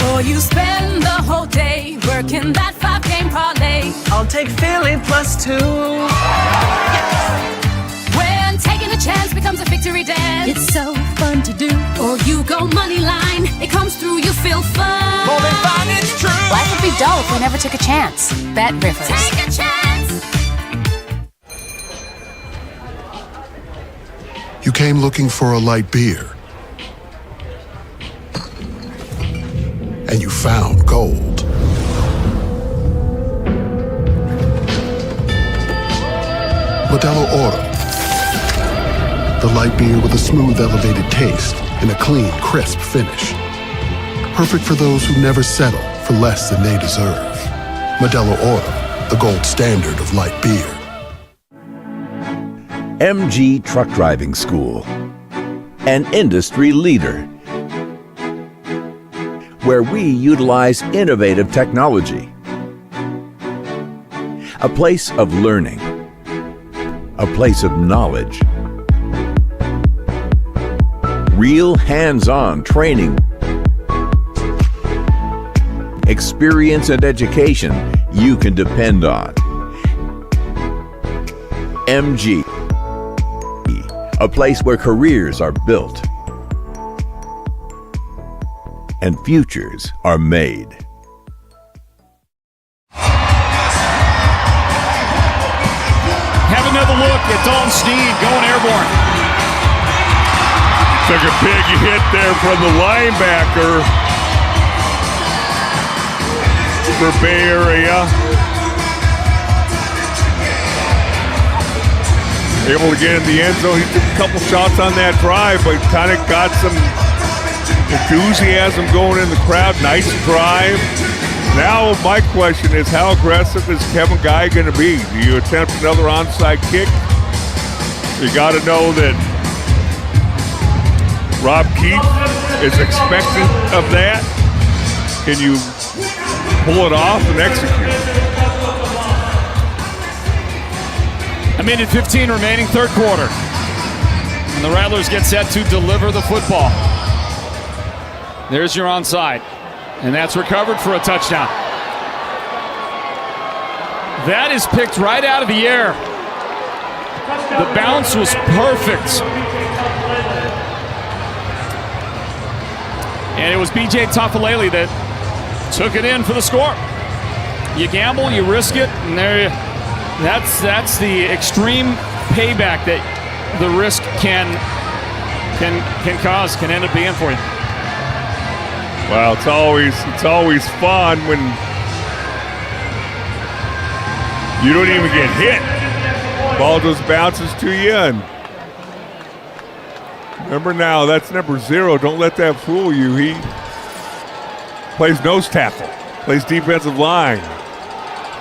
Or you spend the whole day working that 5-game parlay. I'll take Philly +2. When taking a chance becomes a victory dance, it's so fun to do. Or you go money line, it comes through, you feel fun. More than fun, it's true. Life would be dull if we never took a chance. Bet Rivers. Take a chance. You came looking for a light beer. And you found gold. Modelo Oro. The light beer with a smooth, elevated taste and a clean, crisp finish. Perfect for those who never settle for less than they deserve. Modelo Oro, the gold standard of light beer. MG Truck Driving School, an industry leader, where we utilize innovative technology. A place of learning, a place of knowledge, real hands-on training, experience and education you can depend on. MG, a place where careers are built and futures are made. Have another look at Dalton Sneed going airborne. Took a big hit there from the linebacker for Bay Area. Able to get in the end zone. He took a couple shots on that drive, but kind of got some enthusiasm going in the crowd. Nice drive. Now my question is, how aggressive is Kevin Guy going to be? Do you attempt another onside kick? You got to know that Rob Keith is expectant of that. Can you pull it off and execute? A minute 15 remaining, third quarter. And the Rattlers get set to deliver the football. There's your onside. And that's recovered for a touchdown. That is picked right out of the air. The bounce was perfect. And it was B.J. Tafalele that took it in for the score. You gamble, you risk it, and that's the extreme payback that the risk can end up being for you. Well, it's always fun when you don't even get hit. Ball just bounces to you, and remember now, that's number 0. Don't let that fool you. He plays nose tackle, plays defensive line.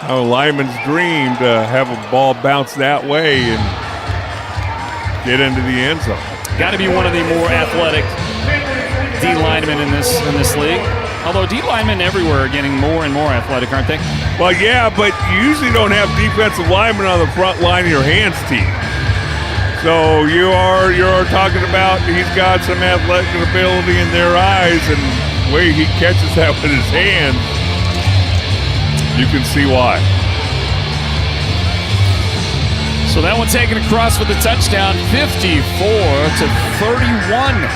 A lineman's dream to have a ball bounce that way and get into the end zone. Got to be one of the more athletic D linemen in this league. Although D linemen everywhere are getting more and more athletic, aren't they? Well, yeah, but you usually don't have defensive linemen on the front line of your hands team. So you're talking about he's got some athletic ability in their eyes, and the way he catches that with his hands, you can see why. So that one taken across with a touchdown, 54-31.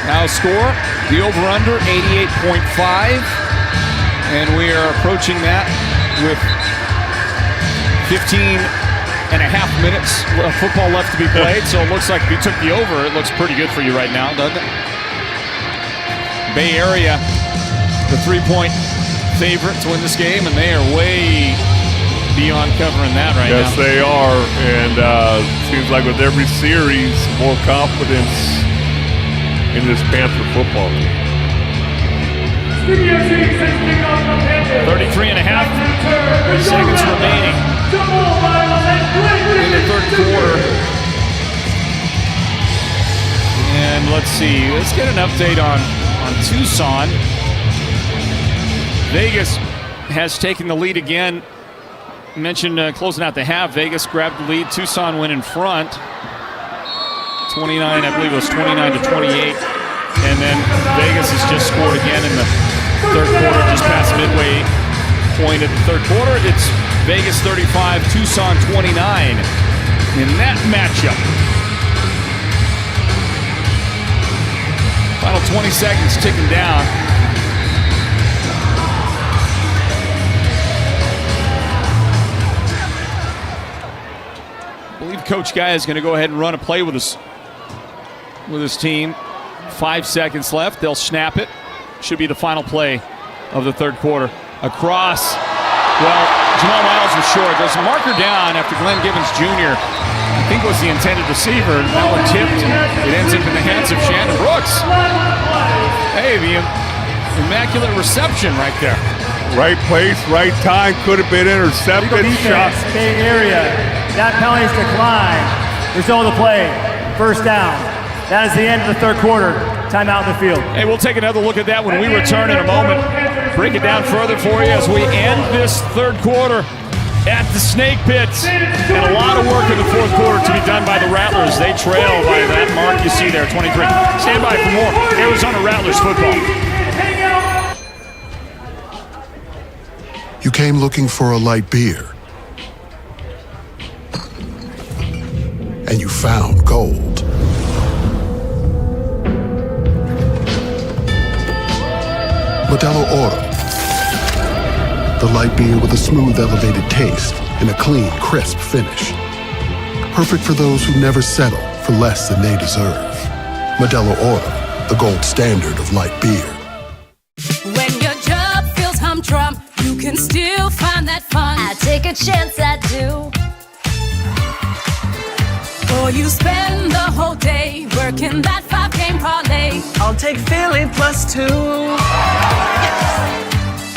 Now score, the over-under, 88.5. And we are approaching that with 15 and a half minutes of football left to be played. So it looks like if you took the over, it looks pretty good for you right now, doesn't it? Bay Area, the 3-point favorite to win this game, and they are way beyond covering that right now. Yes, they are, and seems like with every series, more confidence in this Panther football team. 33 and a half seconds remaining in the third quarter. And let's see, let's get an update on Tucson. Vegas has taken the lead again. Mentioned closing out the half. Vegas grabbed the lead. Tucson went in front. 29, I believe it was 29 to 28. And then Vegas has just scored again in the third quarter, just past midway point of the third quarter. It's Vegas 35, Tucson 29 in that matchup. Final 20 seconds ticking down. I believe Coach Guy is going to go ahead and run a play with his team. 5 seconds left. They'll snap it. Should be the final play of the third quarter. Across. Well, Jamal Miles was short. There's a marker down after Glenn Gibbons Jr. I think was the intended receiver. That one tipped. It ends up in the hands of Shannon Brooks. Hey, the immaculate reception right there. Right place, right time. Could have been intercepted. Shot. Bay Area. That penalty is declined. Result of the play. First down. That is the end of the third quarter. Timeout in the field. Hey, we'll take another look at that when we return in a moment. Break it down further for you as we end this third quarter at the Snake Pits. And a lot of work in the fourth quarter to be done by the Rattlers. They trail by that mark you see there, 23. Stand by for more Arizona Rattlers football. You came looking for a light beer. And you found gold. Modelo Oro. The light beer with a smooth, elevated taste and a clean, crisp finish. Perfect for those who never settle for less than they deserve. Modelo Oro, the gold standard of light beer. When your job feels humdrum, you can still find that fun. I take a chance, I do. Or you spend the whole day working that 5-game parlay. I'll take Philly +2.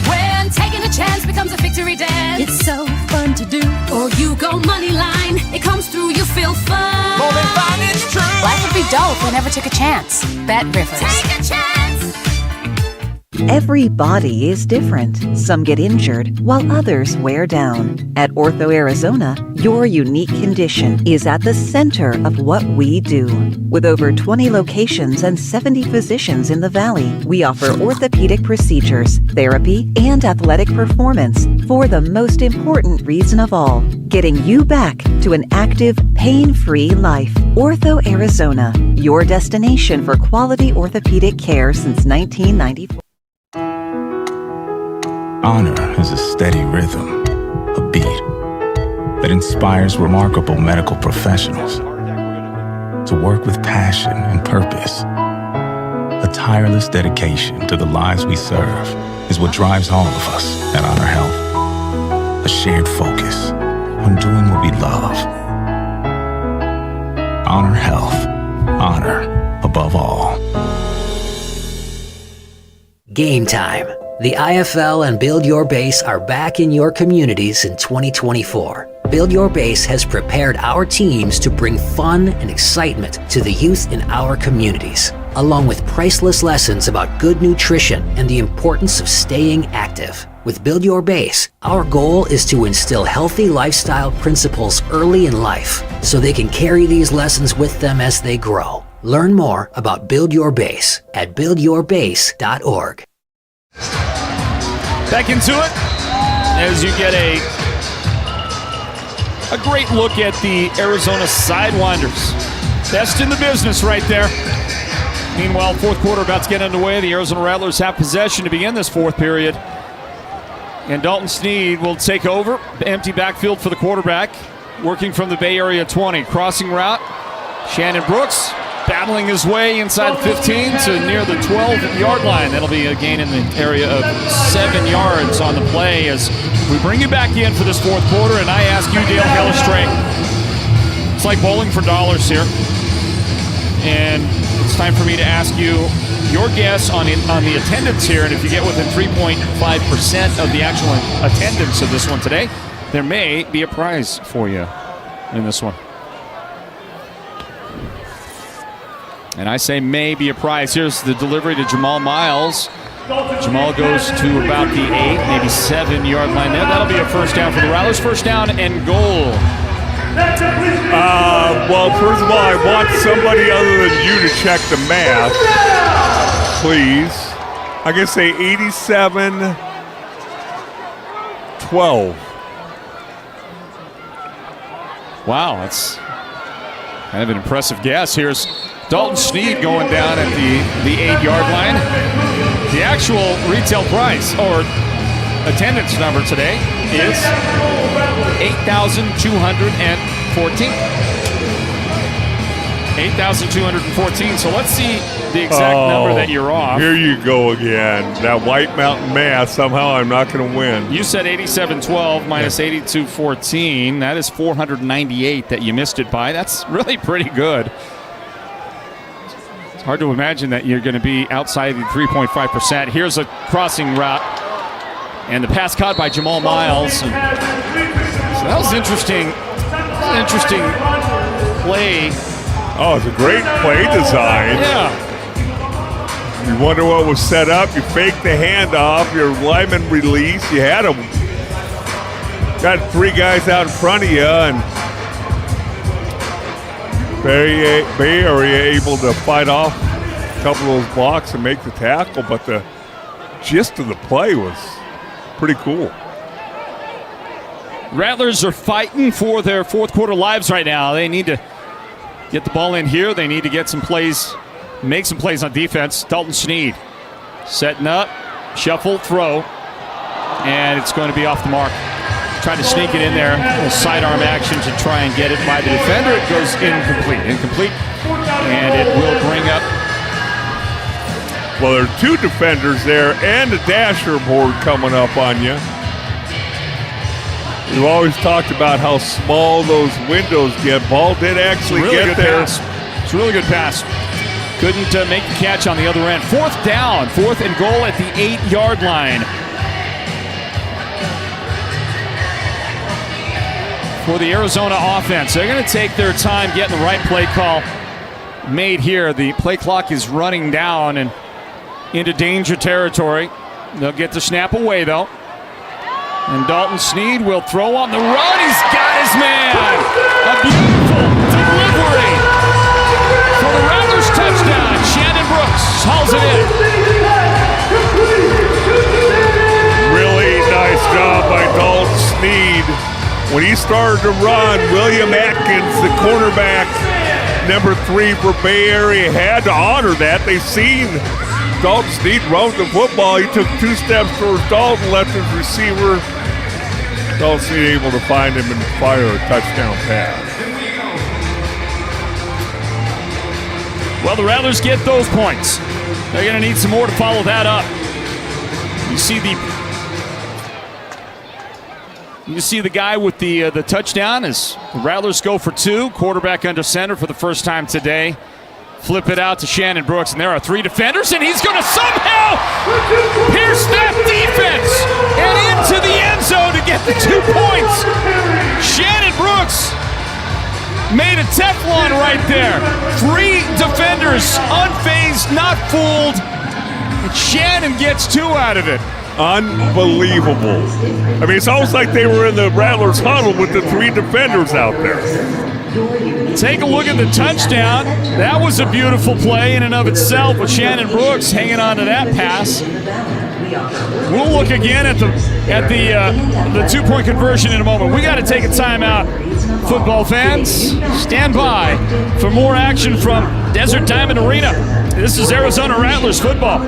When taking a chance becomes a victory dance, it's so fun to do. Or you go money line, it comes through, you feel fun. More than fun, it's true. Life would be dull if we never took a chance. Bet Rivers. Take a chance. Every body is different. Some get injured, while others wear down. At Ortho Arizona, your unique condition is at the center of what we do. With over 20 locations and 70 physicians in the Valley, we offer orthopedic procedures, therapy, and athletic performance for the most important reason of all, getting you back to an active, pain-free life. Ortho Arizona, your destination for quality orthopedic care since 1994. Honor is a steady rhythm, a beat that inspires remarkable medical professionals to work with passion and purpose. A tireless dedication to the lives we serve is what drives all of us at Honor Health. A shared focus on doing what we love. Honor Health. Honor above all. Game time. The IFL and Build Your Base are back in your communities in 2024. Build Your Base has prepared our teams to bring fun and excitement to the youth in our communities, along with priceless lessons about good nutrition and the importance of staying active. With Build Your Base, our goal is to instill healthy lifestyle principles early in life so they can carry these lessons with them as they grow. Learn more about Build Your Base at buildyourbase.org. Back into it as you get a great look at the Arizona Sidewinders. Best in the business right there. Meanwhile, fourth quarter about to get underway. The Arizona Rattlers have possession to begin this fourth period. And Dalton Sneed will take over. Empty backfield for the quarterback. Working from the Bay Area 20. Crossing route. Shannon Brooks battling his way inside 15 to near the 12-yard line. That'll be a gain in the area of 7 yards on the play as we bring you back in for this fourth quarter, and I ask you, Dale Hellerstray, it's like bowling for dollars here, and it's time for me to ask you your guess on the attendance here, and if you get within 3.5% of the actual attendance of this one today, there may be a prize for you in this one. And I say may be a prize. Here's the delivery to Jamal Miles. Jamal goes to about the 8, maybe 7-yard line there. That'll be a first down for the Rattlers. First down and goal. Well, first of all, I want somebody other than you to check the math, please. I can say 87-12. Wow, that's kind of an impressive guess. Here's Dalton Sneed going down at the 8-yard line. The actual retail price or attendance number today is 8,214. 8,214. So let's see the exact number that you're off. Here you go again. That White Mountain math, somehow I'm not going to win. You said 87.12 minus 82.14. That is 498 that you missed it by. That's really pretty good. It's hard to imagine that you're going to be outside the 3.5%. Here's a crossing route. And the pass caught by Jamal Miles. So that was interesting. Interesting play. Oh, it's a great play design. Yeah. You wonder what was set up. You fake the handoff. Your lineman release. You had him. Got 3 guys out in front of you, and Bay Area able to fight off a couple of those blocks and make the tackle. But the gist of the play was pretty cool. Rattlers are fighting for their fourth quarter lives right now. They need to get the ball in here. They need to get some plays, make some plays on defense. Dalton Sneed setting up, shuffle, throw, and it's going to be off the mark. Try to sneak it in there. A little sidearm action to try and get it by the defender. It goes incomplete, and it will bring up. Well, there are 2 defenders there and a dasher board coming up on you. We've always talked about how small those windows get. Ball did actually get there. Pass. It's a really good pass. Couldn't make the catch on the other end. Fourth down, 4th and goal at the 8-yard line. For the Arizona offense, they're going to take their time getting the right play call made here. The play clock is running down and into danger territory. They'll get the snap away, though. And Dalton Sneed will throw on the run. He's got his man. A beautiful delivery for the Rattlers touchdown. Shannon Brooks hauls it in. Really nice job by Dalton Sneed. When he started to run, William Atkins, the cornerback, number 3 for Bay Area, had to honor that. They've seen Dalton Sneed run the football. He took 2 steps towards Dalton, left his receiver. Dalton Sneed able to find him and fire a touchdown pass. Well, the Rattlers get those points. They're going to need some more to follow that up. You see the guy with the touchdown as the Rattlers go for 2. Quarterback under center for the first time today. Flip it out to Shannon Brooks, and there are 3 defenders, and he's going to somehow pierce that defense and into the end zone to get the 2 points. Shannon Brooks made a Teflon right there. 3 defenders, unfazed, not fooled, and Shannon gets 2 out of it. Unbelievable. I mean, it's almost like they were in the Rattlers huddle with the 3 defenders out there. Take a look at the touchdown. That was a beautiful play in and of itself with Shannon Brooks hanging on to that pass. We'll look again at the 2-point conversion in a moment. We got to take a timeout. Football fans, stand by for more action from Desert Diamond Arena. This is Arizona Rattlers football.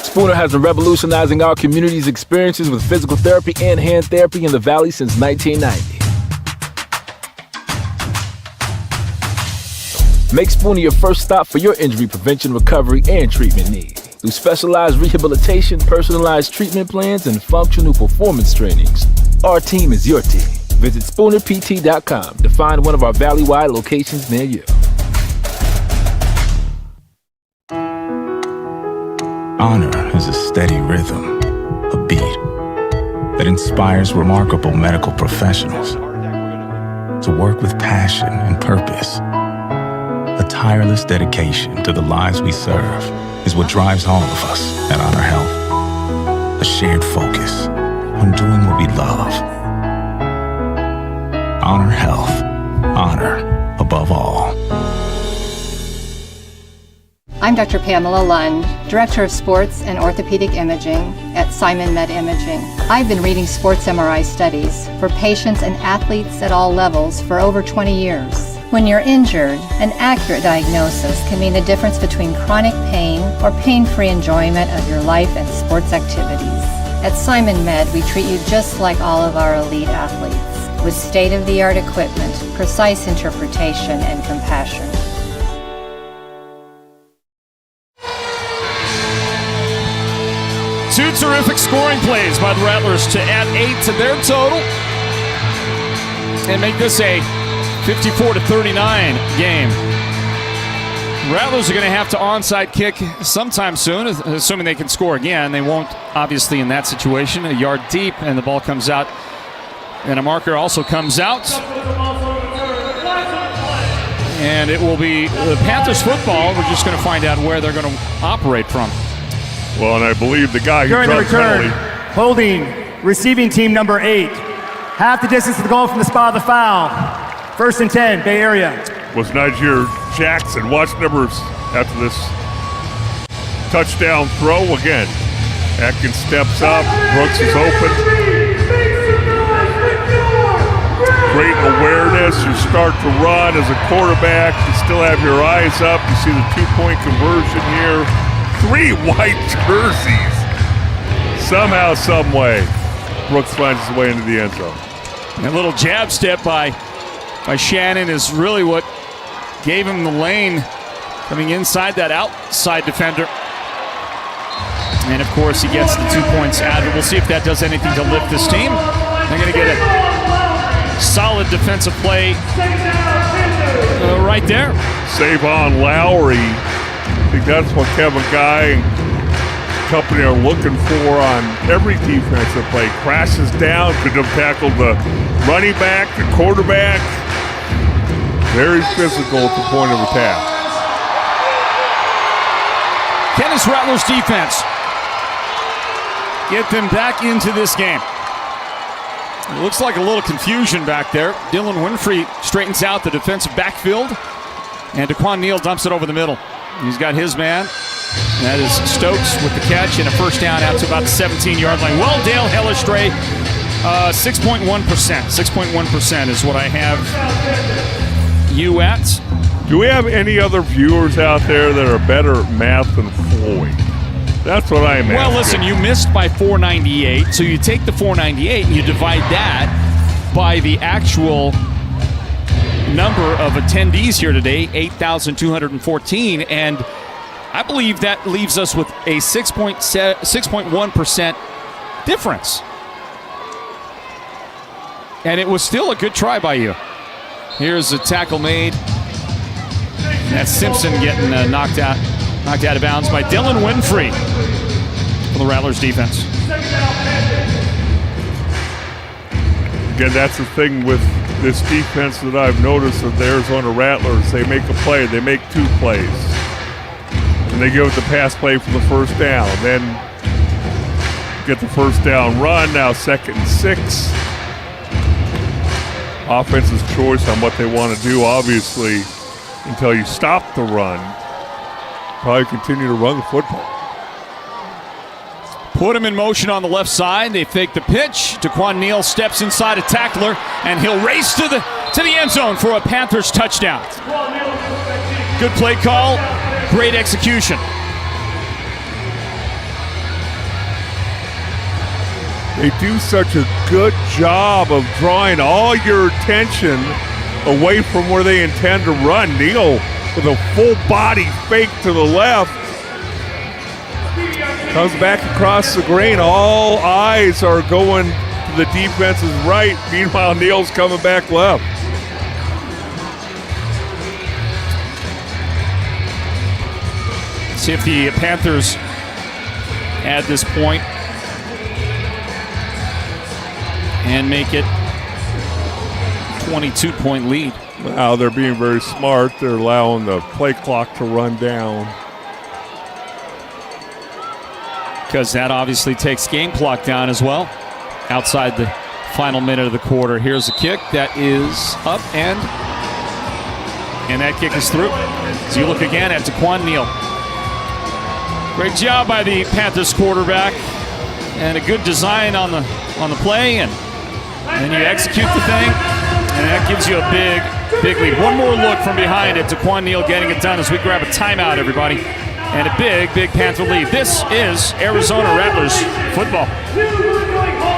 Spooner has been revolutionizing our community's experiences with physical therapy and hand therapy in the Valley since 1990. Make Spooner your first stop for your injury prevention, recovery, and treatment needs. Through specialized rehabilitation, personalized treatment plans, and functional performance trainings, our team is your team. Visit SpoonerPT.com to find one of our valley-wide locations near you. Honor is a steady rhythm, a beat that inspires remarkable medical professionals to work with passion and purpose. A tireless dedication to the lives we serve is what drives all of us at Honor Health. A shared focus on doing what we love. Honor Health. Honor above all. I'm Dr. Pamela Lund, Director of Sports and Orthopedic Imaging at Simon Med Imaging. I've been reading sports MRI studies for patients and athletes at all levels for over 20 years. When you're injured, an accurate diagnosis can mean the difference between chronic pain or pain-free enjoyment of your life and sports activities. At Simon Med, we treat you just like all of our elite athletes, with state-of-the-art equipment, precise interpretation, and compassion. Two terrific scoring plays by the Rattlers to add 8 to their total and make this a 54-39 game. Rattlers are going to have to onside kick sometime soon, assuming they can score again. They won't, obviously, in that situation. A yard deep, and the ball comes out. And a marker also comes out. And it will be the Panthers football. We're just going to find out where they're going to operate from. Well, and I believe the guy who During the dropped return, penalty. holding receiving team number 8. Half the distance to the goal from the spot of the foul. 1st and 10, Bay Area. Was Niger Jackson. Watch numbers after this touchdown throw again. Atkins steps up. Brooks is open. Great awareness. You start to run as a quarterback. You still have your eyes up. You see the 2-point conversion here. 3 white jerseys. Somehow, some way, Brooks finds his way into the end zone. A little jab step by Shannon is really what gave him the lane coming inside that outside defender. And, of course, he gets the 2 points out. We'll see if that does anything to lift this team. They're going to get a solid defensive play right there. Savon Lowry. I think that's what Kevin Guy and company are looking for on every defensive play. Crashes down, could have tackled the running back, the quarterback. Very physical at the point of attack. Can this Rattlers defense get them back into this game? It looks like a little confusion back there. Dylan Winfrey straightens out the defensive backfield, and DeQuan Neal dumps it over the middle. He's got his man. That is Stokes with the catch and a first down out to about the 17-yard line. Well, Dale Hellestray, 6.1%. 6.1% is what I have you at. Do we have any other viewers out there that are better at math than Floyd? That's what I'm asking. Well, listen, you missed by 498, so you take the 498 and you divide that by the actual number of attendees here today, 8,214, and I believe that leaves us with a 6.1% difference. And it was still a good try by you. Here's a tackle made. That's Simpson getting knocked out of bounds by Dylan Winfrey for the Rattlers defense. Again, that's the thing with this defense that I've noticed of the Arizona Rattlers. They make a play, they make 2 plays. And they give it the pass play for the first down. Then get the first down run, now 2nd and 6. Offense's choice on what they want to do, obviously, until you stop the run, probably continue to run the football. Put him in motion on the left side. They fake the pitch. DeQuan Neal steps inside a tackler, and he'll race to the end zone for a Panthers touchdown. Good play call. Great execution. They do such a good job of drawing all your attention away from where they intend to run. Neal with a full body fake to the left. Comes back across the grain. All eyes are going to the defense's right. Meanwhile, Neal's coming back left. See if the Panthers add this point and make it 22-point lead. Wow, they're being very smart. They're allowing the play clock to run down. Because that obviously takes game clock down as well. Outside the final minute of the quarter. Here's a kick that is up and that kick is through. So you look again at Taquan Neal. Great job by the Panthers quarterback, and a good design on the play, and then you execute the thing, and that gives you a big lead. One more look from behind at Taquan Neal getting it done as we grab a timeout, everybody, and a big Panther lead. This is Arizona Rattlers football.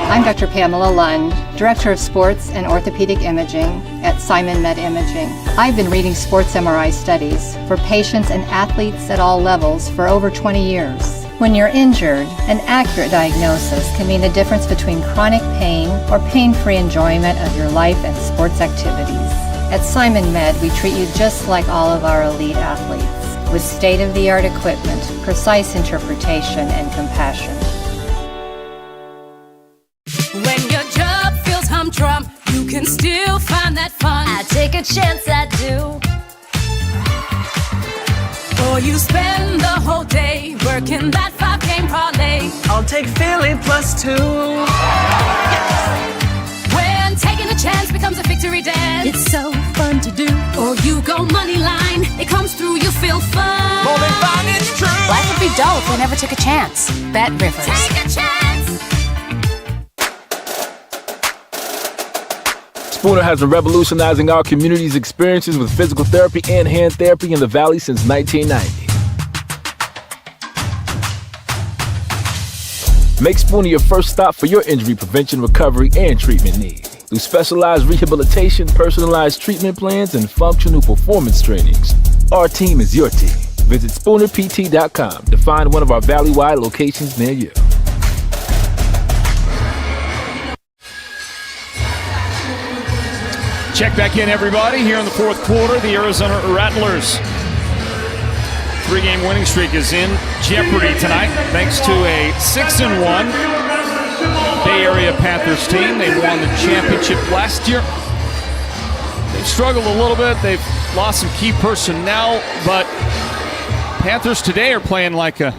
I'm Dr. Pamela Lund, Director of Sports and Orthopedic Imaging at Simon Med Imaging. I've been reading sports MRI studies for patients and athletes at all levels for over 20 years. When you're injured, an accurate diagnosis can mean the difference between chronic pain or pain-free enjoyment of your life and sports activities. At Simon Med, we treat you just like all of our elite athletes, with state-of-the-art equipment, precise interpretation, and compassion. When your job feels humdrum, you can still find that fun. I take a chance, I do. Or you spend the whole day working that 5-game parlay. I'll take Philly +2. When taking a chance becomes a victory dance, it's so fun to do. Or you go money line, it comes through, you feel fun. More than fun, it's true. Life would be dull if we never took a chance. Bet Rivers. Take a chance. Spooner has been revolutionizing our community's experiences with physical therapy and hand therapy in the Valley since 1990. Make Spooner your first stop for your injury prevention, recovery, and treatment needs. Through specialized rehabilitation, personalized treatment plans, and functional performance trainings, our team is your team. Visit SpoonerPT.com to find one of our Valley-wide locations near you. Check back in, everybody. Here in the fourth quarter, the Arizona Rattlers' 3-game winning streak is in jeopardy tonight, thanks to a 6-1 Bay Area Panthers team. They won the championship last year. They've struggled a little bit. They've lost some key personnel, but Panthers today are playing like a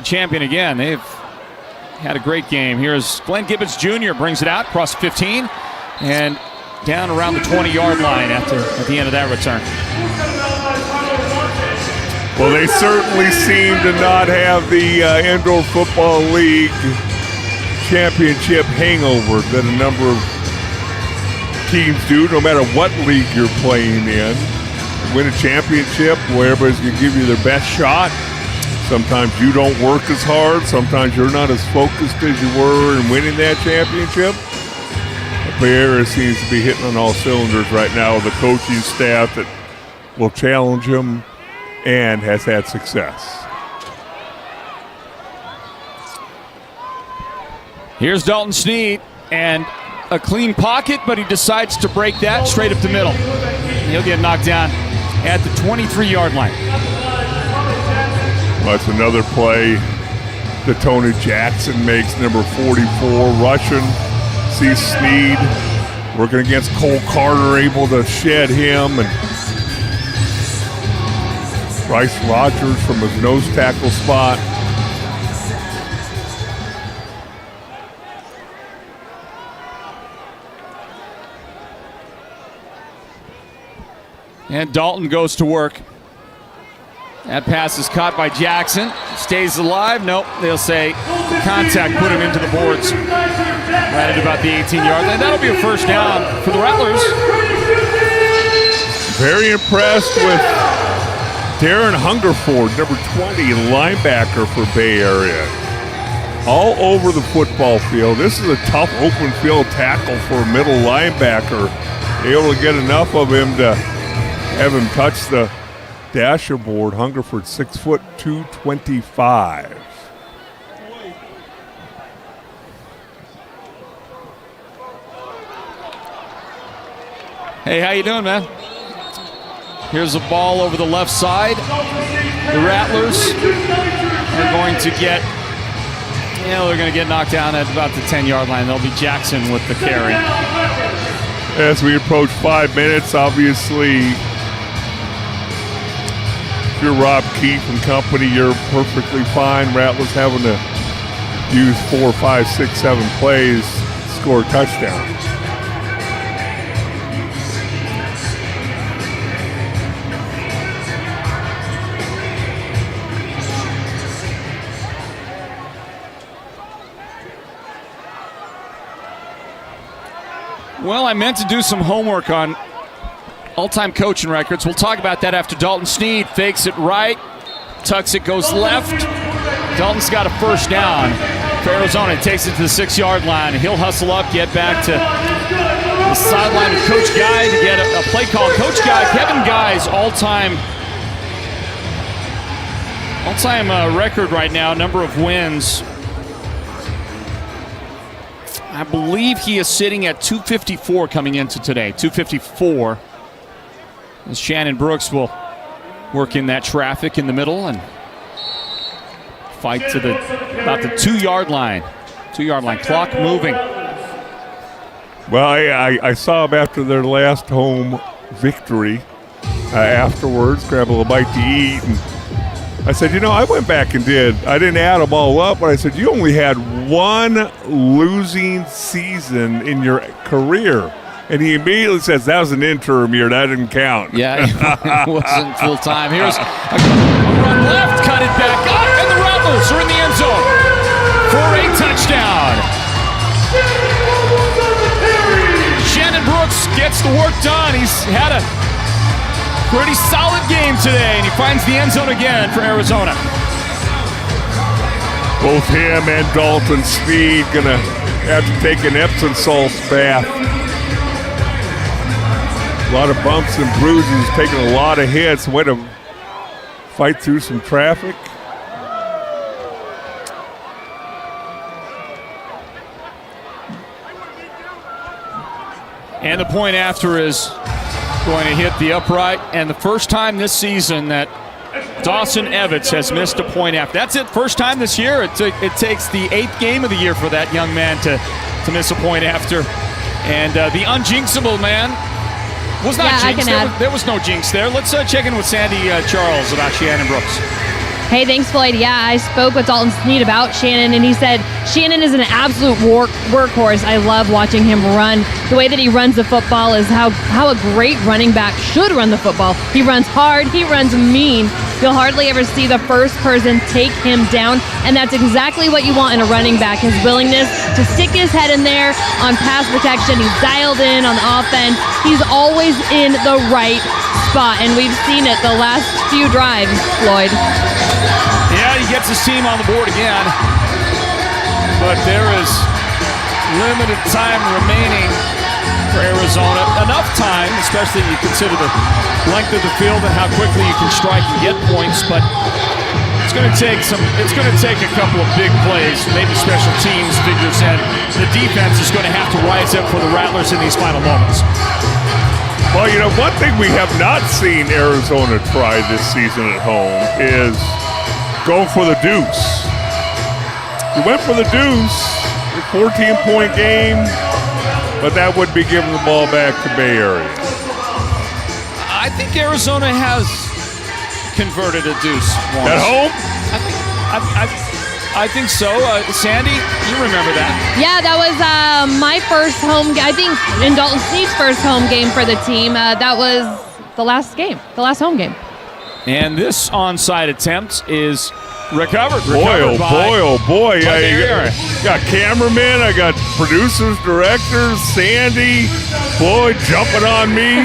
champion again. They've had a great game. Here's Glenn Gibbons Jr. brings it out across 15 and down around the 20-yard line at the end of that return. Well, they certainly seem to not have the Indoor Football League championship hangover that a number of teams do, no matter what league you're playing in. Win a championship where everybody's going to give you their best shot. Sometimes you don't work as hard. Sometimes you're not as focused as you were in winning that championship. Bay Area seems to be hitting on all cylinders right now with a coaching staff that will challenge him and has had success. Here's Dalton Snead, and a clean pocket, but he decides to break that straight up the middle. He'll get knocked down at the 23-yard line. Well, that's another play that Tony Jackson makes, number 44, rushing. See Snead working against Cole Carter, able to shed him, and Bryce Rogers from his nose tackle spot. And Dalton goes to work. That pass is caught by Jackson. Stays alive. Nope, they'll say contact put him into the boards. Right at about the 18-yard line. That'll be a first down for the Rattlers. Very impressed with Darren Hungerford, number 20, linebacker for Bay Area. All over the football field. This is a tough open field tackle for a middle linebacker. Able to get enough of him to Haven't touched the dashboard. Hungerford, 6', 225. Hey, how you doing, man? Here's a ball over the left side. The Rattlers are going to get, they're going to get knocked down at about the 10-yard line. There'll be Jackson with the carry. As we approach 5 minutes, obviously, if you're Rob Keefe and company, you're perfectly fine. Rattlers having to use 4, 5, 6, 7 plays to score a touchdown. Well, I meant to do some homework on all-time coaching records. We'll talk about that after Dalton Sneed fakes it right, tucks it, goes left. Dalton's got a first down for Arizona. He takes it to the 6-yard line. He'll hustle up, get back to the sideline with Coach Guy to get a play call. Coach Guy, Kevin Guy's all-time record right now, number of wins. I believe he is sitting at 254 coming into today. 254. As Shannon Brooks will work in that traffic in the middle and fight to about the 2-yard line. 2-yard line. Clock moving. Well, I saw them after their last home victory. Afterwards, grab a little bite to eat, and I said, I went back and I didn't add them all up, but I said, you only had one losing season in your career. And he immediately says, that was an interim year. That didn't count. Yeah, it wasn't full time. Here's a run left, cut it back up, and the Rattlers are in the end zone for a touchdown. Shannon Brooks gets the work done. He's had a pretty solid game today, and he finds the end zone again for Arizona. Both him and Dalton Sneed going to have to take an Epsom salt bath. A lot of bumps and bruises, taking a lot of hits. Way to fight through some traffic. And the point after is going to hit the upright, and the first time this season that Dawson Evans has missed a point after. That's it, first time this year. It takes the 8th game of the year for that young man to miss a point after. And the unjinxable man was not jinxed. There was no jinx there. Let's check in with Sandy Charles about Shannon Brooks. Hey, thanks, Floyd. Yeah, I spoke with Dalton Sneed about Shannon, and he said Shannon is an absolute workhorse. I love watching him run. The way that he runs the football is how a great running back should run the football. He runs hard. He runs mean. You'll hardly ever see the first person take him down, and that's exactly what you want in a running back, his willingness to stick his head in there on pass protection. He's dialed in on the offense. He's always in the right spot, and we've seen it the last few drives, Floyd. Yeah, he gets his team on the board again, but there is limited time remaining for Arizona. Enough time, especially when you consider the length of the field and how quickly you can strike and get points, but it's going to take a couple of big plays, maybe special teams figures in. The defense is going to have to rise up for the Rattlers in these final moments. Well, one thing we have not seen Arizona try this season at home is go for the deuce. We went for the deuce, a 14-point game, but that would be giving the ball back to Bay Area. I think Arizona has converted a deuce once. At home? I think so. Sandy, you remember that? Yeah, that was my first home game. I think in Dalton Sneed's first home game for the team. That was the last home game. And this onside attempt is recovered. Boy, I got cameramen, I got producers, directors, Sandy, Floyd jumping on me.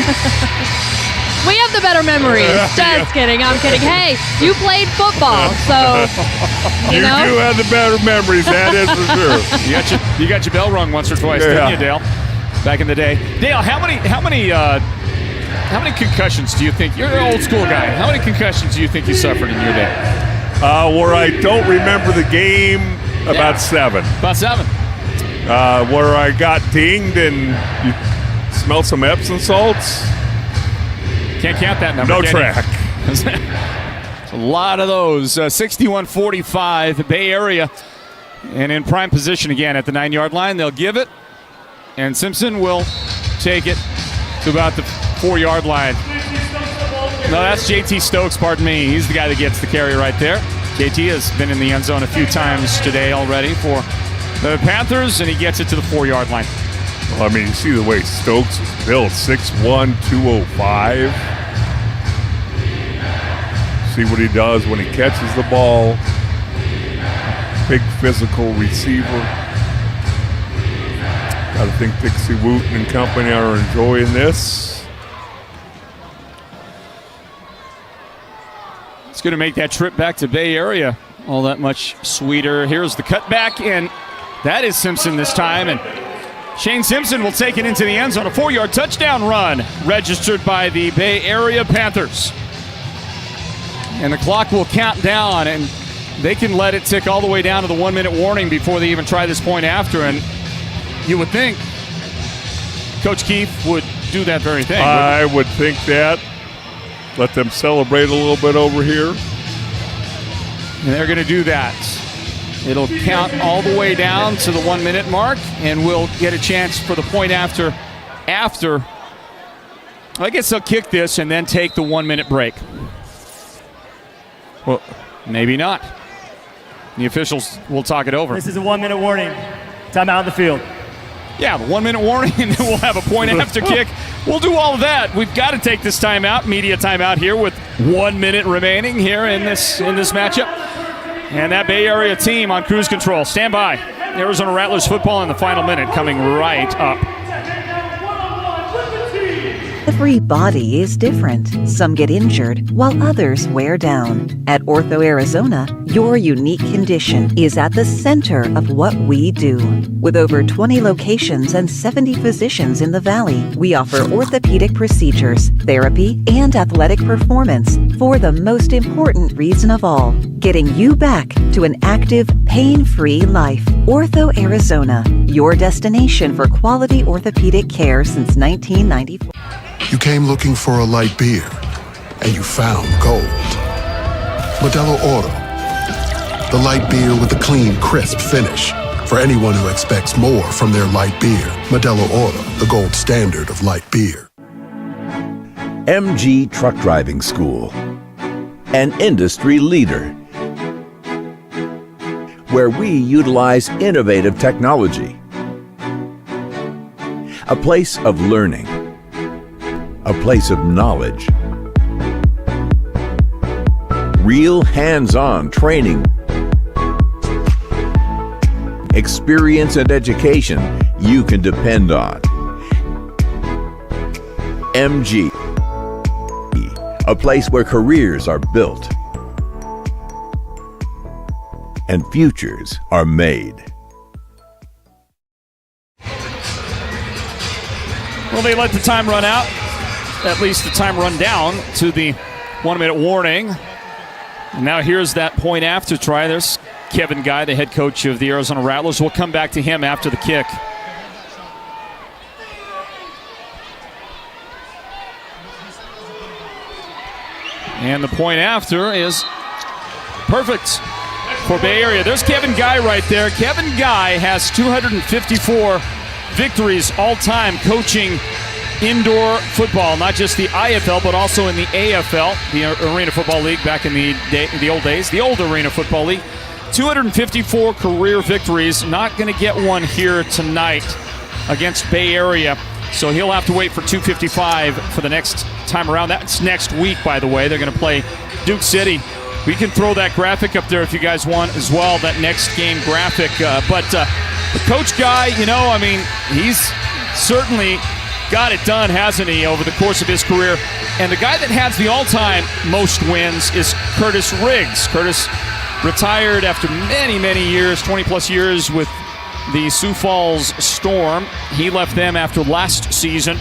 We have the better memories. Just kidding. I'm kidding. Hey, you played football, so you know. You do have the better memories. That is for sure. You got your bell rung once or twice, didn't you, Dale? Back in the day. Dale, how many how many concussions do you think, you're an old school guy, how many concussions do you think you suffered in your day? Where I don't remember the game, about 7. About 7. Where I got dinged and you smell some Epsom salts. Can't count that number. No track. A lot of those. 61-45, Bay Area. And in prime position again at the 9-yard line. They'll give it. And Simpson will take it to about the 4-yard line. No, that's JT Stokes, pardon me. He's the guy that gets the carry right there. JT has been in the end zone a few times today already for the Panthers, and he gets it to the 4-yard line. Well, I mean, you see the way Stokes is built, 6'1", 205. See what he does when he catches the ball. Big physical receiver. I think Dixie Wooten and company are enjoying this. It's going to make that trip back to Bay Area all that much sweeter. Here's the cutback, and that is Simpson this time. And Shane Simpson will take it into the end zone. A 4-yard touchdown run registered by the Bay Area Panthers. And the clock will count down, and they can let it tick all the way down to the 1-minute warning before they even try this point after. And you would think Coach Keefe would do that very thing. I would think that. Let them celebrate a little bit over here. And they're going to do that. It'll count all the way down to the 1-minute mark, and we'll get a chance for the point after. I guess they'll kick this and then take the 1-minute break. Well, maybe not. The officials will talk it over. This is a 1-minute warning. Time out on the field. Yeah, the 1-minute warning, and then we'll have a point after kick. We'll do all of that. We've got to take this timeout, media timeout here with 1 minute remaining here in this matchup. And that Bay Area team on cruise control. Stand by. Arizona Rattlers football in the final minute coming right up. Every body is different. Some get injured while others wear down. At Ortho Arizona, your unique condition is at the center of what we do. With over 20 locations and 70 physicians in the Valley, we offer orthopedic procedures, therapy, and athletic performance for the most important reason of all, getting you back to an active, pain-free life. Ortho Arizona, your destination for quality orthopedic care since 1994. You came looking for a light beer, and you found gold. Modelo Oro, the light beer with a clean, crisp finish. For anyone who expects more from their light beer, Modelo Oro, the gold standard of light beer. MG Truck Driving School, an industry leader, where we utilize innovative technology. A place of learning. A place of knowledge. Real hands-on training. Experience and education you can depend on. MG, a place where careers are built and futures are made. Well, they let the time run out. At least the time run down to the 1-minute warning. And now here's that point after try. There's Kevin Guy, the head coach of the Arizona Rattlers. We'll come back to him after the kick. And the point after is perfect for Bay Area. There's Kevin Guy right there. Kevin Guy has 254 victories all time coaching indoor football, not just the IFL, but also in the AFL, the Arena Football League back in the old days, the old Arena Football League. 254 career victories. Not going to get one here tonight against Bay Area, so he'll have to wait for 255 for the next time around. That's next week, by the way. They're going to play Duke City. We can throw that graphic up there if you guys want as well, that next game graphic. But the coach Guy, he's certainly got it done, hasn't he, over the course of his career? And the guy that has the all-time most wins is Curtis Riggs. Curtis retired after many, many years, 20-plus years with the Sioux Falls Storm. He left them after last season.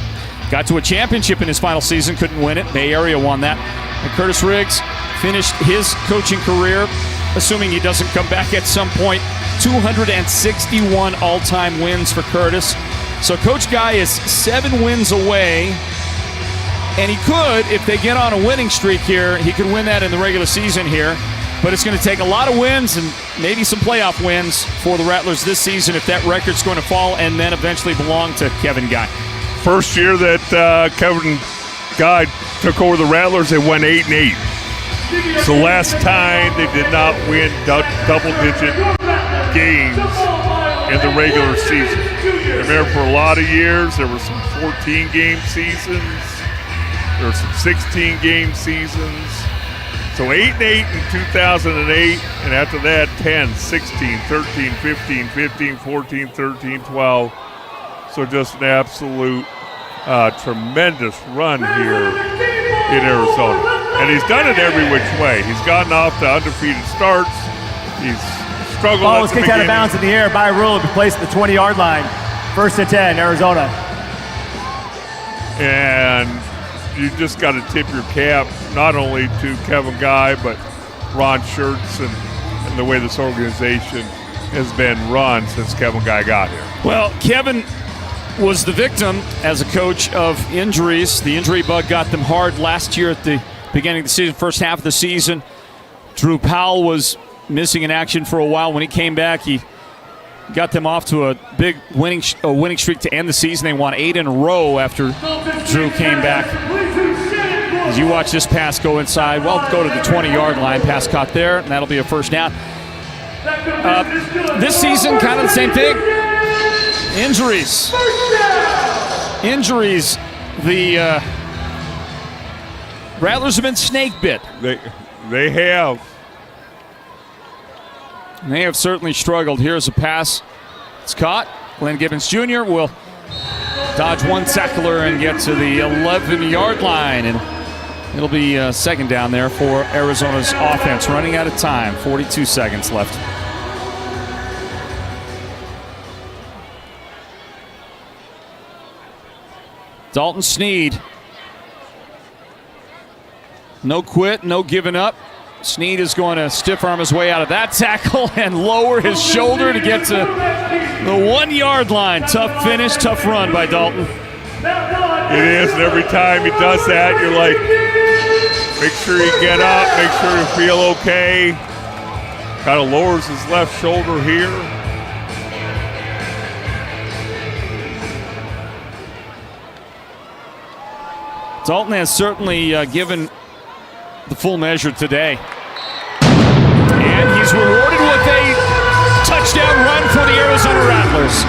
got to a championship in his final season, couldn't win it. Bay Area won that. And Curtis Riggs finished his coaching career, assuming he doesn't come back at some point, 261 all-time wins for Curtis. So Coach Guy is 7 wins away, and he could, if they get on a winning streak here, he could win that in the regular season here. But it's going to take a lot of wins and maybe some playoff wins for the Rattlers this season if that record's going to fall and then eventually belong to Kevin Guy. First year that Kevin Guy took over the Rattlers, they won 8-8. It's the last time they did not win double-digit games in the regular season. I remember for a lot of years there were some 14-game seasons, there were some 16-game seasons. So 8-8 in 2008, and after that 10, 16, 13, 15, 15, 14, 13, 12. So just an absolute tremendous run here in Arizona. And he's done it every which way. He's gotten off to undefeated starts. He's struggled Ball at was the kicked out of beginning. bounds in the air by rule to be placed at the 20-yard line. 1st and 10, Arizona. And you just got to tip your cap not only to Kevin Guy, but Ron Schertz and the way this organization has been run since Kevin Guy got here. Well, Kevin was the victim as a coach of injuries. The injury bug got them hard last year at the beginning of the season, first half of the season. Drew Powell was missing in action for a while. When he came back, he got them off to a big winning streak to end the season. They won 8 in a row after Drew came back. As you watch this pass go inside, well, go to the 20-yard line. Pass caught there, and that'll be a first down. This season, kind of the same thing. Injuries. The Rattlers have been snake bit. They have. And they have certainly struggled. Here's a pass. It's caught. Glenn Gibbons Jr. will dodge one tackler and get to the 11-yard line. And it'll be second down there for Arizona's offense. Running out of time. 42 seconds left. Dalton Sneed. No quit, no giving up. Sneed is going to stiff arm his way out of that tackle and lower his shoulder to get to the 1-yard line. Tough finish, tough run by Dalton. It is, and every time he does that, you're like, make sure you get up, make sure you feel okay. Kind of lowers his left shoulder here. Dalton has certainly given the full measure today. And he's rewarded with a touchdown run for the Arizona Rattlers.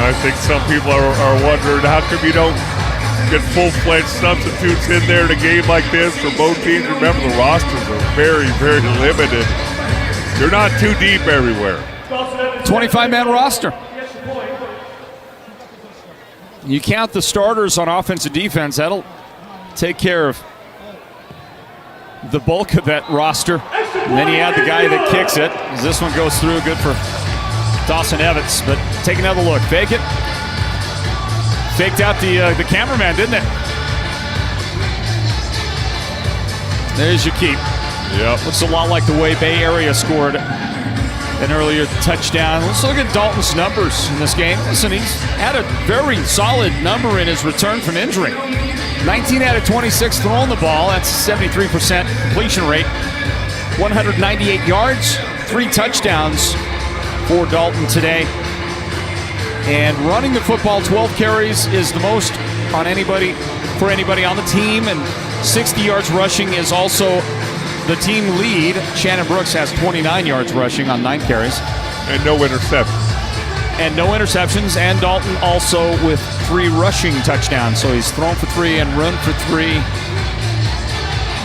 I think some people are wondering how come you don't get full-fledged substitutes in there in a game like this for both teams. Remember, the rosters are very, very limited. They're not too deep everywhere. 25-man roster. You count the starters on offense and defense, that'll take care of the bulk of that roster. And then you add the guy that kicks it. As this one goes through, good for Dawson Evans. But take another look. Fake it. Faked out the cameraman, didn't it? There's your keep. Yep. Looks a lot like the way Bay Area scored an earlier touchdown. Let's look at Dalton's numbers in this game. Listen, he's had a very solid number in his return from injury. 19 out of 26 throwing the ball. That's 73% completion rate. 198 yards, 3 touchdowns for Dalton today. And running the football, 12 carries is the most on anybody on the team, and 60 yards rushing is also the team lead. Shannon Brooks has 29 yards rushing on 9 carries. And no interceptions. And Dalton also with 3 rushing touchdowns. So he's thrown for 3 and run for 3.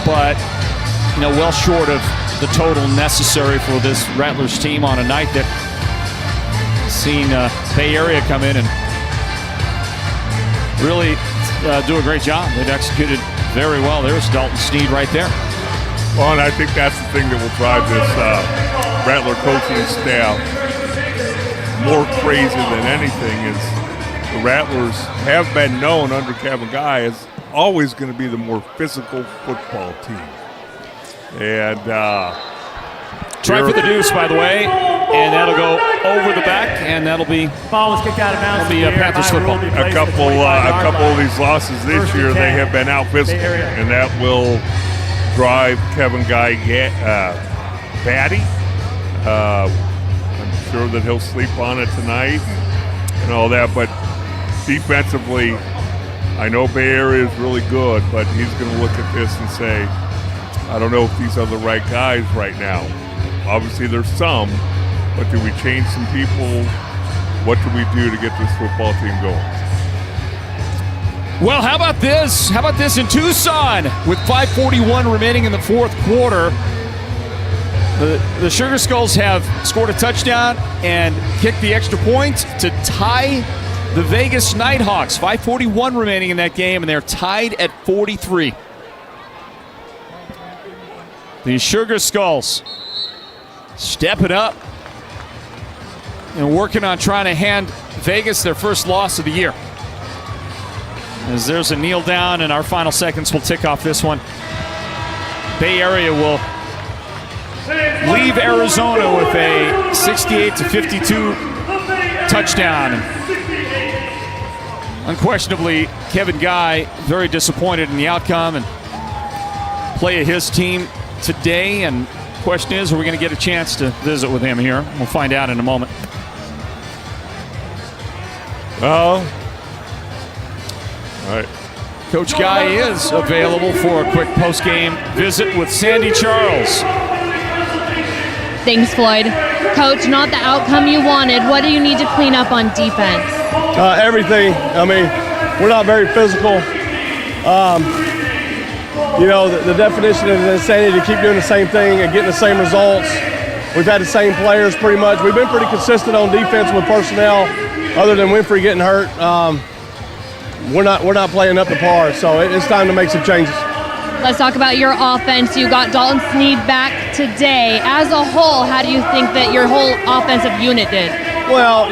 But, well short of the total necessary for this Rattlers team on a night that seen Bay Area come in and really do a great job. They've executed very well. There's Dalton Sneed right there. Well, and I think that's the thing that will drive this Rattler coaching staff more crazy than anything is the Rattlers have been known under Kevin Guy as always going to be the more physical football team. And try for the deuce, by the way, and that'll go over the back, and that'll be ball was kicked out of bounds. That'll be Panthers football. A couple of these losses this year, they have been out physical, and that will drive Kevin Guy batty. I'm sure that he'll sleep on it tonight and all that, but defensively, I know Bay Area is really good, but he's going to look at this and say, I don't know if these are the right guys right now. Obviously, there's some, but do we change some people? What do we do to get this football team going? Well, how about this? How about this in Tucson with 5:41 remaining in the fourth quarter? The Sugar Skulls have scored a touchdown and kicked the extra point to tie the Vegas Nighthawks. 5:41 remaining in that game, and they're tied at 43. The Sugar Skulls stepping up and working on trying to hand Vegas their first loss of the year. As there's a kneel down, and our final seconds will tick off this one. Bay Area will leave Arizona with a 68-52 touchdown. Unquestionably, Kevin Guy very disappointed in the outcome and play of his team today. And the question is, are we going to get a chance to visit with him here? We'll find out in a moment. Well, all right. Coach Guy is available for a quick post-game visit with Sandy Charles. Thanks, Floyd. Coach, not the outcome you wanted. What do you need to clean up on defense? Everything. I mean, we're not very physical. The definition of insanity to keep doing the same thing and getting the same results. We've had the same players pretty much. We've been pretty consistent on defense with personnel, other than Winfrey getting hurt. We're not playing up to par, so it's time to make some changes. Let's talk about your offense. You got Dalton Sneed back today. As a whole, how do you think that your whole offensive unit did? Well,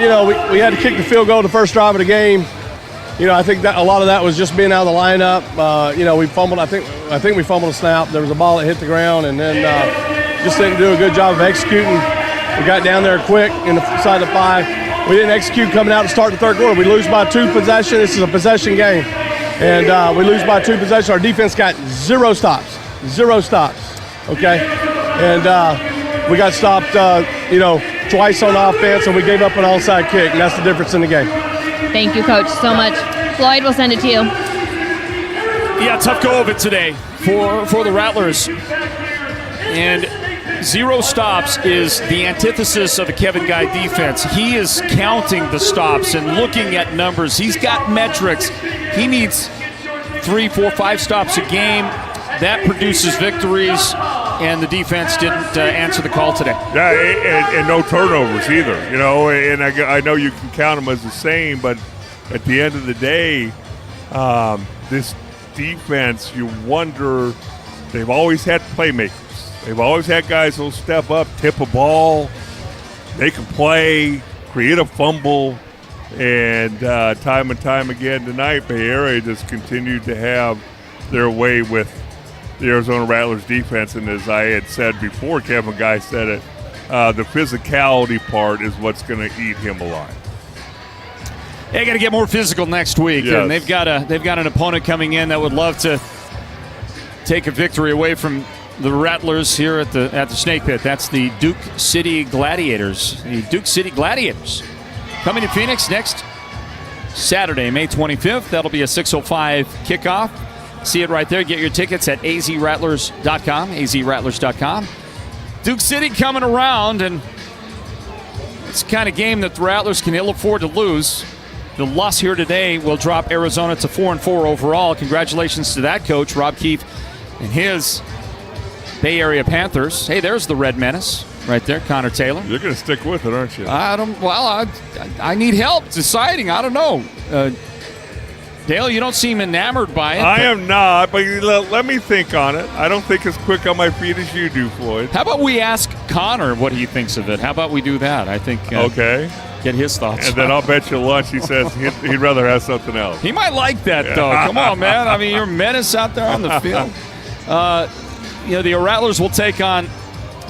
we had to kick the field goal the first drive of the game. I think that a lot of that was just being out of the lineup. We fumbled. I think we fumbled a snap. There was a ball that hit the ground, and then just didn't do a good job of executing. We got down there quick inside the 5. We didn't execute coming out to start the third quarter. We lose by 2 possessions. This is a possession game, and we lose by 2 possessions. Our defense got 0 stops. 0 stops. Okay, and we got stopped. Twice on offense, and we gave up an onside kick, and that's the difference in the game. Thank you, Coach, so much. Floyd, we'll send it to you. Yeah, tough go of it today for the Rattlers. And 0 stops is the antithesis of a Kevin Guy defense. He is counting the stops and looking at numbers. He's got metrics. He needs 3, 4, 5 stops a game. That produces victories, and the defense didn't answer the call today. Yeah, and no turnovers either. And I know you can count them as the same, but at the end of the day, this defense, you wonder, they've always had playmakers. They've always had guys who'll step up, tip a ball, they can play, create a fumble, and time and time again tonight, Bay Area just continued to have their way with the Arizona Rattlers defense. And as I had said before, Kevin Guy said it, the physicality part is what's going to eat him alive. They got to get more physical next week, yes. And they've got an opponent coming in that would love to take a victory away from the Rattlers here at the Snake Pit. That's the Duke City Gladiators. The Duke City Gladiators coming to Phoenix next Saturday, May 25th. That'll be a 6:05 kickoff. See it right there. Get your tickets at azrattlers.com. azrattlers.com. Duke City coming around, and it's the kind of game that the Rattlers can ill afford to lose. The loss here today will drop Arizona to 4-4 overall. Congratulations to that coach, Rob Keefe, and his Bay Area Panthers. Hey, there's the Red Menace right there, Connor Taylor. You're going to stick with it, aren't you? I need help deciding. I don't know. Dale, you don't seem enamored by it. I am not, but let me think on it. I don't think as quick on my feet as you do, Floyd. How about we ask Connor what he thinks of it? How about we do that? I think. Okay. Get his thoughts. And then I'll bet you lunch he says he'd rather have something else. He might like that, though. Come on, man. I mean, you're a menace out there on the field. The Rattlers will take on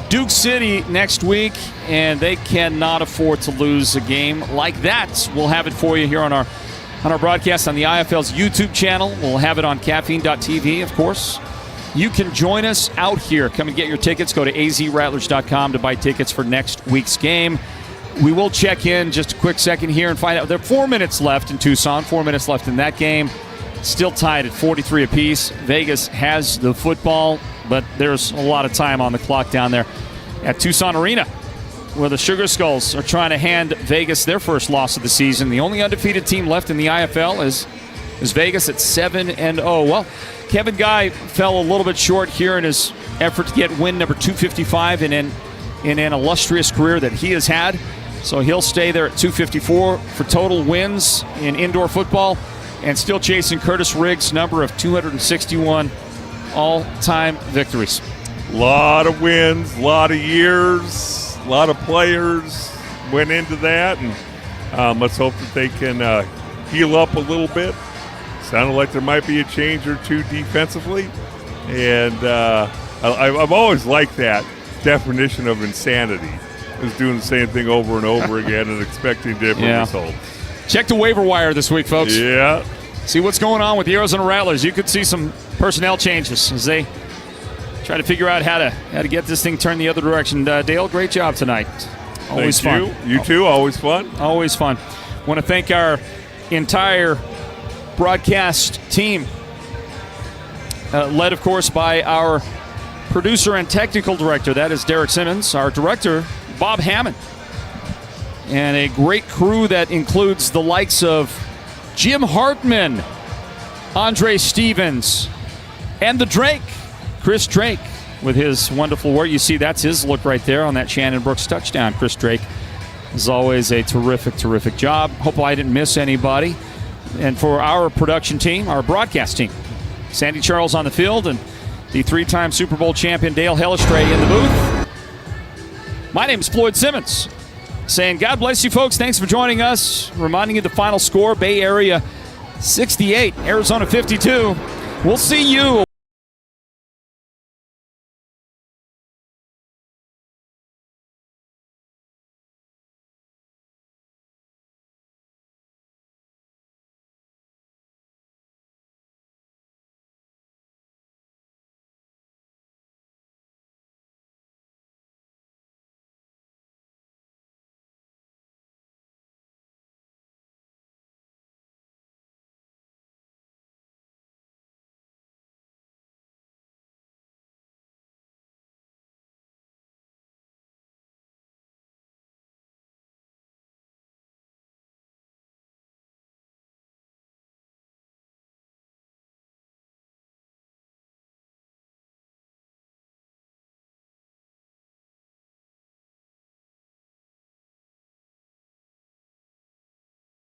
Duke City next week, and they cannot afford to lose a game like that. We'll have it for you here on our broadcast on the IFL's YouTube channel. We'll have it on caffeine.tv, of course. You can join us out here. Come and get your tickets. Go to azrattlers.com to buy tickets for next week's game. We will check in just a quick second here and find out. There are 4 minutes left in Tucson, 4 minutes left in that game. Still tied at 43 apiece. Vegas has the football, but there's a lot of time on the clock down there at Tucson Arena, where the Sugar Skulls are trying to hand Vegas their first loss of the season. The only undefeated team left in the IFL is Vegas at 7-0. Well, Kevin Guy fell a little bit short here in his effort to get win number 255 in an illustrious career that he has had. So he'll stay there at 254 for total wins in indoor football and still chasing Curtis Riggs' number of 261 all-time victories. A lot of wins, a lot of years, a lot of players went into that, and let's hope that they can heal up a little bit. Sounded like there might be a change or two defensively, and I've always liked that definition of insanity, is doing the same thing over and over again and expecting different results. Check the waiver wire this week, folks. Yeah. See what's going on with the Arizona Rattlers. You could see some personnel changes as they try to figure out how to get this thing turned the other direction. Dale, great job tonight. Always fun. You too. Always fun. Always fun. Want to thank our entire broadcast team, led, of course, by our producer and technical director. That is Derek Simmons. Our director, Bob Hammond. And a great crew that includes the likes of Jim Hartman, Andre Stevens, and the Drake, Chris Drake, with his wonderful work. You see, that's his look right there on that Shannon Brooks touchdown. Chris Drake, as always, a terrific, terrific job. Hope I didn't miss anybody. And for our production team, our broadcast team, Sandy Charles on the field and the three-time Super Bowl champion Dale Hellestray in the booth. My name is Floyd Simmons, saying God bless you, folks. Thanks for joining us. Reminding you the final score, Bay Area 68, Arizona 52. We'll see you.